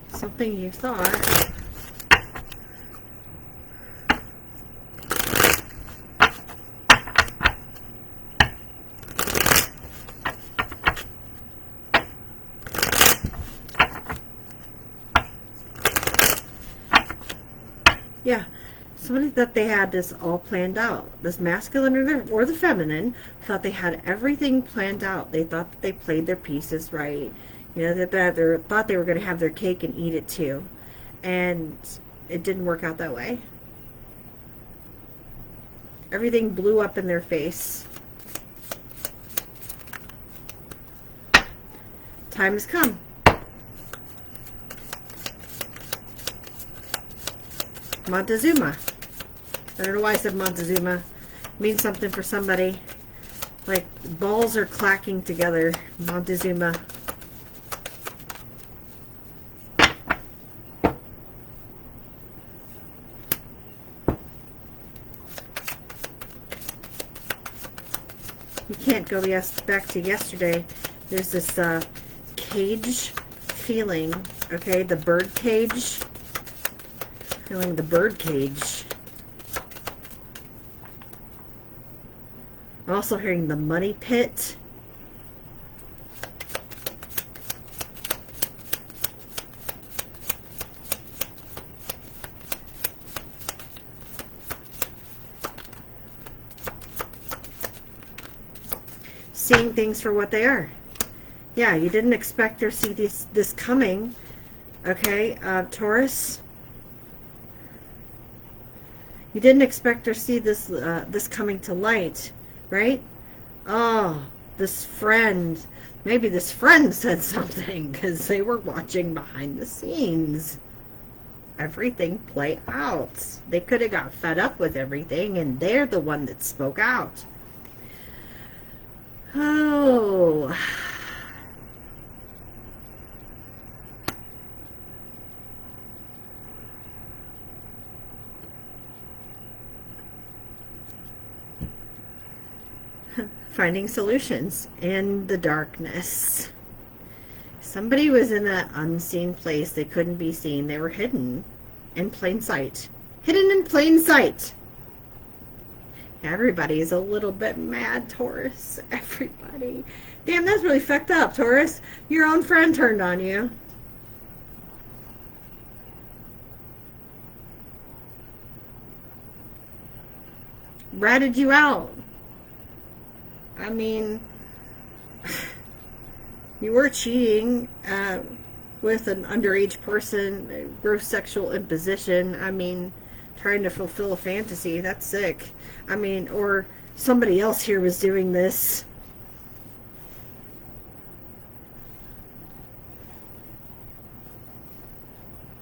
Something you thought. Yeah, somebody that they had this all planned out. This masculine or the feminine thought they had everything planned out. They thought that they played their pieces right. You know, that they thought they were going to have their cake and eat it too. And it didn't work out that way. Everything blew up in their face. Time has come. Montezuma. I don't know why I said Montezuma. It means something for somebody. Like balls are clacking together. Montezuma. You can't go back to yesterday. There's this cage feeling. Okay, the bird cage. Feeling the bird cage. I'm also hearing the money pit. Seeing things for what they are. Yeah, you didn't expect or see this coming. Okay, Taurus. You didn't expect or see this this coming to light, right? Oh, this friend. Maybe this friend said something because they were watching behind the scenes. Everything play out. They could have got fed up with everything, and they're the one that spoke out. Oh. Finding solutions in the darkness. Somebody was in an unseen place. They couldn't be seen. They were hidden in plain sight. Hidden in plain sight. Everybody is a little bit mad, Taurus. Everybody. Damn, that's really fucked up, Taurus. Your own friend turned on you. Ratted you out. I mean, you were cheating with an underage person, gross sexual imposition. I mean, trying to fulfill a fantasy. That's sick. I mean, or somebody else here was doing this.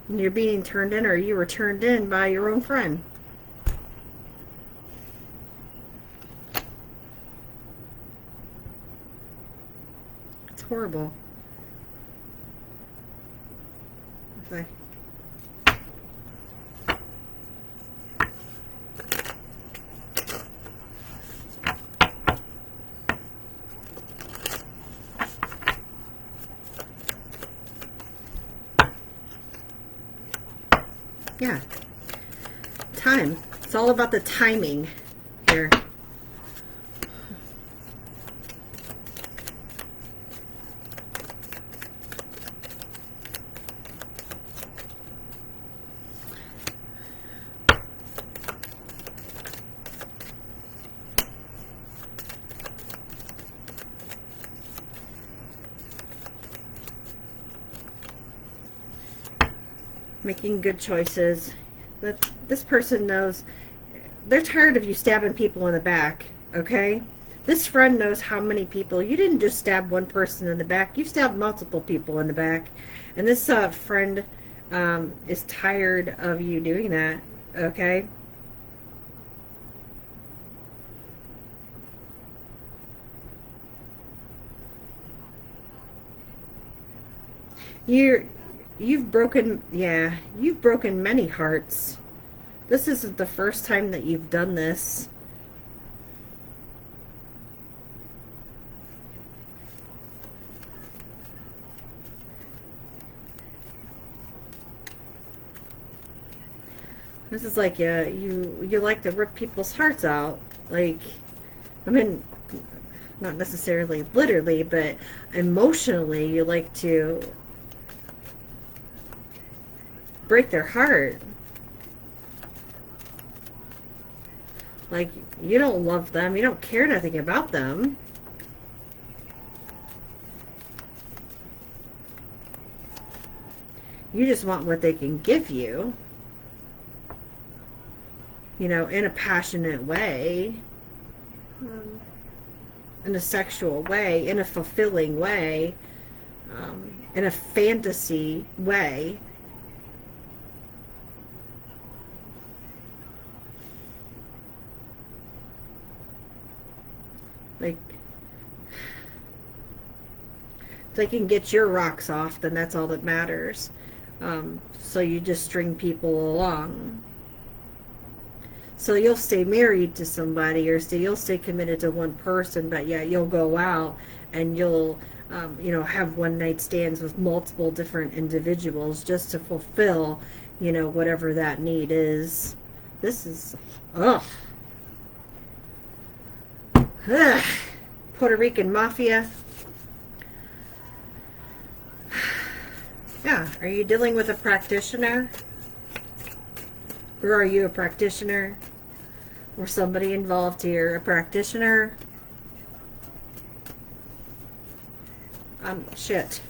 And you're being turned in, or you were turned in by your own friend. Horrible. Okay. Yeah. Time. It's all about the timing here. Making good choices. That this person knows they're tired of you stabbing people in the back, okay? This friend knows how many people. You didn't just stab one person in the back. You stabbed multiple people in the back. And this friend is tired of you doing that, okay? You've broken, yeah, you've broken many hearts. This isn't the first time that you've done this. This is like, yeah, you like to rip people's hearts out. Like, I mean, not necessarily literally, but emotionally, you like to break their heart. Like, you don't love them. You don't care nothing about them. You just want what they can give you. You know, in a passionate way. In a sexual way. In a fulfilling way. In a fantasy way. Like, if they can get your rocks off, then that's all that matters. So you just string people along. So you'll stay married to somebody, or you'll stay committed to one person, but yeah, you'll go out and you'll, you know, have one night stands with multiple different individuals just to fulfill, you know, whatever that need is. This is, ugh. Ugh. Puerto Rican mafia. Yeah, are you dealing with a practitioner? Or are you a practitioner? Or somebody involved here, a practitioner? Shit.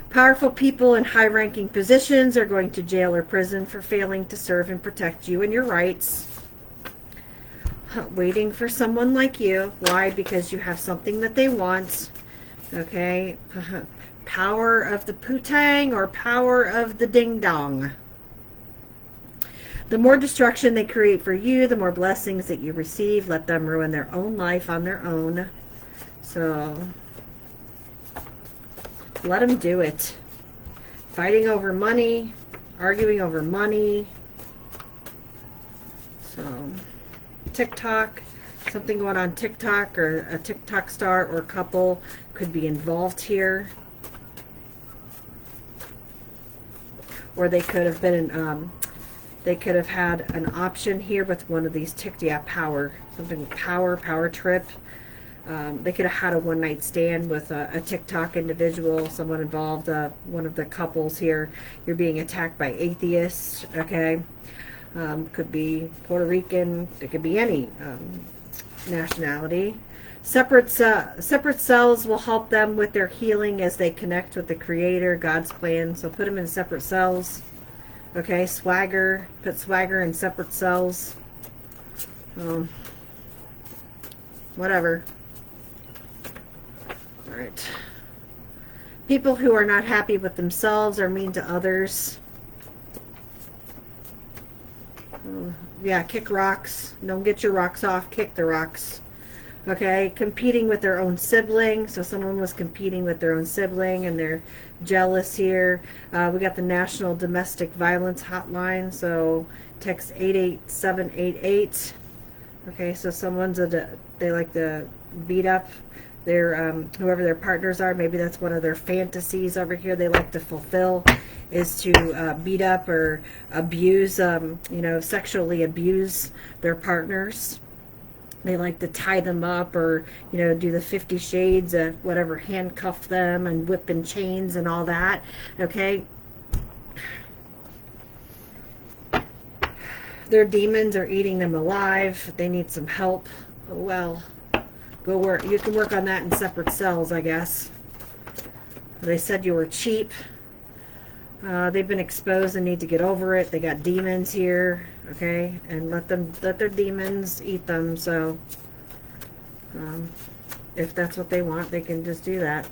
Powerful people in high-ranking positions are going to jail or prison for failing to serve and protect you and your rights. Waiting for someone like you. Why? Because you have something that they want. Okay? Power of the putang or power of the ding-dong. The more destruction they create for you, the more blessings that you receive. Let them ruin their own life on their own. So, let them do it. Fighting over money, arguing over money. So, TikTok, something going on TikTok, or a TikTok star or couple could be involved here. Or they could have been, they could have had an option here with one of these power, something with power trip. They could have had a one-night stand with a TikTok individual, someone involved, one of the couples here. You're being attacked by atheists, okay? Could be Puerto Rican, it could be any nationality. Separate cells will help them with their healing as they connect with the Creator, God's plan. So put them in separate cells. Okay, swagger. Put swagger in separate cells. Whatever. Alright. People who are not happy with themselves are mean to others. Yeah, kick rocks. Don't get your rocks off. Kick the rocks. Okay, competing with their own sibling. So someone was competing with their own sibling and they're jealous here. We got the National Domestic Violence Hotline. So text 88788. Okay, so someone's they like to beat up their whoever their partners are. Maybe that's one of their fantasies over here they like to fulfill, is to beat up or abuse, you know, sexually abuse their partners. They like to tie them up, or, you know, do the 50 shades of whatever, handcuff them and whip in chains and all that. Okay. Their demons are eating them alive. They need some help. Well, go work. You can work on that in separate cells, I guess. They said you were cheap. They've been exposed and need to get over it. They got demons here, okay, and let their demons eat them. So if that's what they want, they can just do that.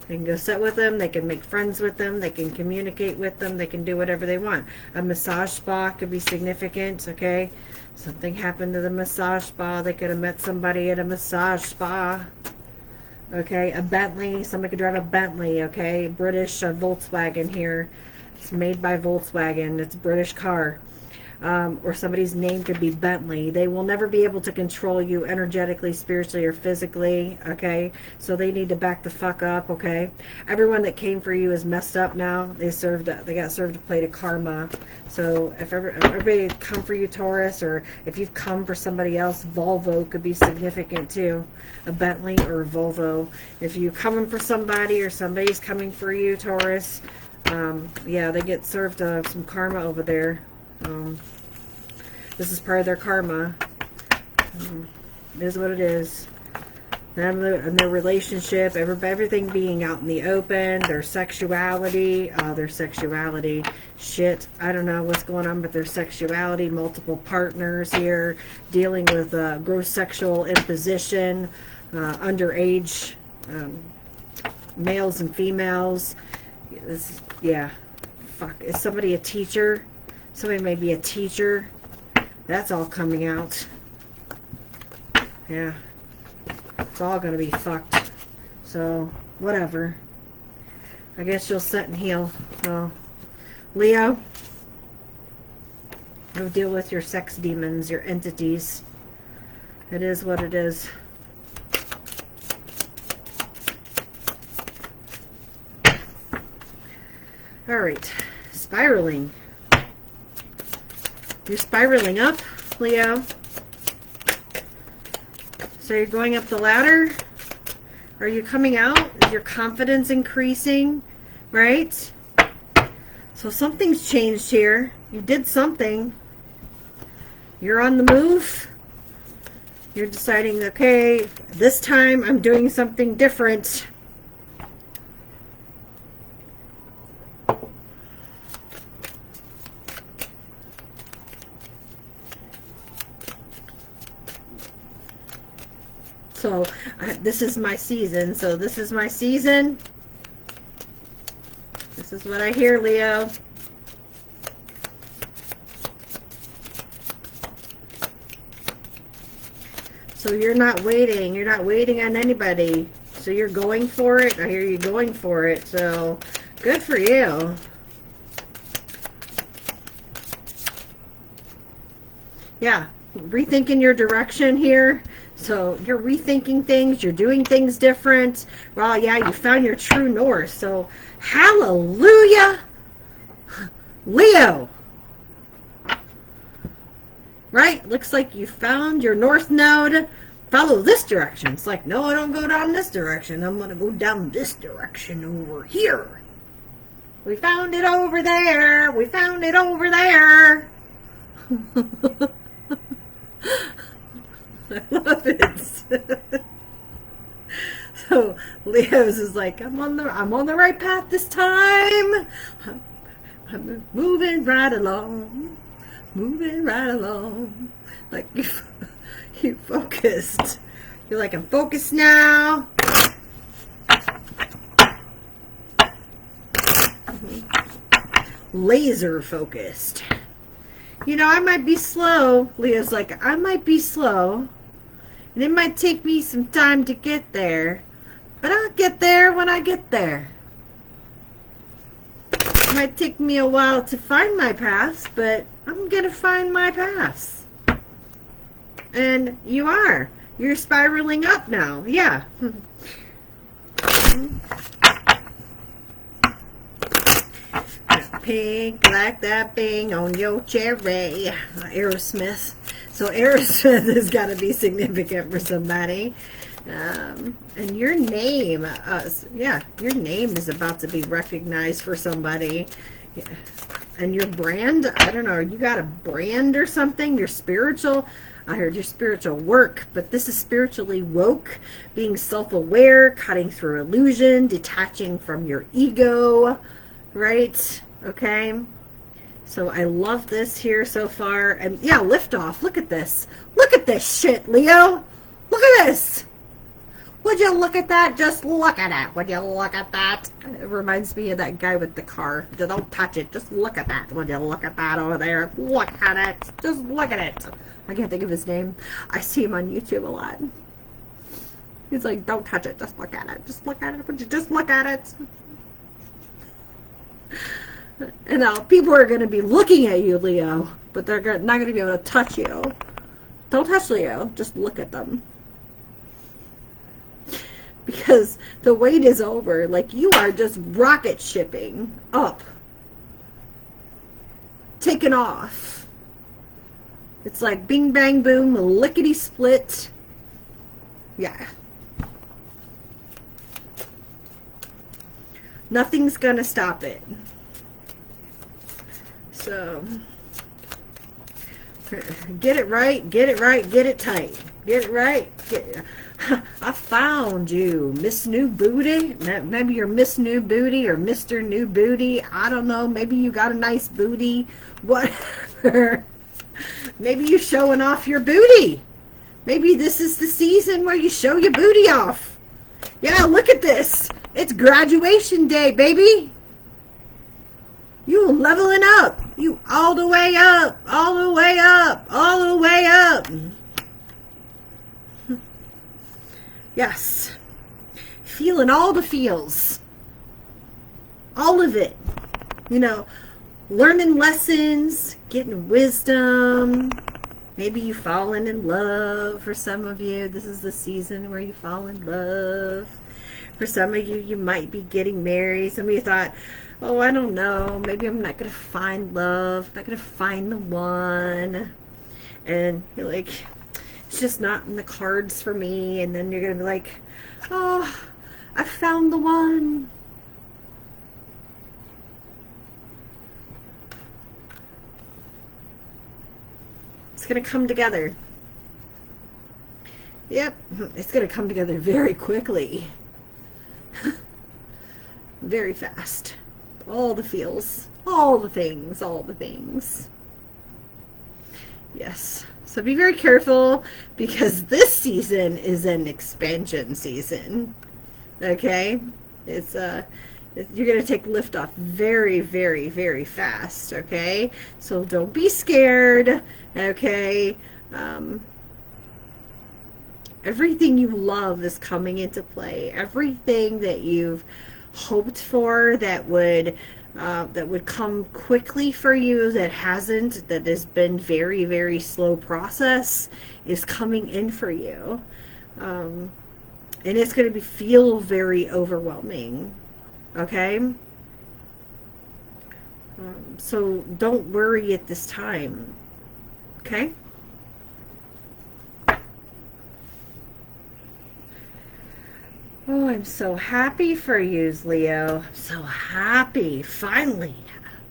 They can go sit with them. They can make friends with them. They can communicate with them. They can do whatever they want. A massage spa could be significant, okay? Something happened to the massage spa. They could have met somebody at a massage spa. Okay, a Bentley. Somebody could drive a Bentley, okay? British Volkswagen here. It's made by Volkswagen. It's a British car. Or somebody's name could be Bentley. They will never be able to control you energetically, spiritually, or physically, okay? So they need to back the fuck up, okay? Everyone that came for you is messed up now. They got served a plate of karma. So if everybody come for you, Taurus, or if you've come for somebody else, Volvo could be significant too. A Bentley or a Volvo. If you're coming for somebody or somebody's coming for you, Taurus, yeah, they get served some karma over there. This is part of their karma. It is what it is. And their relationship, everything being out in the open, their sexuality, shit, I don't know what's going on with their sexuality, multiple partners here, dealing with gross sexual imposition, underage males and females. Yeah, fuck, is somebody a teacher? Somebody may be a teacher. That's all coming out. Yeah. It's all going to be fucked. So, whatever. I guess you'll sit and heal. So, Leo, go deal with your sex demons, your entities. It is what it is. Alright. Spiraling. You're spiraling up, Leo. So you're going up the ladder? Are you coming out? Is your confidence increasing? Right? So something's changed here. You did something. You're on the move. You're deciding, okay, this time I'm doing something different. So this is my season. So this is my season. This is what I hear, Leo. So you're not waiting. You're not waiting on anybody. So you're going for it. I hear you going for it. So good for you. Yeah. Rethinking your direction here. So you're rethinking things, you're doing things different. Well, yeah, you found your true north. So hallelujah, Leo. Right? Looks like you found your north node. Follow this direction. It's like, no, I don't go down this direction. I'm going to go down this direction over here. We found it over there. We found it over there. I love it. So Leo's is like, I'm on the right path this time. I'm moving right along. Moving right along. Like you focused. You're like, I'm focused now. Laser focused. You know, I might be slow. Leo's like, I might be slow. And it might take me some time to get there. But I'll get there when I get there. It might take me a while to find my path, but I'm going to find my path. And you are. You're spiraling up now. Yeah. Pink like that bing on your cherry. Aerosmith. So Aerosmith has got to be significant for somebody. And your name, yeah, your name is about to be recognized for somebody. Yeah. And your brand, I don't know, you got a brand or something? Your spiritual, I heard your spiritual work, but this is spiritually woke, being self-aware, cutting through illusion, detaching from your ego, right? Okay. So I love this here so far. And yeah, liftoff. Look at this. Look at this shit, Leo. Look at this. Would you look at that? Just look at it. Would you look at that? It reminds me of that guy with the car. Don't touch it. Just look at that. Would you look at that over there? Look at it. Just look at it. I can't think of his name. I see him on YouTube a lot. He's like, don't touch it. Just look at it. Just look at it. Would you just look at it? And now people are going to be looking at you, Leo, but they're not going to be able to touch you. Don't touch Leo. Just look at them. Because the wait is over. Like, you are just rocket shipping up. Taking off. It's like bing, bang, boom, lickety split. Yeah. Nothing's going to stop it. So, get it right, get it right, get it tight. Get it right. I found you, Miss New Booty. Maybe you're Miss New Booty or Mr. New Booty. I don't know. Maybe you got a nice booty. Whatever. Maybe you're showing off your booty. Maybe this is the season where you show your booty off. Yeah, look at this. It's graduation day, baby. You leveling up. You all the way up. All the way up. All the way up. Yes. Feeling all the feels. All of it. You know, learning lessons, getting wisdom. Maybe you falling in love. For some of you, this is the season where you fall in love. For some of you, you might be getting married. Some of you thought, oh, I don't know, maybe I'm not going to find love, not going to find the one. And you're like, it's just not in the cards for me. And then you're going to be like, oh, I found the one. It's going to come together. Yep, it's going to come together very quickly. Very fast. All the feels, all the things, all the things. Yes. So be very careful, because this season is an expansion season. Okay? It's you're going to take liftoff very, very, very fast. Okay? So don't be scared. Okay? Everything you love is coming into play. Everything that you've hoped for that would come quickly for you, that hasn't, that has been very, very slow process, is coming in for you. And it's going to feel very overwhelming. Okay? So don't worry at this time. Okay? Oh, I'm so happy for you, Leo. I'm so happy. Finally,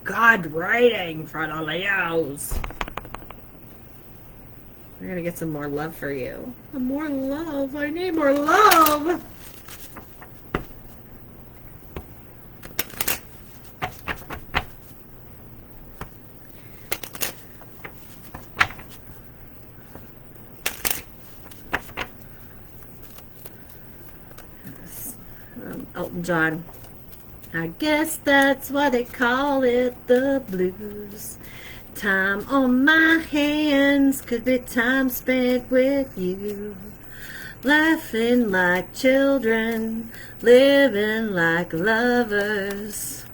God writing for the Leos. We're going to get some more love for you. More love. I need more love. Elton John. I guess that's why they call it the blues. Time on my hands could be time spent with you. Laughing like children, living like lovers.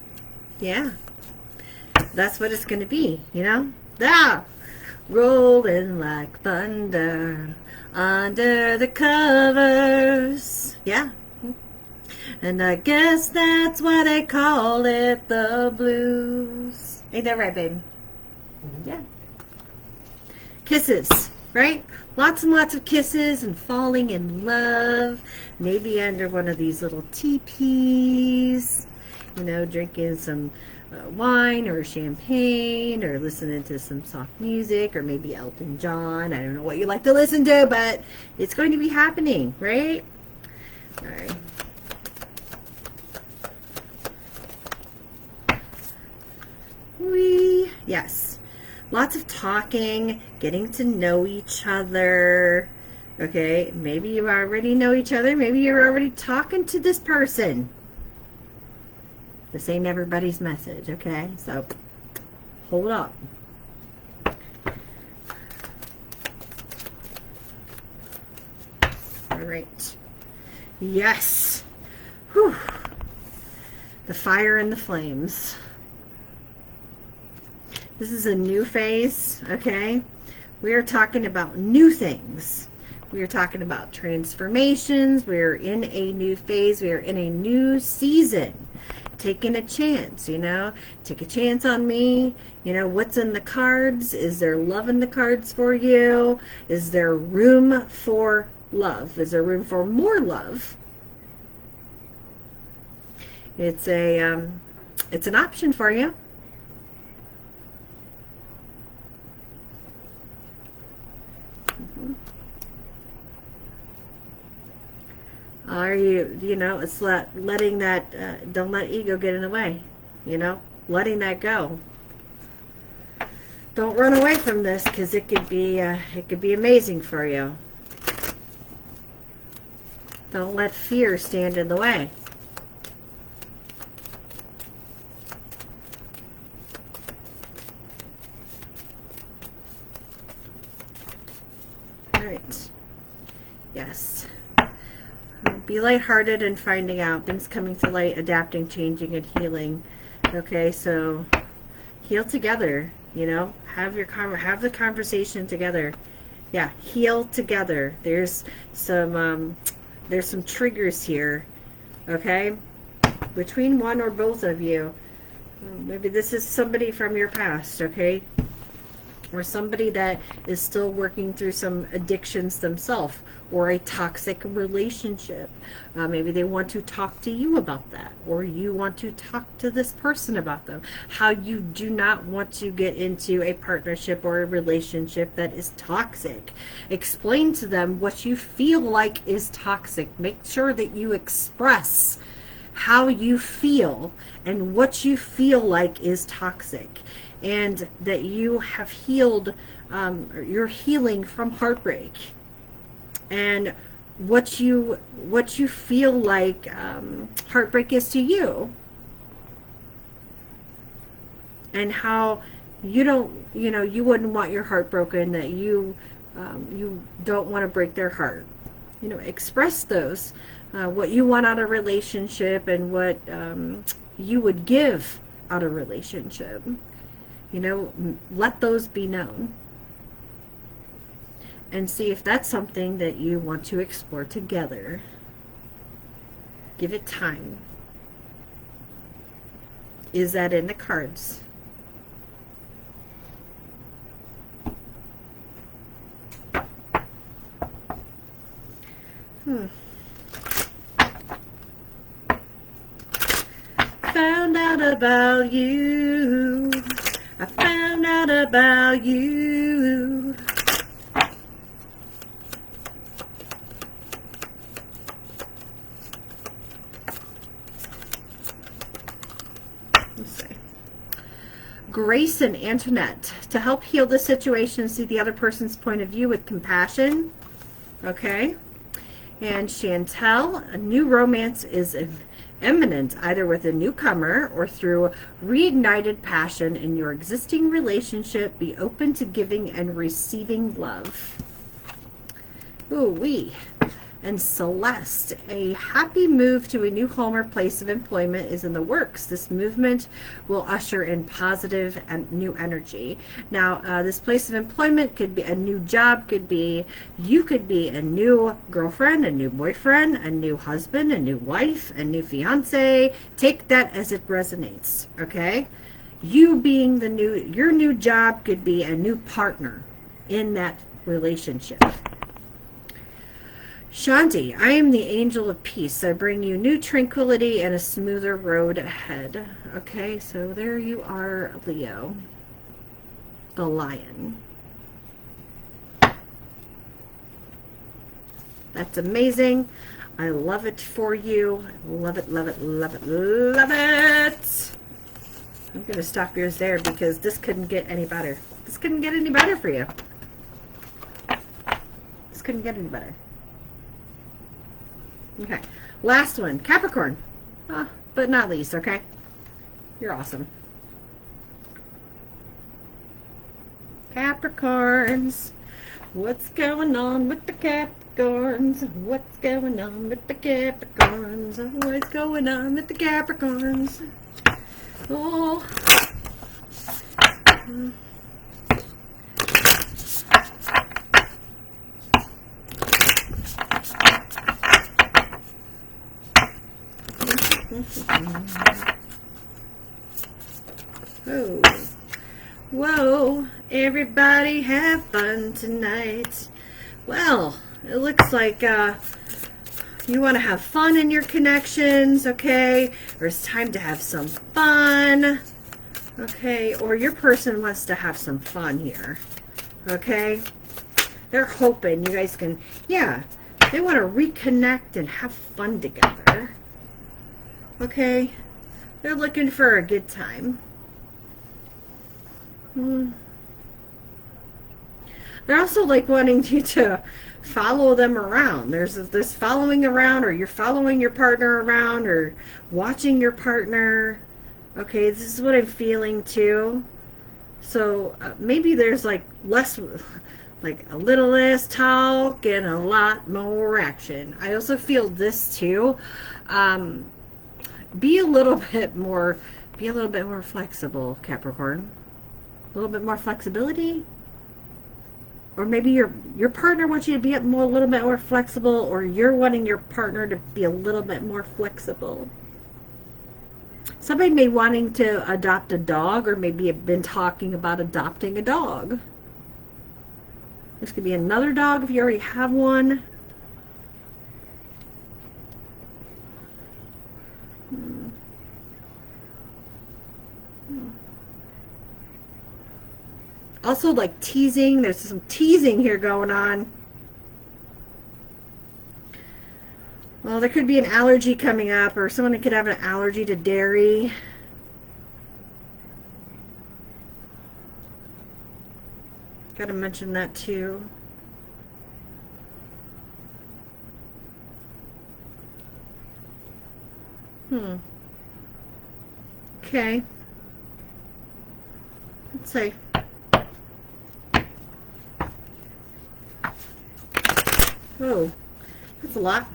Yeah. That's what it's going to be, you know? Ah! Rolling like thunder under the covers. Yeah. And I guess that's why they call it the blues. Ain't that right, baby? Yeah. Kisses, right? Lots and lots of kisses and falling in love. Maybe under one of these little teepees. You know, drinking some wine or champagne, or listening to some soft music, or maybe Elton John. I don't know what you like to listen to, but it's going to be happening, right? All right. Yes. Lots of talking, getting to know each other. Okay, maybe you already know each other. Maybe you're already talking to this person. This ain't everybody's message, okay? So, hold up. All right. Yes. Whew. The fire and the flames. This is a new phase, okay? We are talking about new things. We are talking about transformations. We are in a new phase. We are in a new season. Taking a chance, you know? Take a chance on me. You know, what's in the cards? Is there love in the cards for you? Is there room for love? Is there room for more love? It's an option for you. Are you know, it's letting that, don't let ego get in the way, you know, letting that go. Don't run away from this, because it could be amazing for you. Don't let fear stand in the way. All right. Yes. Be lighthearted and finding out. Things coming to light, adapting, changing, and healing. Okay, so heal together, you know. Have the conversation together. Yeah, heal together. There's some triggers here, okay? Between one or both of you. Maybe this is somebody from your past, okay? Or somebody that is still working through some addictions themselves, or a toxic relationship. Maybe they want to talk to you about that, or you want to talk to this person about them. How you do not want to get into a partnership or a relationship that is toxic. Explain to them what you feel like is toxic. Make sure that you express how you feel and what you feel like is toxic. And that you have healed, you're healing from heartbreak, and what you feel like heartbreak is to you, and how you don't, you know, you wouldn't want your heart broken, that you don't want to break their heart. You know, express those, what you want out of a relationship, and what you would give out of a relationship. You know, let those be known. And see if that's something that you want to explore together. Give it time. Is that in the cards? Found out about you. I found out about you. Let's see. Grace and Antoinette. To help heal the situation, see the other person's point of view with compassion. Okay. And Chantel, a new romance is imminent, either with a newcomer or through reignited passion in your existing relationship. Be open to giving and receiving love. Ooh wee. And Celeste, a happy move to a new home or place of employment is in the works. This movement will usher in positive and new energy. Now, this place of employment could be a new job, could be, you could be a new girlfriend, a new boyfriend, a new husband, a new wife, a new fiance. Take that as it resonates, okay? You being the new, your new job could be a new partner in that relationship. Shanti, I am the angel of peace. I bring you new tranquility and a smoother road ahead. Okay, so there you are, Leo, the lion. That's amazing. I love it for you. Love it, love it, love it, love it. I'm going to stop yours there because this couldn't get any better. This couldn't get any better for you. This couldn't get any better. Okay, last one, Capricorn, but not least, okay? You're awesome. Capricorns, what's going on with the Capricorns? What's going on with the Capricorns? What's going on with the Capricorns? Oh. Oh, whoa, everybody have fun tonight. Well, it looks like you want to have fun in your connections, okay? Or it's time to have some fun, okay? Or your person wants to have some fun here, okay? They're hoping you guys can, yeah, they want to reconnect and have fun together. Okay, they're looking for a good time. They're also like wanting you to follow them around. There's this following around, or you're following your partner around, or watching your partner. Okay, this is what I'm feeling too. So maybe there's like less, like a little less talk and a lot more action. I also feel this too. Be a little bit more flexible, Capricorn. A little bit more flexibility. Or maybe your partner wants you to be a little bit more flexible, or you're wanting your partner to be a little bit more flexible. Somebody may wanting to adopt a dog, or maybe have been talking about adopting a dog. This could be another dog if you already have one. Also, like teasing. There's some teasing here going on. Well, there could be an allergy coming up, or someone could have an allergy to dairy. Got to mention that too. Okay. Let's see. Oh, that's a lot.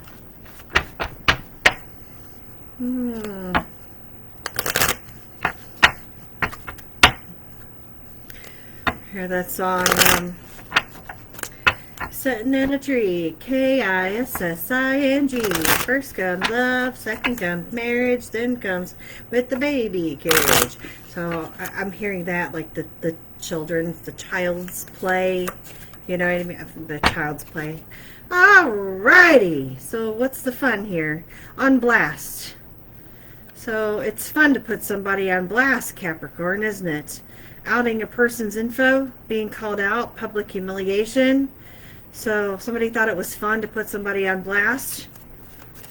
Hear that song, Sitting in a Tree, Kissing. First comes love, second comes marriage, then comes with the baby carriage. So I'm hearing that, like the child's play, you know what I mean? The child's play. Alrighty, so what's the fun here? On blast. So it's fun to put somebody on blast, Capricorn, isn't it? Outing a person's info, being called out, public humiliation. So somebody thought it was fun to put somebody on blast.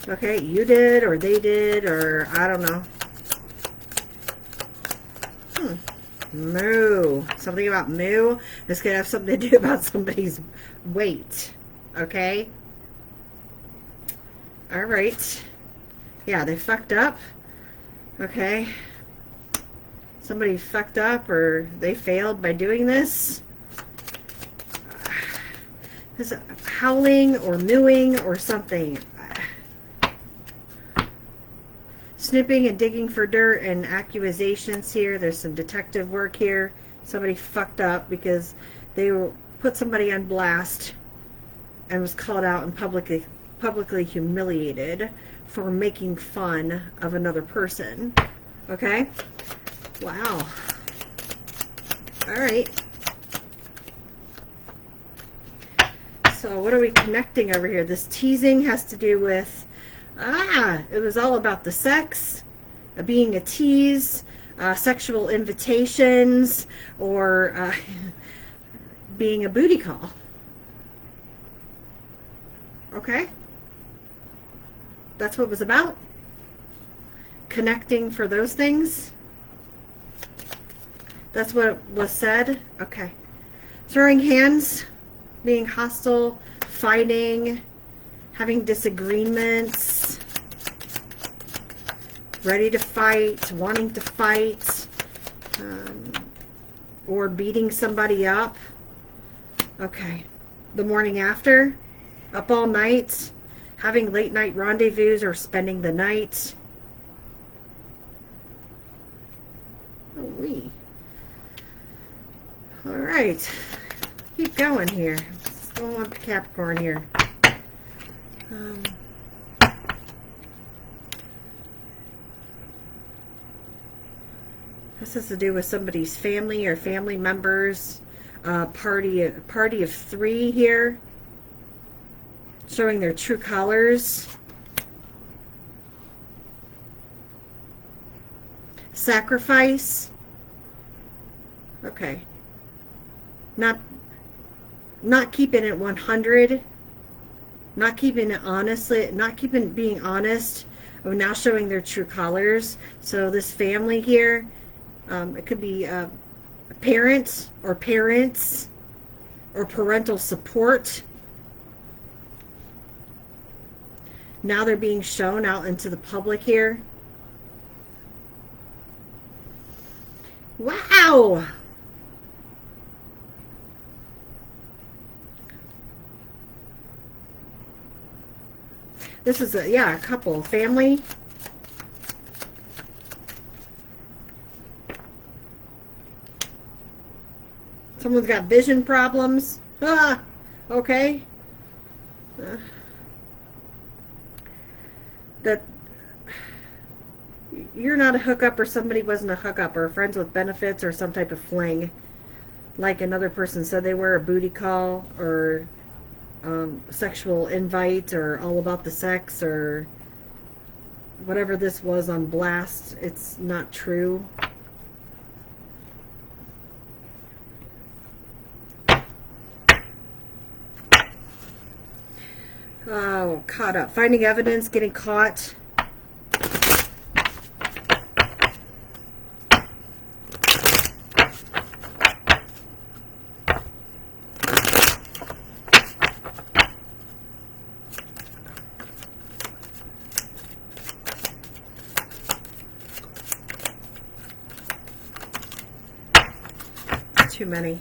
Okay, you did, or they did, or I don't know. Moo. Something about moo. This could have something to do about somebody's weight. Okay? Alright. Yeah, they fucked up. Okay. Somebody fucked up, or they failed by doing this. Is it howling or mooing or something? Snipping and digging for dirt and accusations here. There's some detective work here. Somebody fucked up because they put somebody on blast and was called out and publicly humiliated for making fun of another person. Okay? Wow. All right. So what are we connecting over here? This teasing has to do with, it was all about the sex, being a tease, sexual invitations, or being a booty call. Okay? That's what it was about? Connecting for those things? That's what was said? Okay. Throwing hands, being hostile, fighting, having disagreements, ready to fight, wanting to fight, or beating somebody up. Okay. The morning after, up all night, having late night rendezvous or spending the night. Oh, wee. All right. Keep going here. Let's go on to Capricorn here. This has to do with somebody's family or family members. Party of three here. Showing their true colors. Sacrifice. Okay. Not keeping it 100. Not keeping it honestly. Not being honest. Of now showing their true colors. So this family here, it could be parents or parental support. Now they're being shown out into the public here. Wow! This is a couple, family. Someone's got vision problems. Okay. That you're not a hookup, or somebody wasn't a hookup, or friends with benefits, or some type of fling. Like another person said they were a booty call, or sexual invite, or all about the sex, or whatever this was on blast. It's not true. Oh, caught up. Finding evidence, getting caught. Too many.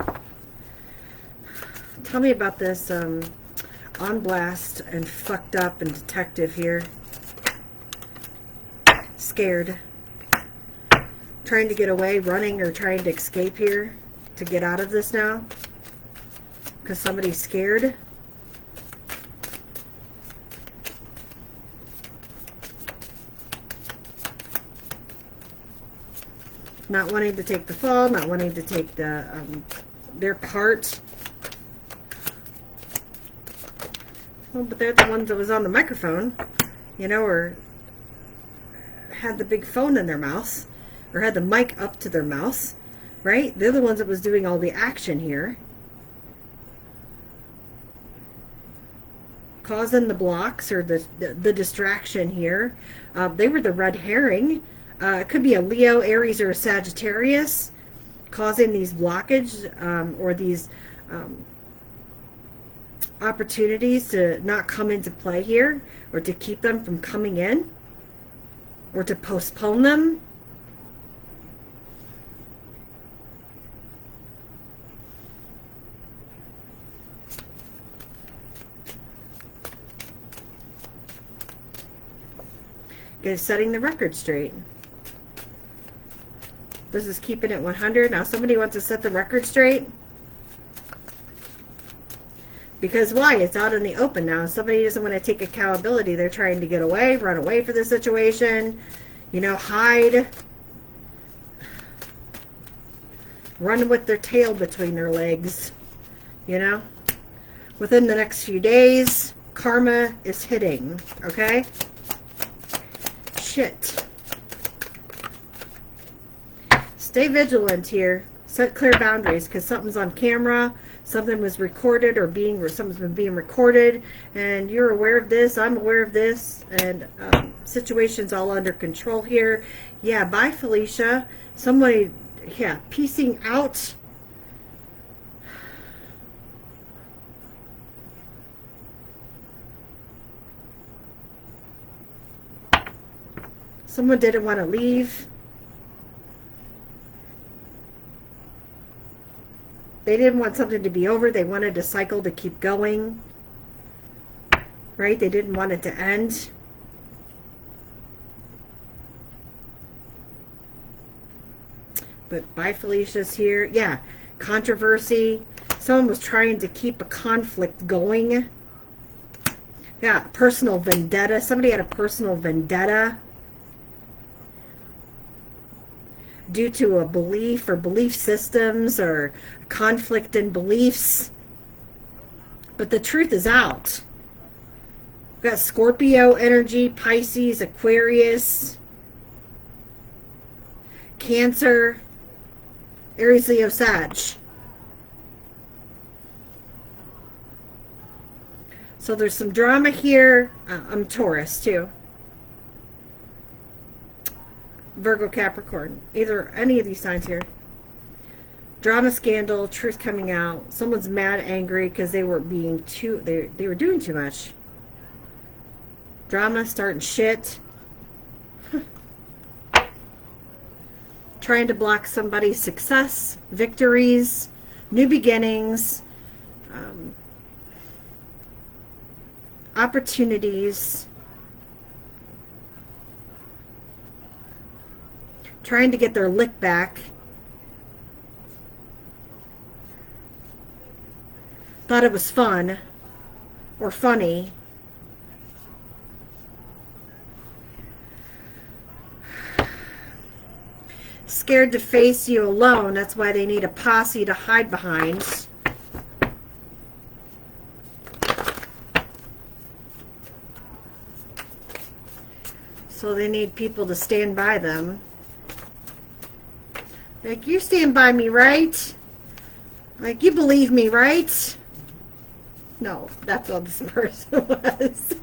Tell me about this on blast and fucked up and detective here. Scared. Trying to get away, running, or trying to escape here to get out of this now. Because somebody's scared. Not wanting to take the fall, not wanting to take the their part. Well, but they're the ones that was on the microphone, you know, or had the big phone in their mouth, or had the mic up to their mouth, right? They're the ones that was doing all the action here. Causing the blocks, or the distraction here. They were the red herring. It could be a Leo, Aries, or a Sagittarius causing these blockage, or these opportunities to not come into play here, or to keep them from coming in, or to postpone them. setting the record straight. This is keeping it 100. Now somebody wants to set the record straight. Because why? It's out in the open now. Somebody doesn't want to take accountability. They're trying to get away, run away from the situation, you know, hide. Run with their tail between their legs, you know. Within the next few days, karma is hitting, okay? Shit. Stay vigilant here. Set clear boundaries, because something's on camera, something was recorded or something's been being recorded, and you're aware of this, I'm aware of this, and situation's all under control here. Yeah, bye Felicia. Somebody, yeah, piecing out. Someone didn't want to leave. They didn't want something to be over. They wanted a cycle to keep going. Right? They didn't want it to end. But bye Felicia's here. Yeah. Controversy. Someone was trying to keep a conflict going. Yeah. Personal vendetta. Somebody had a personal vendetta due to a belief or belief systems or conflict in beliefs. But the truth is out. We've got Scorpio energy, Pisces, Aquarius, Cancer, Aries, Leo, Sag. So there's some drama here. I'm Taurus too. Virgo, Capricorn, either any of these signs here. Drama, scandal, truth coming out. Someone's mad, angry because they were being too, they were doing too much. Drama, starting shit. Trying to block somebody's success, victories, new beginnings, opportunities. Trying to get their lick back. Thought it was fun or funny. Scared to face you alone. That's why they need a posse to hide behind. So they need people to stand by them. Like, you stand by me, right? Like, you believe me, right? No, that's what this person was.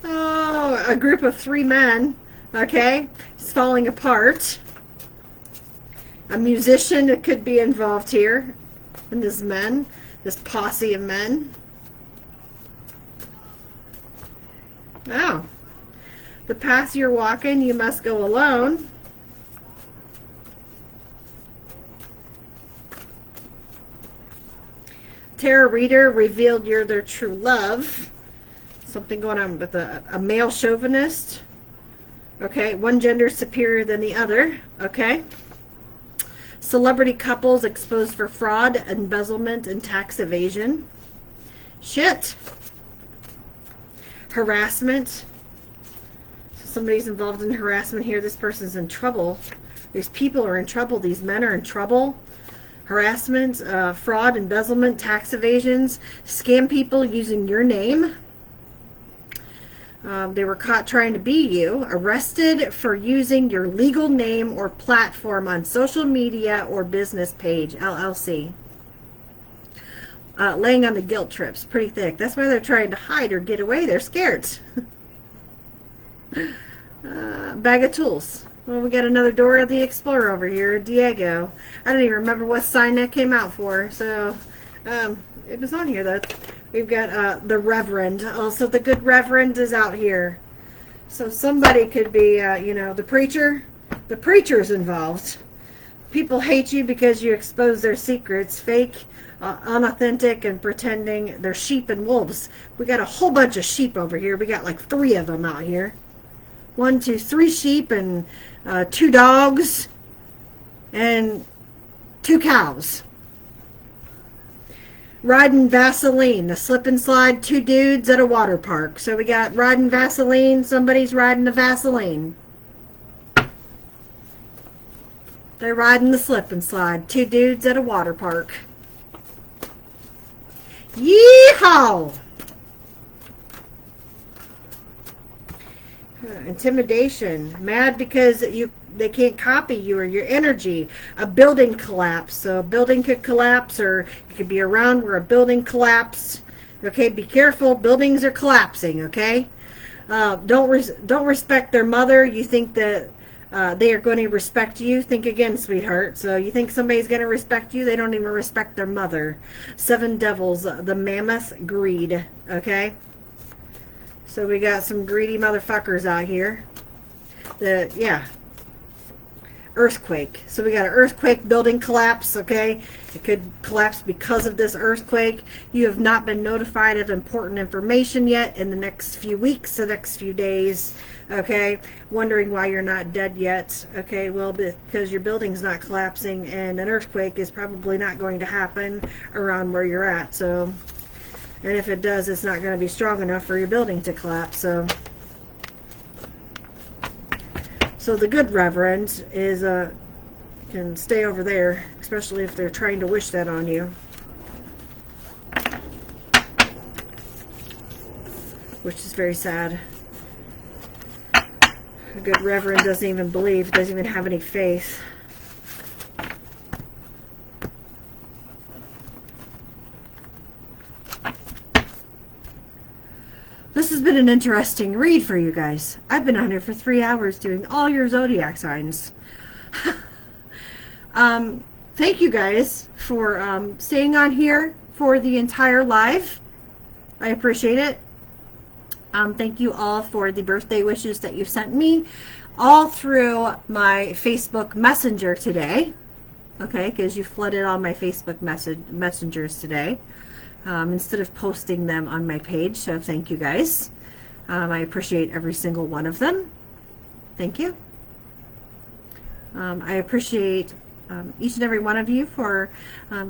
Oh, a group of 3 men, okay? It's falling apart. A musician that could be involved here. And this men, this posse of men. Oh, the path you're walking, you must go alone. Tarot reader revealed you're their true love. Something going on with a male chauvinist. Okay, one gender superior than the other. Okay. Celebrity couples exposed for fraud, embezzlement, and tax evasion. Shit. Harassment. So somebody's involved in harassment here. This person's in trouble. These people are in trouble. These men are in trouble. Harassment, fraud, embezzlement, tax evasions. Scam people using your name. They were caught trying to be you. Arrested for using your legal name or platform on social media or business page, LLC. Laying on the guilt trips, pretty thick. That's why they're trying to hide or get away. They're scared. Bag of tools. Well, we got another Dora the Explorer over here, Diego. I don't even remember what sign that came out for. So, it was on here though. We've got the Reverend. Also, the good Reverend is out here. So somebody could be, you know, the preacher. The preacher's involved. People hate you because you expose their secrets, fake, unauthentic, and pretending they're sheep and wolves. We got a whole bunch of sheep over here. We got like 3 of them out here. 1, 2, 3 sheep and 2 dogs and 2 cows. Riding Vaseline, the slip and slide, 2 dudes at a water park. So we got riding Vaseline, somebody's riding the Vaseline. They're riding the slip and slide, 2 dudes at a water park. Yeehaw! Intimidation, mad because they can't copy you or your energy. A building collapse, so a building could collapse, or you could be around where a building collapsed. Okay, be careful, buildings are collapsing. Okay, don't respect their mother. You think that they are going to respect you? Think again, sweetheart. So you think somebody's going to respect you? They don't even respect their mother. 7 devils, the mammoth, greed. Okay. So we got some greedy motherfuckers out here. Yeah. Earthquake. So we got an earthquake, building collapse, okay? It could collapse because of this earthquake. You have not been notified of important information yet in the next few weeks, the next few days, okay? Wondering why you're not dead yet, okay? Well, because your building's not collapsing and an earthquake is probably not going to happen around where you're at, so... And if it does, it's not going to be strong enough for your building to collapse. So the good reverend is can stay over there, especially if they're trying to wish that on you. Which is very sad. A good reverend doesn't even believe, doesn't even have any faith. This has been an interesting read for you guys. I've been on here for 3 hours doing all your zodiac signs. Thank you guys for staying on here for the entire live. I appreciate it. Thank you all for the birthday wishes that you sent me all through my Facebook Messenger today. Okay, because you flooded all my Facebook messengers today. Instead of posting them on my page. So thank you guys. I appreciate every single one of them. Thank you. I appreciate each and every one of you for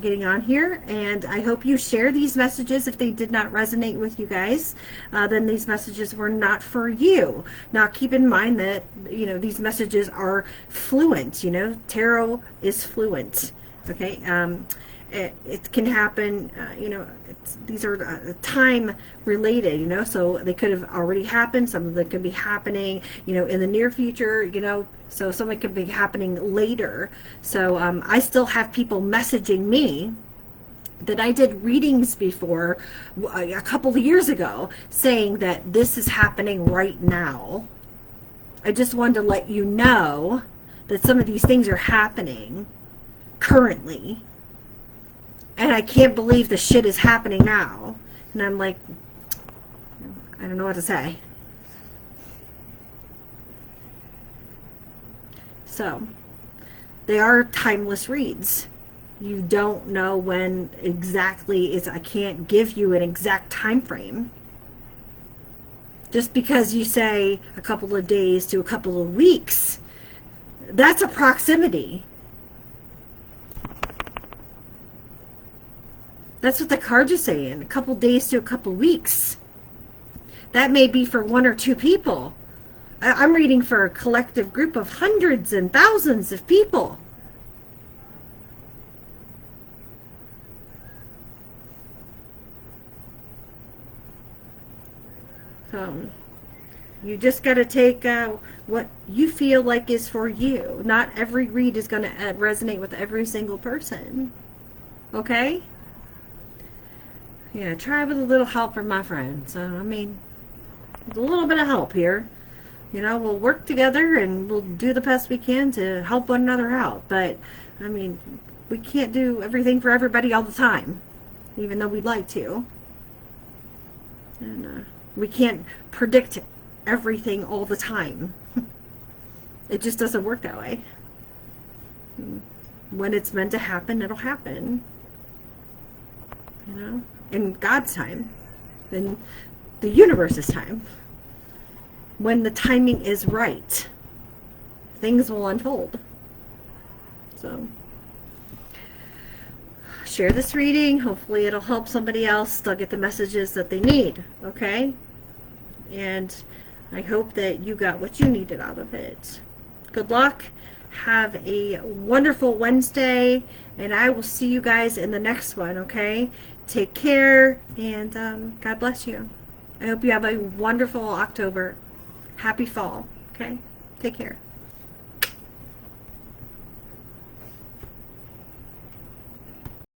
getting on here, and I hope you share these messages. If they did not resonate with you guys, then these messages were not for you. Now keep in mind that, you know, these messages are fluent. You know, tarot is fluent. Okay. It can happen, you know, these are time related, you know, so they could have already happened. Some of them could be happening, you know, in the near future, you know, so some of it could be happening later. So I still have people messaging me that I did readings before a couple of years ago saying that this is happening right now. I just wanted to let you know that some of these things are happening currently. And I can't believe the shit is happening now. And I'm like, I don't know what to say. So, they are timeless reads. You don't know when exactly I can't give you an exact time frame. Just because you say a couple of days to a couple of weeks, that's a proximity. That's what the cards are saying. A couple days to a couple weeks. That may be for 1 or 2 people. I'm reading for a collective group of hundreds and thousands of people. You just got to take what you feel like is for you. Not every read is going to resonate with every single person. Okay? Yeah, try with a little help from my friends. I mean, a little bit of help here. You know, we'll work together and we'll do the best we can to help one another out. But, I mean, we can't do everything for everybody all the time, even though we'd like to. And we can't predict everything all the time. It just doesn't work that way. when it's meant to happen, it'll happen. You know, in God's time, in the universe's time. When the timing is right, things will unfold. So, share this reading. Hopefully it'll help somebody else. They'll get the messages that they need, okay? And I hope that you got what you needed out of it. Good luck. Have a wonderful Wednesday, and I will see you guys in the next one, okay? Take care, and God bless you. I hope you have a wonderful October. Happy fall, okay? Take care.